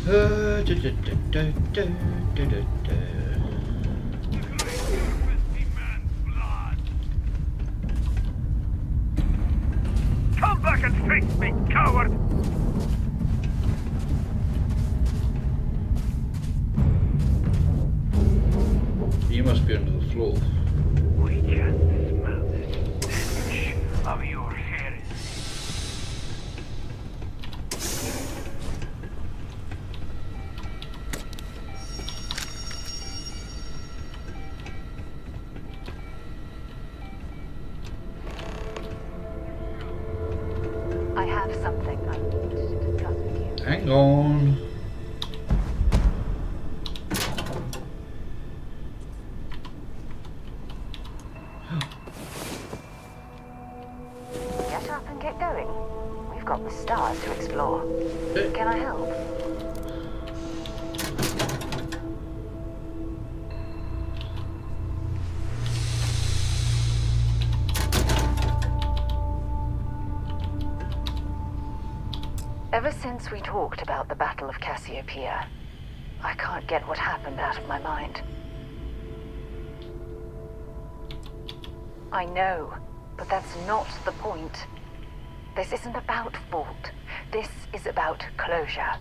Come back and face me, coward! You must be under the floor. We just smell the stench of your heresy. I have something I need to discuss with you. Hang on. Get up and get going. We've got the stars to explore. Can I help? Ever since we talked about the Battle of Cassiopeia, I can't get what happened out of my mind. I know, but that's not the point. This isn't about fault. This is about closure.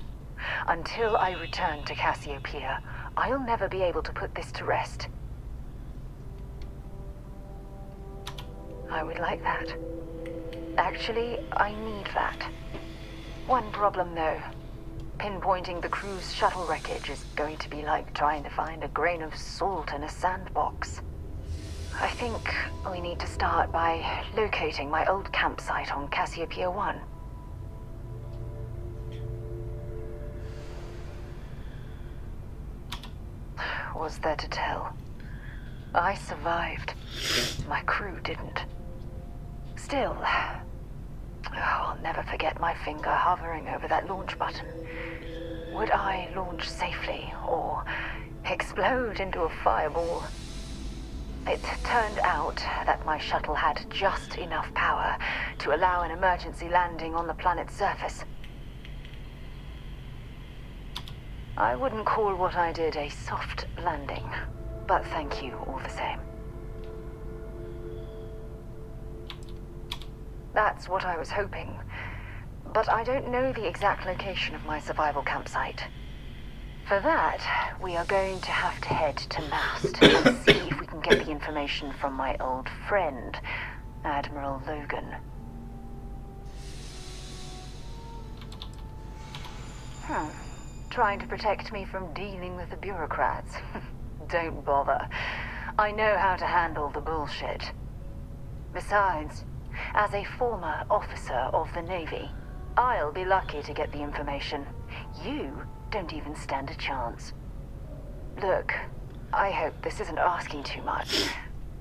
Until I return to Cassiopeia, I'll never be able to put this to rest. I would like that. Actually, I need that. One problem, though. Pinpointing the crew's shuttle wreckage is going to be like trying to find a grain of salt in a sandbox. I think we need to start by locating my old campsite on Cassiopeia 1. Was there to tell? I survived. My crew didn't. Still, I'll never forget my finger hovering over that launch button. Would I launch safely, or explode into a fireball? It turned out that my shuttle had just enough power to allow an emergency landing on the planet's surface. I wouldn't call what I did a soft landing, but thank you all the same. That's what I was hoping, but I don't know the exact location of my survival campsite. For that, we are going to have to head to Mast and see if we can get the information from my old friend, Admiral Logan. Trying to protect me from dealing with the bureaucrats. Don't bother. I know how to handle the bullshit. Besides, as a former officer of the Navy, I'll be lucky to get the information. You don't even stand a chance. Look, I hope this isn't asking too much.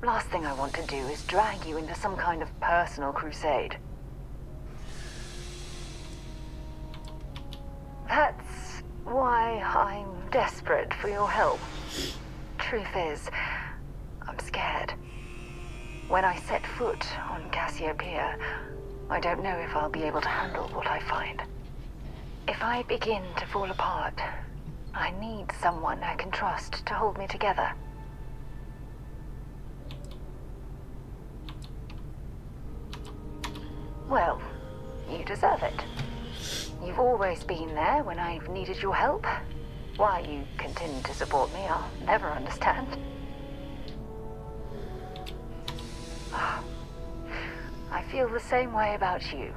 Last thing I want to do is drag you into some kind of personal crusade. That's why I'm desperate for your help. Truth is, I'm scared. When I set foot on Cassiopeia, I don't know if I'll be able to handle what I find. If I begin to fall apart, I need someone I can trust to hold me together. Well, you deserve it. You've always been there when I've needed your help. Why you continue to support me, I'll never understand. I feel the same way about you.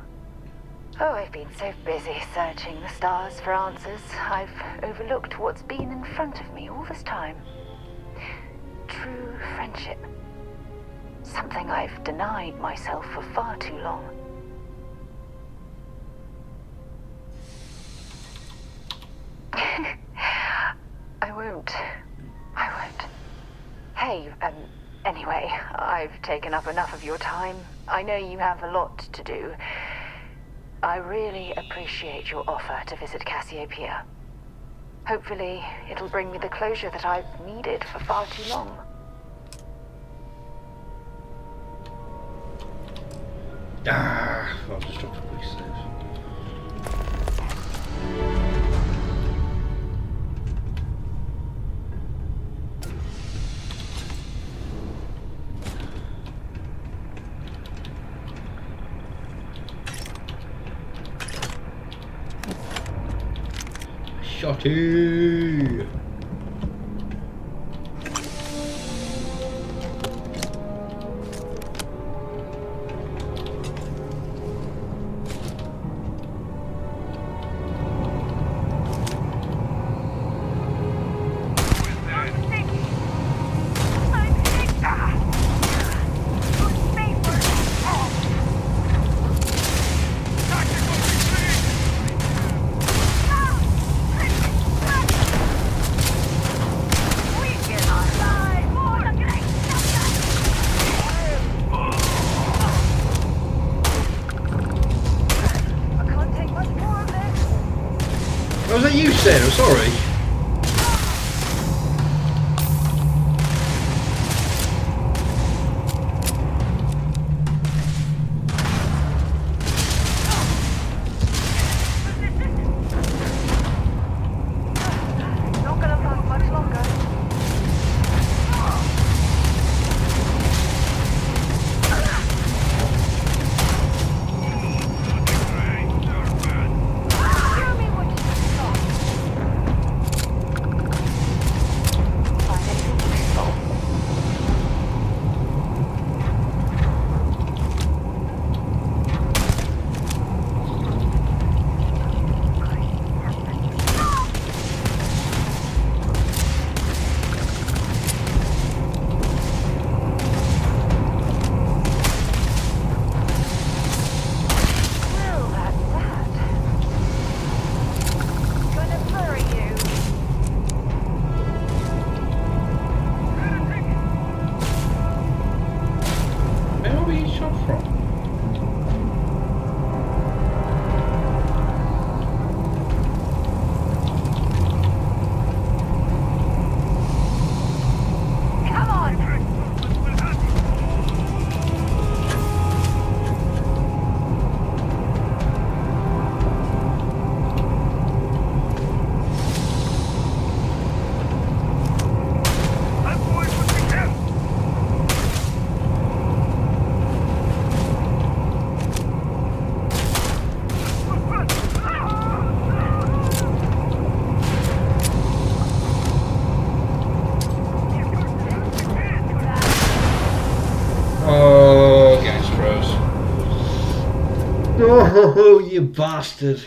Oh, I've been so busy searching the stars for answers, I've overlooked what's been in front of me all this time. True friendship. Something I've denied myself for far too long. I won't. Hey, anyway, I've taken up enough of your time. I know you have a lot to do. I really appreciate your offer to visit Cassiopeia. Hopefully, it'll bring me the closure that I've needed for far too long. I'll just drop a quick save. Shotty! Was that you, Sarah? Sorry. Not gonna last much longer. Where are we shot from? Come on! Oh, Gangstros. Oh, you bastard.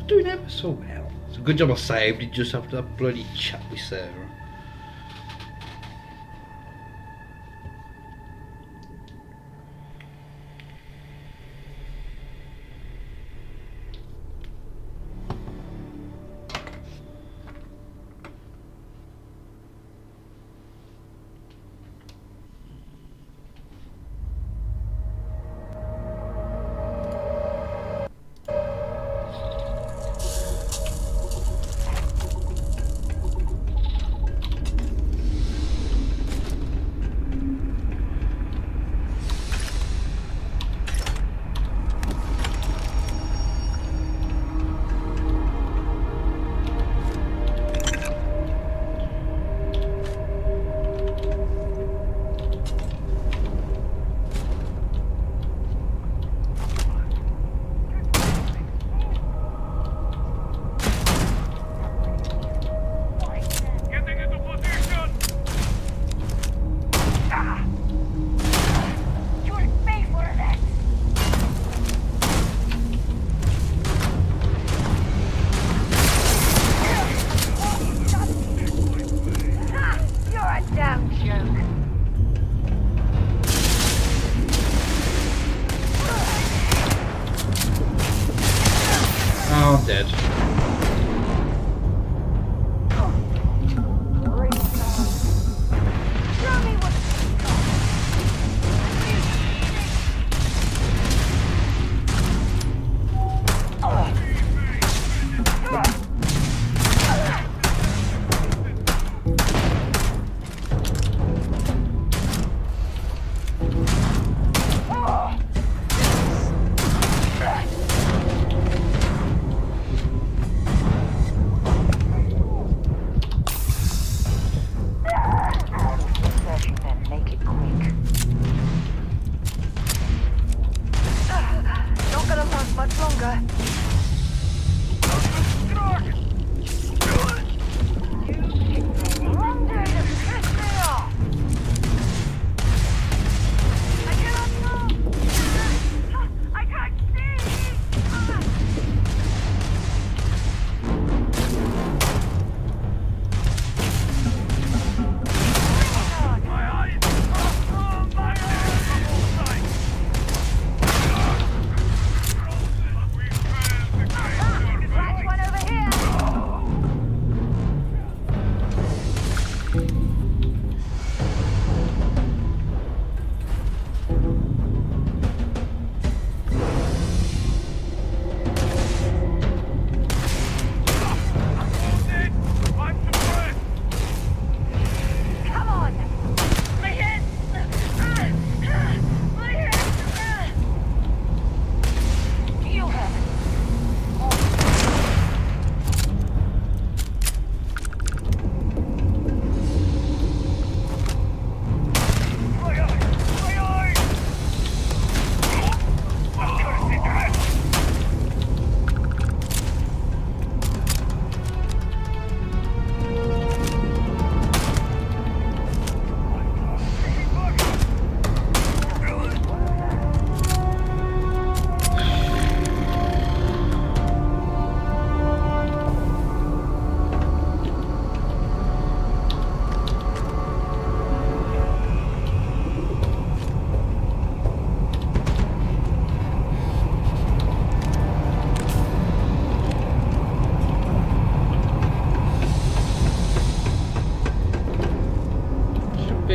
Doing ever so well. It's a good job I saved it just after that bloody chat with Sarah.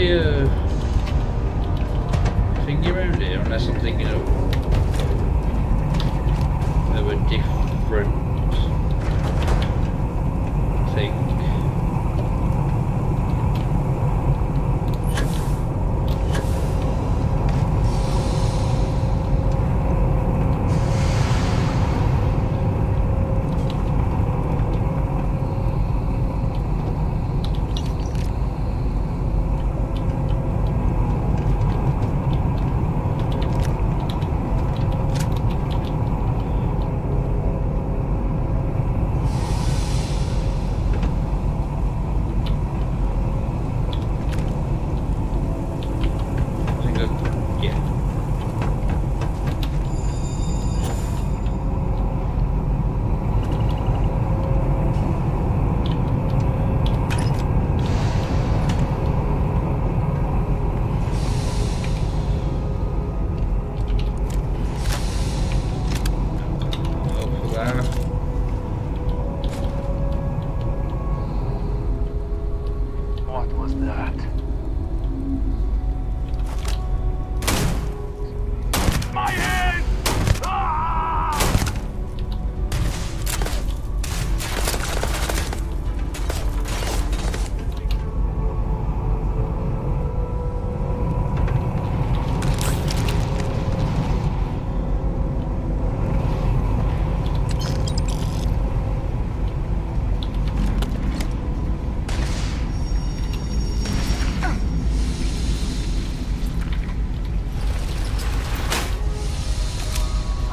be a thingy around here, unless I'm thinking of a different thing. What was that? My head! Ah!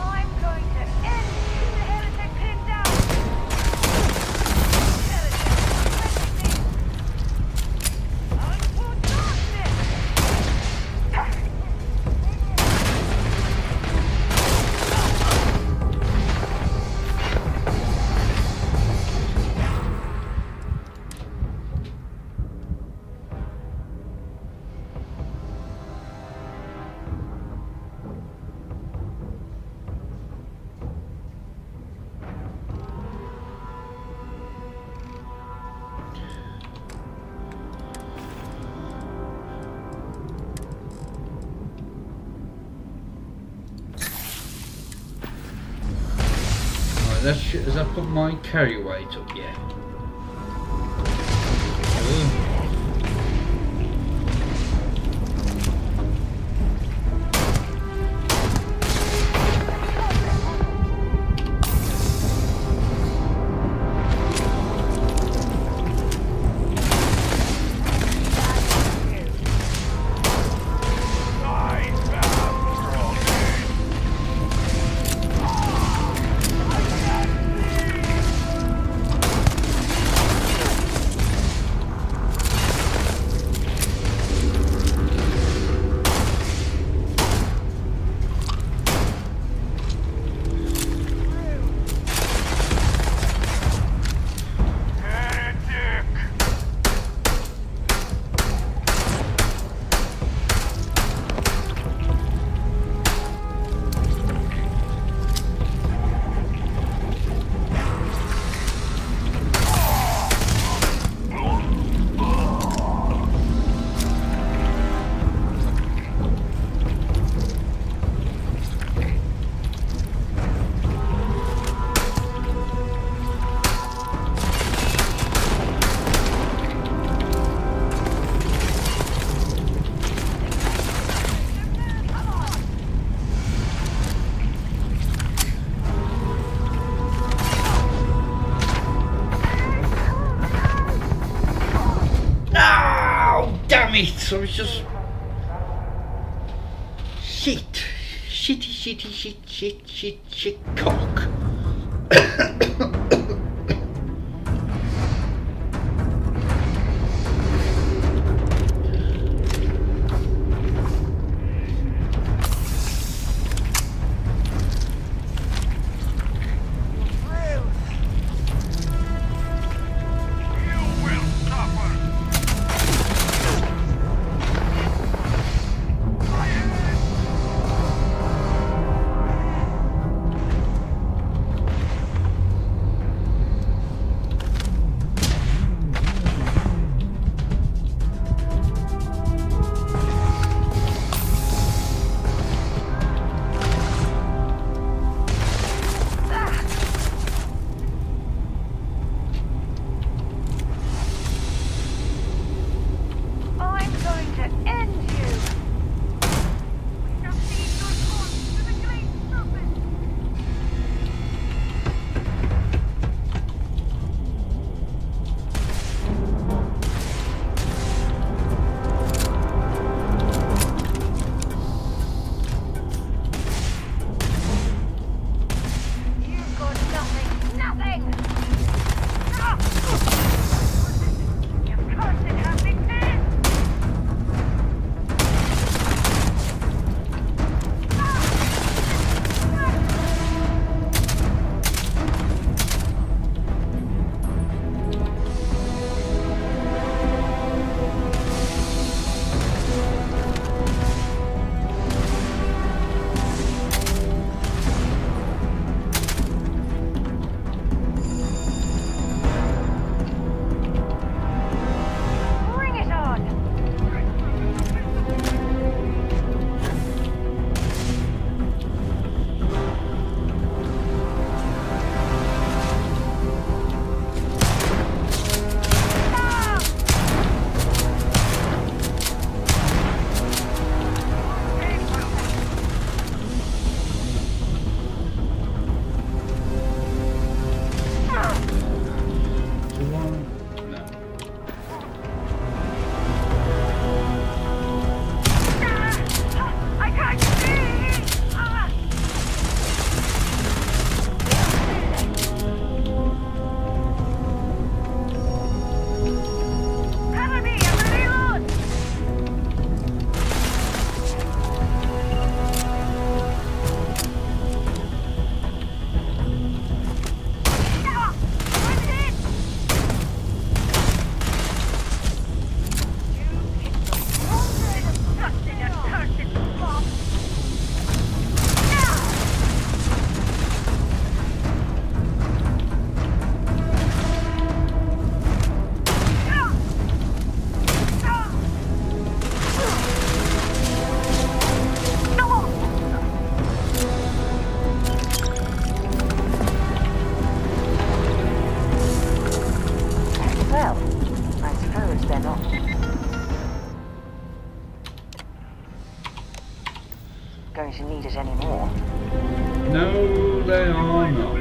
I'm going to end you, heretic pinned down. Has that put my carry weight up yet? Damn it! I was just... Shit! Shit, cock! to need it anymore. No, they are not.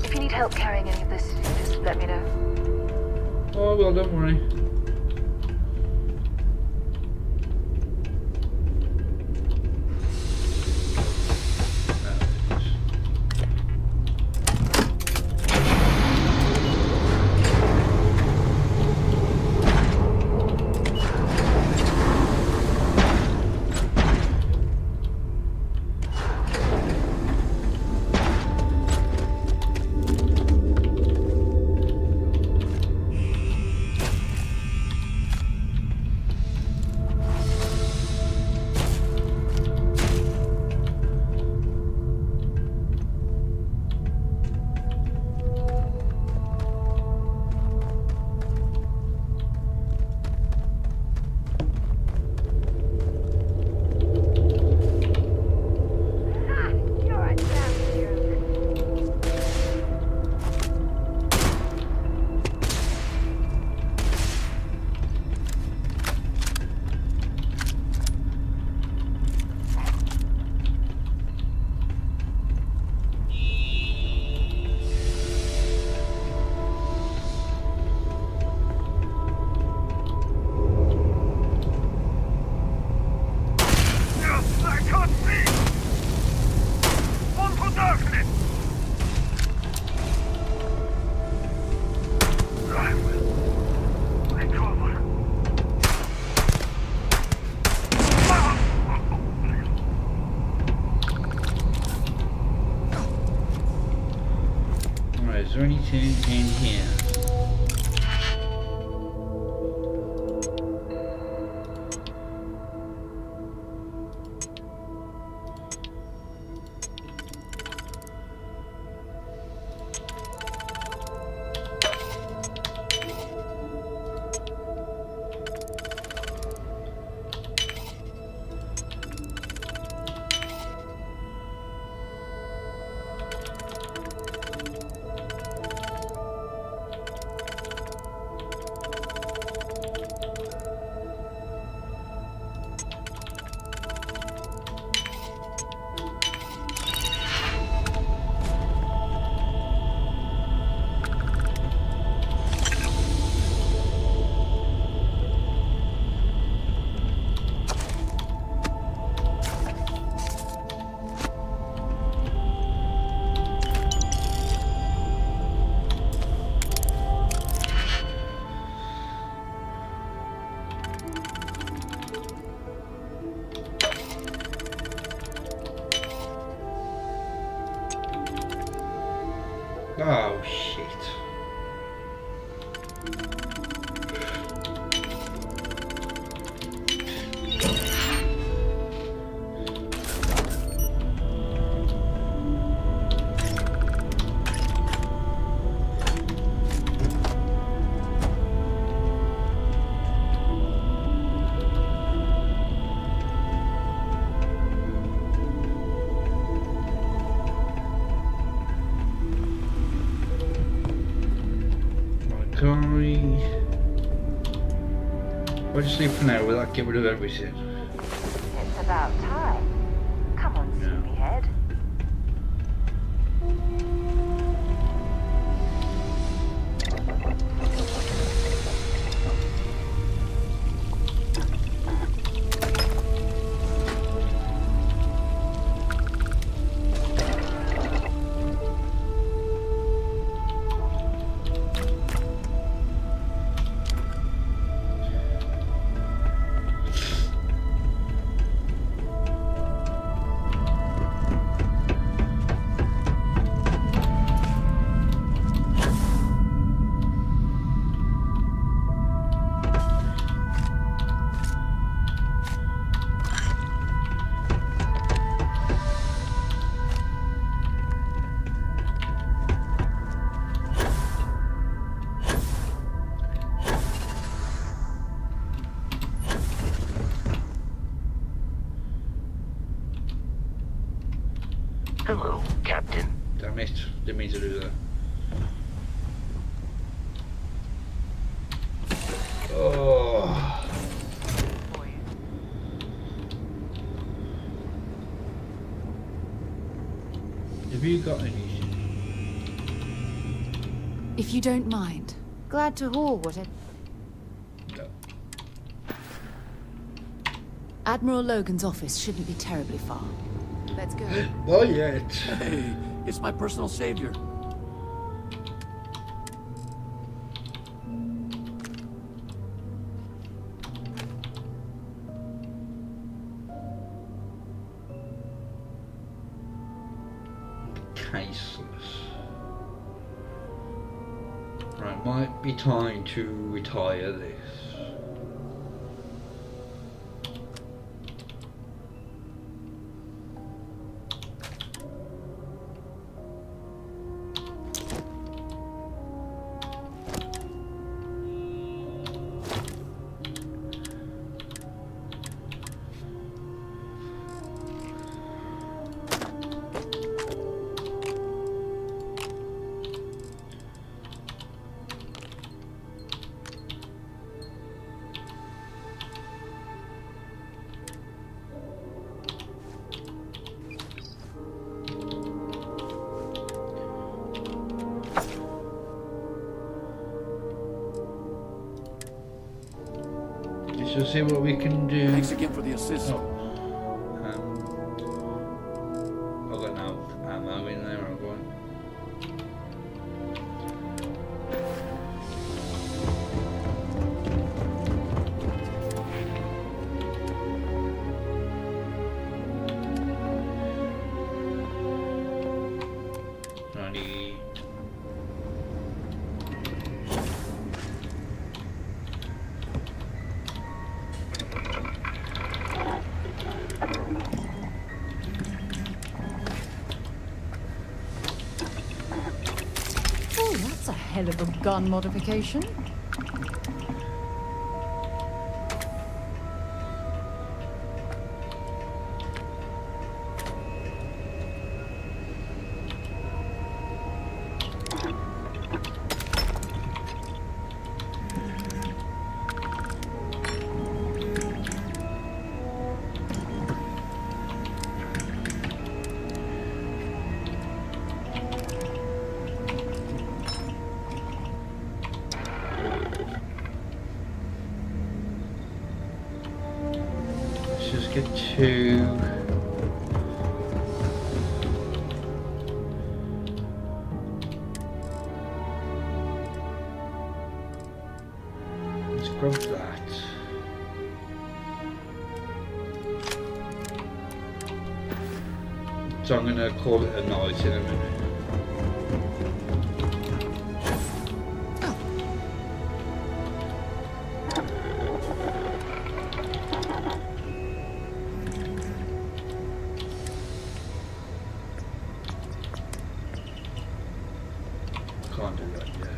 If you need help carrying any of this, just let me know. Oh, well, don't worry. Alright, is there anything in here? Oh, shit. I'll just leave for now. Will that get rid of everything? It's about time. Come on, sleepyhead. damn it. Didn't mean to do that. Oh. Have you got any? If you don't mind, glad to haul whatever. No. Admiral Logan's office shouldn't be terribly far. Let's go. Not yet. Hey, it's my personal savior. Caseless. Right, might be time to retire this. Let's see what we can do. Thanks again for the assist. Oh. I've got no ammo in there, I've got. Hell of a gun modification. Get to let's grab that. So I'm gonna call it a night in a minute. Can't do that yet.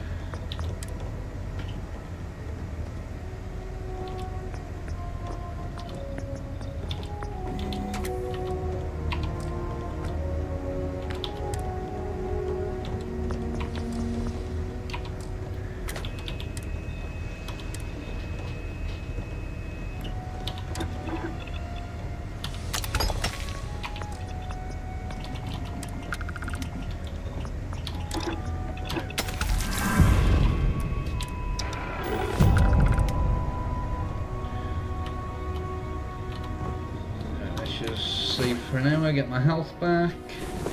Sleep for an hour, get my health back.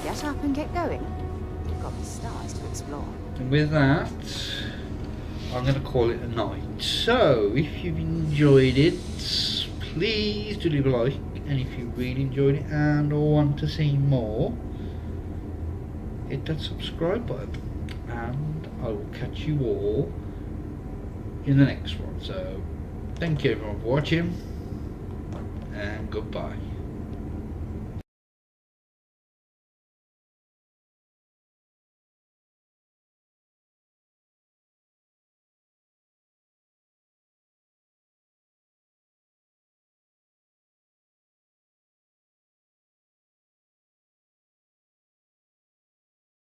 Get up and get going. You've got the stars to explore. And with that, I'm going to call it a night. So, if you've enjoyed it, please do leave a like. And if you really enjoyed it and or want to see more, hit that subscribe button. And I will catch you all in the next one. So, thank you everyone for watching. And goodbye.